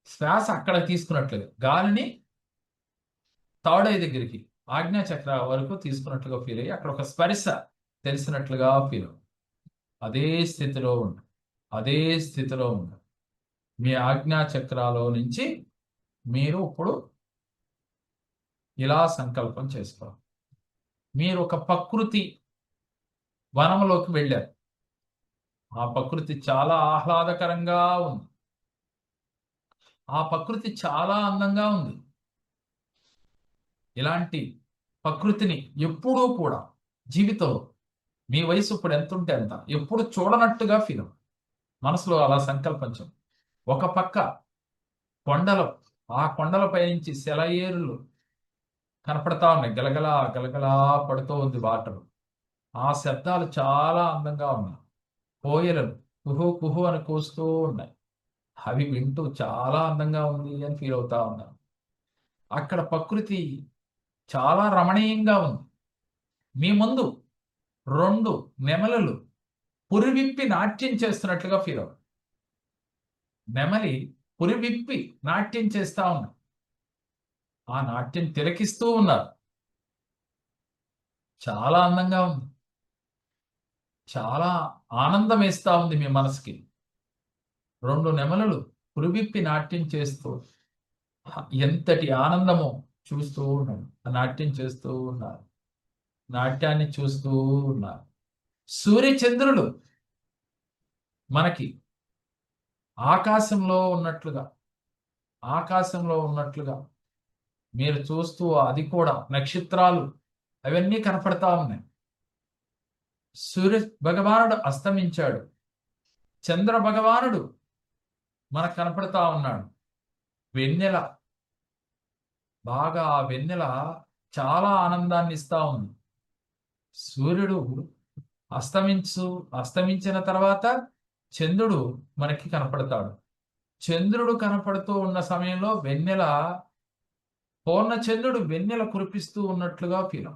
శ్వాస అక్కడ తీసుకున్నట్లుగా గాలిని థర్డ్ ఐ దగ్గరికి ఆజ్ఞా చక్ర వరకు తీసుకున్నట్లుగా ఫీల్ అయ్యి అక్కడ ఒక స్పర్శ తెలిసినట్లుగా ఫీల్ అవ్వండి. అదే స్థితిలో ఉండు, అదే స్థితిలో ఉండు. మీ ఆజ్ఞా చక్రాలో నుంచి మీరు ఇప్పుడు ఇలా సంకల్పం చేసుకోవాలి. మీరు ఒక ప్రకృతి వనంలోకి వెళ్ళారు. ఆ ప్రకృతి చాలా ఆహ్లాదకరంగా ఉంది. ఆ ప్రకృతి చాలా అందంగా ఉంది. ఇలాంటి ప్రకృతిని ఎప్పుడూ కూడా జీవితంలో మీ వయసు ఇప్పుడు ఎంత ఉంటే అంత ఎప్పుడు చూడనట్టుగా ఫీల్ అవ్వండి. మనసులో అలా సంకల్పించండి. ఒక పక్క కొండలు, ఆ కొండలపై నుంచి సెలయేరులు కనపడతా ఉన్నాయి. గలగలా గలగలా పడుతూ ఉంది వాటర్. ఆ శబ్దాలు చాలా అందంగా ఉన్నాయి. కోయలలు కుహు కుహు అని కూస్తూ ఉన్నాయి. అవి వింటూ చాలా అందంగా ఉంది అని ఫీల్ అవుతా ఉన్నారు. అక్కడ ప్రకృతి చాలా రమణీయంగా ఉంది. మీ ముందు రెండు నెమలలు పురివిప్పి నాట్యం చేస్తున్నట్లుగా ఫీల్ అవుతుంది. నెమలి పురివిప్పి నాట్యం చేస్తా ఉన్నాయి. ఆ నాట్యం తిలకిస్తూ ఉన్నారు. చాలా అందంగా ఉంది. చాలా ఆనందం వేస్తా ఉంది మీ మనసుకి. రెండు నెమలలు పురివిప్పి నాట్యం చేస్తూ ఎంతటి ఆనందమో చూస్తూ ఉన్నాడు. నాట్యం చేస్తూ ఉన్నారు. నాట్యాన్ని చూస్తూ ఉన్నారు. సూర్యచంద్రులు మనకి ఆకాశంలో ఉన్నట్లుగా, ఆకాశంలో ఉన్నట్లుగా మీరు చూస్తూ, అది కూడా నక్షత్రాలు అవన్నీ కనపడతా ఉన్నాయి. సూర్య భగవానుడు అస్తమించాడు. చంద్ర భగవానుడు మనకు కనపడతా ఉన్నాడు. వెన్నెల బాగా, ఆ వెన్నెల చాలా ఆనందాన్ని ఇస్తా ఉంది. సూర్యుడు అస్తమించిన తర్వాత చంద్రుడు మనకి కనపడతాడు. చంద్రుడు కనపడుతూ ఉన్న సమయంలో వెన్నెల, పూర్ణచంద్రుడు వెన్నెల కురిపిస్తూ ఉన్నట్లుగా ఫీల్.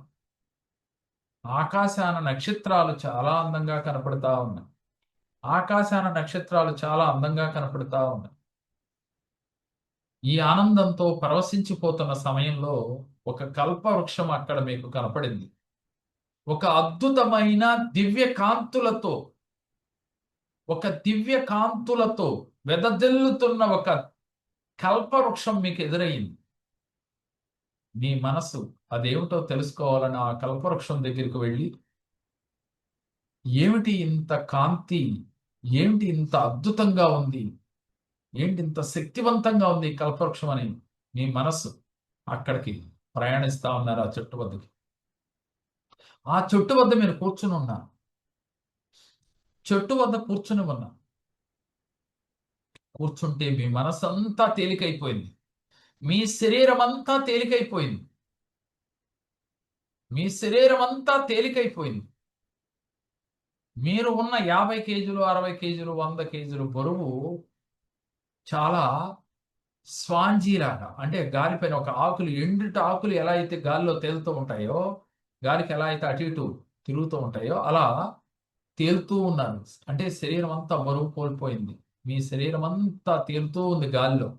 ఆకాశాన నక్షత్రాలు చాలా అందంగా కనపడతా ఉన్నాయి. ఆకాశాన నక్షత్రాలు చాలా అందంగా కనపడతా ఉన్నాయి. ఈ ఆనందంతో పరవశించిపోతున్న సమయంలో ఒక కల్పవృక్షం అక్కడ మీకు కనపడింది. ఒక అద్భుతమైన దివ్య కాంతులతో, ఒక దివ్య కాంతులతో వెదజల్లుతున్న ఒక కల్పవృక్షం మీకు ఎదురయ్యింది. మీ మనసు అదేమిటో తెలుసుకోవాలని ఆ కల్పవృక్షం దగ్గరికి వెళ్ళి, ఏమిటి ఇంత కాంతి, ఏమిటి ఇంత అద్భుతంగా ఉంది, ఏంటి ఇంత శక్తివంతంగా ఉంది ఈ కల్పవృక్షం అని మీ మనస్సు అక్కడికి ప్రయాణిస్తా ఉన్నారు. ఆ చెట్టు వద్దకి, ఆ చెట్టు వద్ద మీరు కూర్చుని ఉన్నారు. చెట్టు వద్ద కూర్చుని ఉన్నా. కూర్చుంటే మీ మనసు అంతా తేలికైపోయింది. మీ శరీరం అంతా తేలికైపోయింది. మీ శరీరం అంతా తేలికైపోయింది. మీరు ఉన్న 50 కేజీలు, 60 కేజీలు, 100 కేజీలు బరువు చాలా స్వాంజీలాగా, అంటే గాలిపైన ఒక ఆకులు, ఎండుటి ఆకులు ఎలా అయితే గాలిలో తేలుతూ ఉంటాయో, గాలికి ఎలా అయితే అటు ఇటు తిరుగుతూ ఉంటాయో అలా తేలుతూ ఉన్నారు. అంటే శరీరం అంతా బరువు కోల్పోయింది. మీ శరీరం అంతా తేలుతూ ఉంది గాలిలో.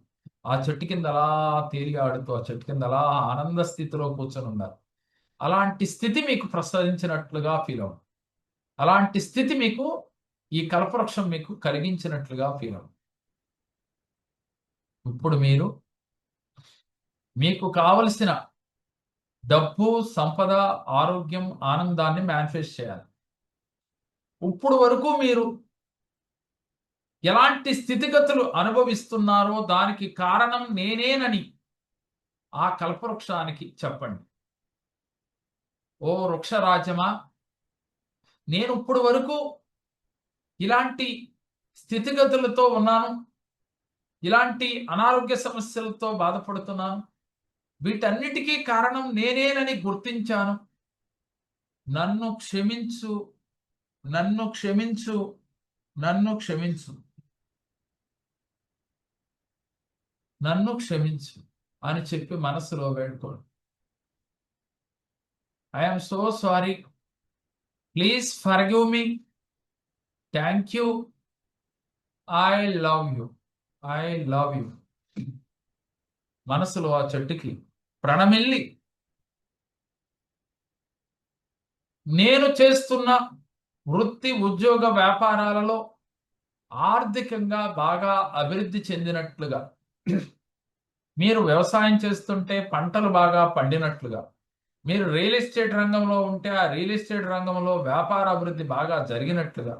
ఆ చెట్టు కింద అలా తేలియాడుతూ, ఆ చెట్టు కింద అలా ఆనంద స్థితిలో కూర్చొని ఉన్నారు. అలాంటి స్థితి మీకు ప్రసాదించినట్లుగా ఫీల్ అవ్వండి. అలాంటి స్థితి మీకు ఈ కల్పవృక్షం మీకు కలిగించినట్లుగా ఫీల్ అవ్వండి. ఇప్పుడు మీరు మీకు కావలసిన డబ్బు, సంపద, ఆరోగ్యం, ఆనందాన్ని మేనిఫెస్ట్ చేయాలి. ఇప్పుడు వరకు మీరు ఎలాంటి స్థితిగతులు అనుభవిస్తున్నారో దానికి కారణం నేనేనని ఆ కల్పవృక్షానికి చెప్పండి. ఓ వృక్షరాజమా, నేను ఇప్పుడు వరకు ఇలాంటి స్థితిగతులతో ఉన్నాను. ఇలాంటి అనారోగ్య సమస్యలతో బాధపడుతున్నాను. వీటన్నిటికీ కారణం నేనేనని గుర్తించాను. నన్ను క్షమించు, నన్ను క్షమించు, నన్ను క్షమించు, నన్ను క్షమించు అని చెప్పి మనసులో వేడుకోండి. I am so sorry, please forgive me, thank you, I love you, I love you. మనసులో ఆ చెట్టుకి ప్రణమిల్లి, నేను చేస్తున్న వృత్తి, ఉద్యోగ, వ్యాపారాలలో ఆర్థికంగా బాగా అభివృద్ధి చెందినట్లుగా, మీరు వ్యవసాయం చేస్తుంటే పంటలు బాగా పండినట్లుగా, మీరు రియల్ ఎస్టేట్ రంగంలో ఉంటే ఆ రియల్ ఎస్టేట్ రంగంలో వ్యాపార అభివృద్ధి బాగా జరిగినట్లుగా,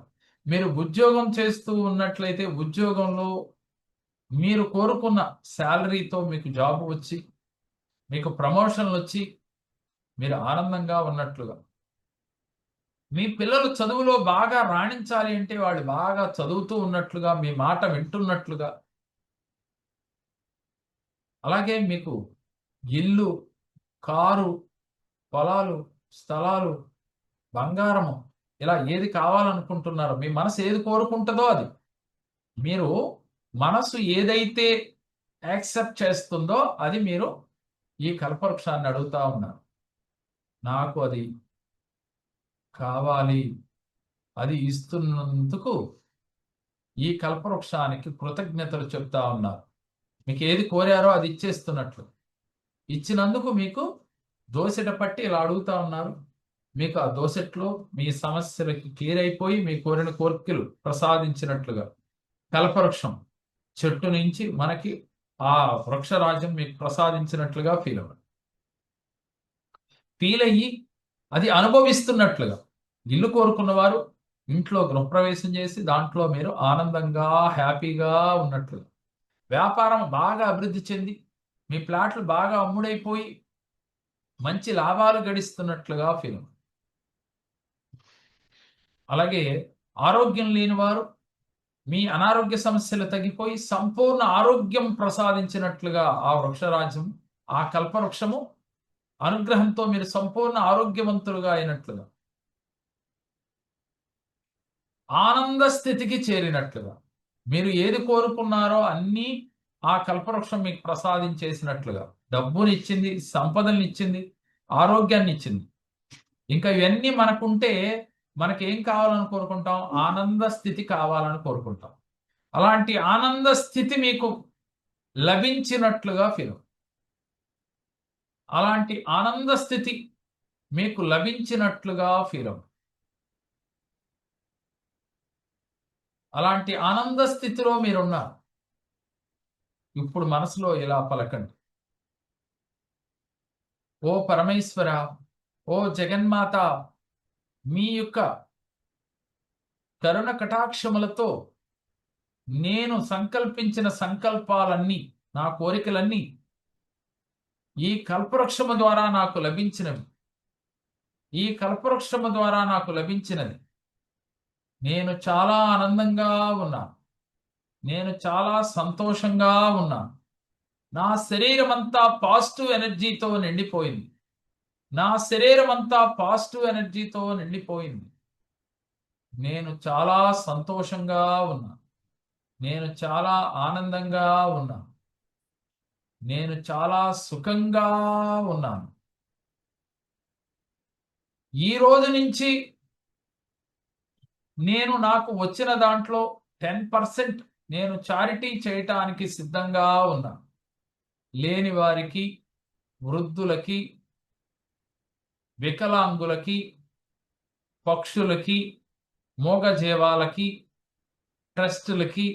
మీరు ఉద్యోగం చేస్తూ ఉన్నట్లయితే ఉద్యోగంలో మీరు కోరుకున్న శాలరీతో మీకు జాబ్ వచ్చి, మీకు ప్రమోషన్లు వచ్చి, మీరు ఆనందంగా ఉన్నట్లుగా, మీ పిల్లలు చదువులో బాగా రాణించాలి అంటే వాళ్ళు బాగా చదువుతూ ఉన్నట్లుగా, మీ మాట వింటున్నట్లుగా, అలాగే మీకు ఇల్లు, కారు, పొలాలు, స్థలాలు, బంగారము, ఇలా ఏది కావాలనుకుంటున్నారో, మీ మనసు ఏది కోరుకుంటుందో అది, మీరు మనసు ఏదైతే యాక్సెప్ట్ చేస్తుందో అది మీరు ఈ కల్పవృక్షాన్ని అడుగుతా ఉన్నారు. నాకు అది కావాలి, అది ఇస్తున్నందుకు ఈ కల్పవృక్షానికి కృతజ్ఞతలు చెప్తా ఉన్నారు. మీకు ఏది కోరారో అది ఇచ్చేస్తున్నట్లు. ఇచ్చినందుకు మీకు దోసెట పట్టి ఇలా అడుగుతా ఉన్నారు. మీకు ఆ దోసెట్లో మీ సమస్యలకి క్లియర్ అయిపోయి మీ కోరిన కోరికలు ప్రసాదించినట్లుగా కల్పవృక్షం చెట్టు నుంచి మనకి ఆ వృక్షరాజ్యం మీకు ప్రసాదించినట్లుగా ఫీల్ అయ్యి అది అనుభవిస్తున్నట్లుగా, ఇల్లు కోరుకున్న వారు ఇంట్లో గృహప్రవేశం చేసి దాంట్లో మీరు ఆనందంగా హ్యాపీగా ఉన్నట్లుగా, వ్యాపారం బాగా అభివృద్ధి చెంది మీ ప్లాట్లు బాగా అమ్ముడైపోయి మంచి లాభాలు గడిస్తున్నట్లుగా ఫీల్. అలాగే ఆరోగ్యం లేని వారు మీ అనారోగ్య సమస్యలు తగ్గిపోయి సంపూర్ణ ఆరోగ్యం ప్రసాదించినట్లుగా ఆ వృక్షరాజ్యం, ఆ కల్పవృక్షము అనుగ్రహంతో మీరు సంపూర్ణ ఆరోగ్యవంతులుగా అయినట్లుగా, ఆనంద స్థితికి చేరినట్లుగా, మీరు ఏది కోరుకున్నారో అన్నీ ఆ కల్పవృక్షం మీకు ప్రసాదించేసినట్లుగా, డబ్బునిచ్చింది, సంపదనిచ్చింది, ఆరోగ్యాన్ని ఇచ్చింది. ఇంకా ఇవన్నీ మనకుంటే మనకేం కావాలని కోరుకుంటాం? ఆనంద స్థితి కావాలని కోరుకుంటాం. అలాంటి ఆనంద స్థితి మీకు లభించినట్లుగా ఫీల్. అలాంటి ఆనంద స్థితి మీకు లభించినట్లుగా ఫీల్. అలాంటి ఆనంద స్థితిలో మీరున్నారు. ఇప్పుడు మనసులో ఇలా పలకండి. ఓ పరమేశ్వర, ఓ జగన్మాత, మీ యొక్క కరుణ కటాక్షములతో నేను సంకల్పించిన సంకల్పాలన్నీ, నా కోరికలన్నీ ఈ కల్పవృక్షము ద్వారా నాకు లభించినవి. ఈ కల్పవృక్షము ద్వారా నాకు లభించినది. నేను చాలా ఆనందంగా ఉన్నాను. నేను చాలా సంతోషంగా ఉన్నాను. నా శరీరం అంతా పాజిటివ్ ఎనర్జీతో నిండిపోయింది. నా శరీరం అంతా పాజిటివ్ ఎనర్జీతో నిండిపోయింది. నేను చాలా సంతోషంగా ఉన్నాను. నేను చాలా ఆనందంగా ఉన్నాను. నేను చాలా సుఖంగా ఉన్నాను. ఈ రోజు నుంచి నేను నాకు వచ్చిన దాంట్లో 10% నేను చారిటీ చేయటానికి సిద్ధంగా ఉన్నా. లేని వారికి, వృద్ధులకి, వికలాంగులకి, పక్షులకి, మూగజీవాలకి, ట్రస్టులకి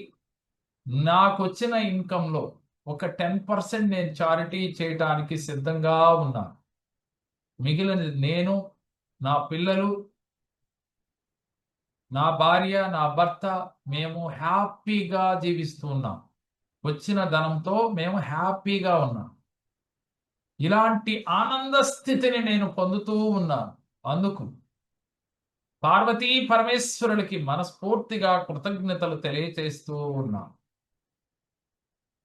నాకొచ్చిన ఇన్కంలో ఒక 10% నేను చారిటీ చేయటానికి సిద్ధంగా ఉన్నా. మిగిలినది నేను, నా పిల్లలు, నా భార్య, నా భర్త, మేము హ్యాపీగా జీవిస్తూ ఉన్నాం. వచ్చిన ధనంతో మేము హ్యాపీగా ఉన్నాం. ఇలాంటి ఆనంద స్థితిని నేను పొందుతూ ఉన్నాను. అందుకు పార్వతీ పరమేశ్వరులకి మనస్ఫూర్తిగా కృతజ్ఞతలు తెలియచేస్తూ ఉన్నాను.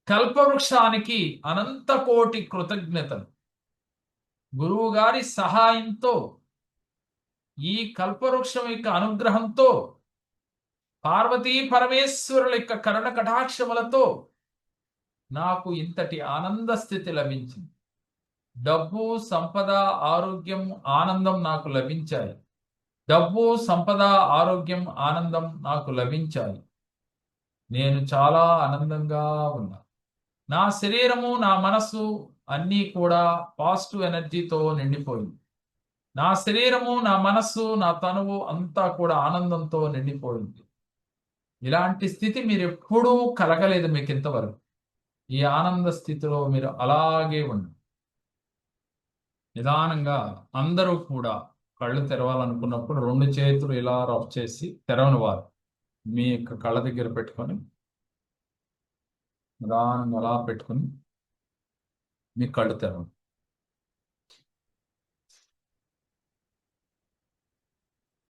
కల్పవృక్షానికి అనంత కోటి కృతజ్ఞతలు. గురువు గారి సహాయంతో, ఈ కల్పవృక్షం యొక్క అనుగ్రహంతో, పార్వతీ పరమేశ్వరుల యొక్క కరుణ కటాక్షములతో నాకు ఇంతటి ఆనంద స్థితి లభించింది. డబ్బు, సంపద, ఆరోగ్యం, ఆనందం నాకు లభించాయి. డబ్బు, సంపద, ఆరోగ్యం, ఆనందం నాకు లభించాయి. నేను చాలా ఆనందంగా ఉన్నా. నా శరీరము, నా మనస్సు అన్నీ కూడా పాజిటివ్ ఎనర్జీతో నిండిపోయింది. నా శరీరము, నా మనస్సు, నా తనువు అంతా కూడా ఆనందంతో నిండిపోయింది. ఇలాంటి స్థితి మీరు ఎప్పుడూ కలగలేదు మీకు ఇంతవరకు. ఈ ఆనంద స్థితిలో మీరు అలాగే ఉండండి. నిదానంగా అందరూ కూడా కళ్ళు తెరవాలనుకున్నప్పుడు 2 చేతులు ఇలా రఫ్ చేసి తెరవని వారు మీ యొక్క కళ్ళ దగ్గర పెట్టుకొని నిదానంగా అలా పెట్టుకొని మీ కళ్ళు తెరవండి.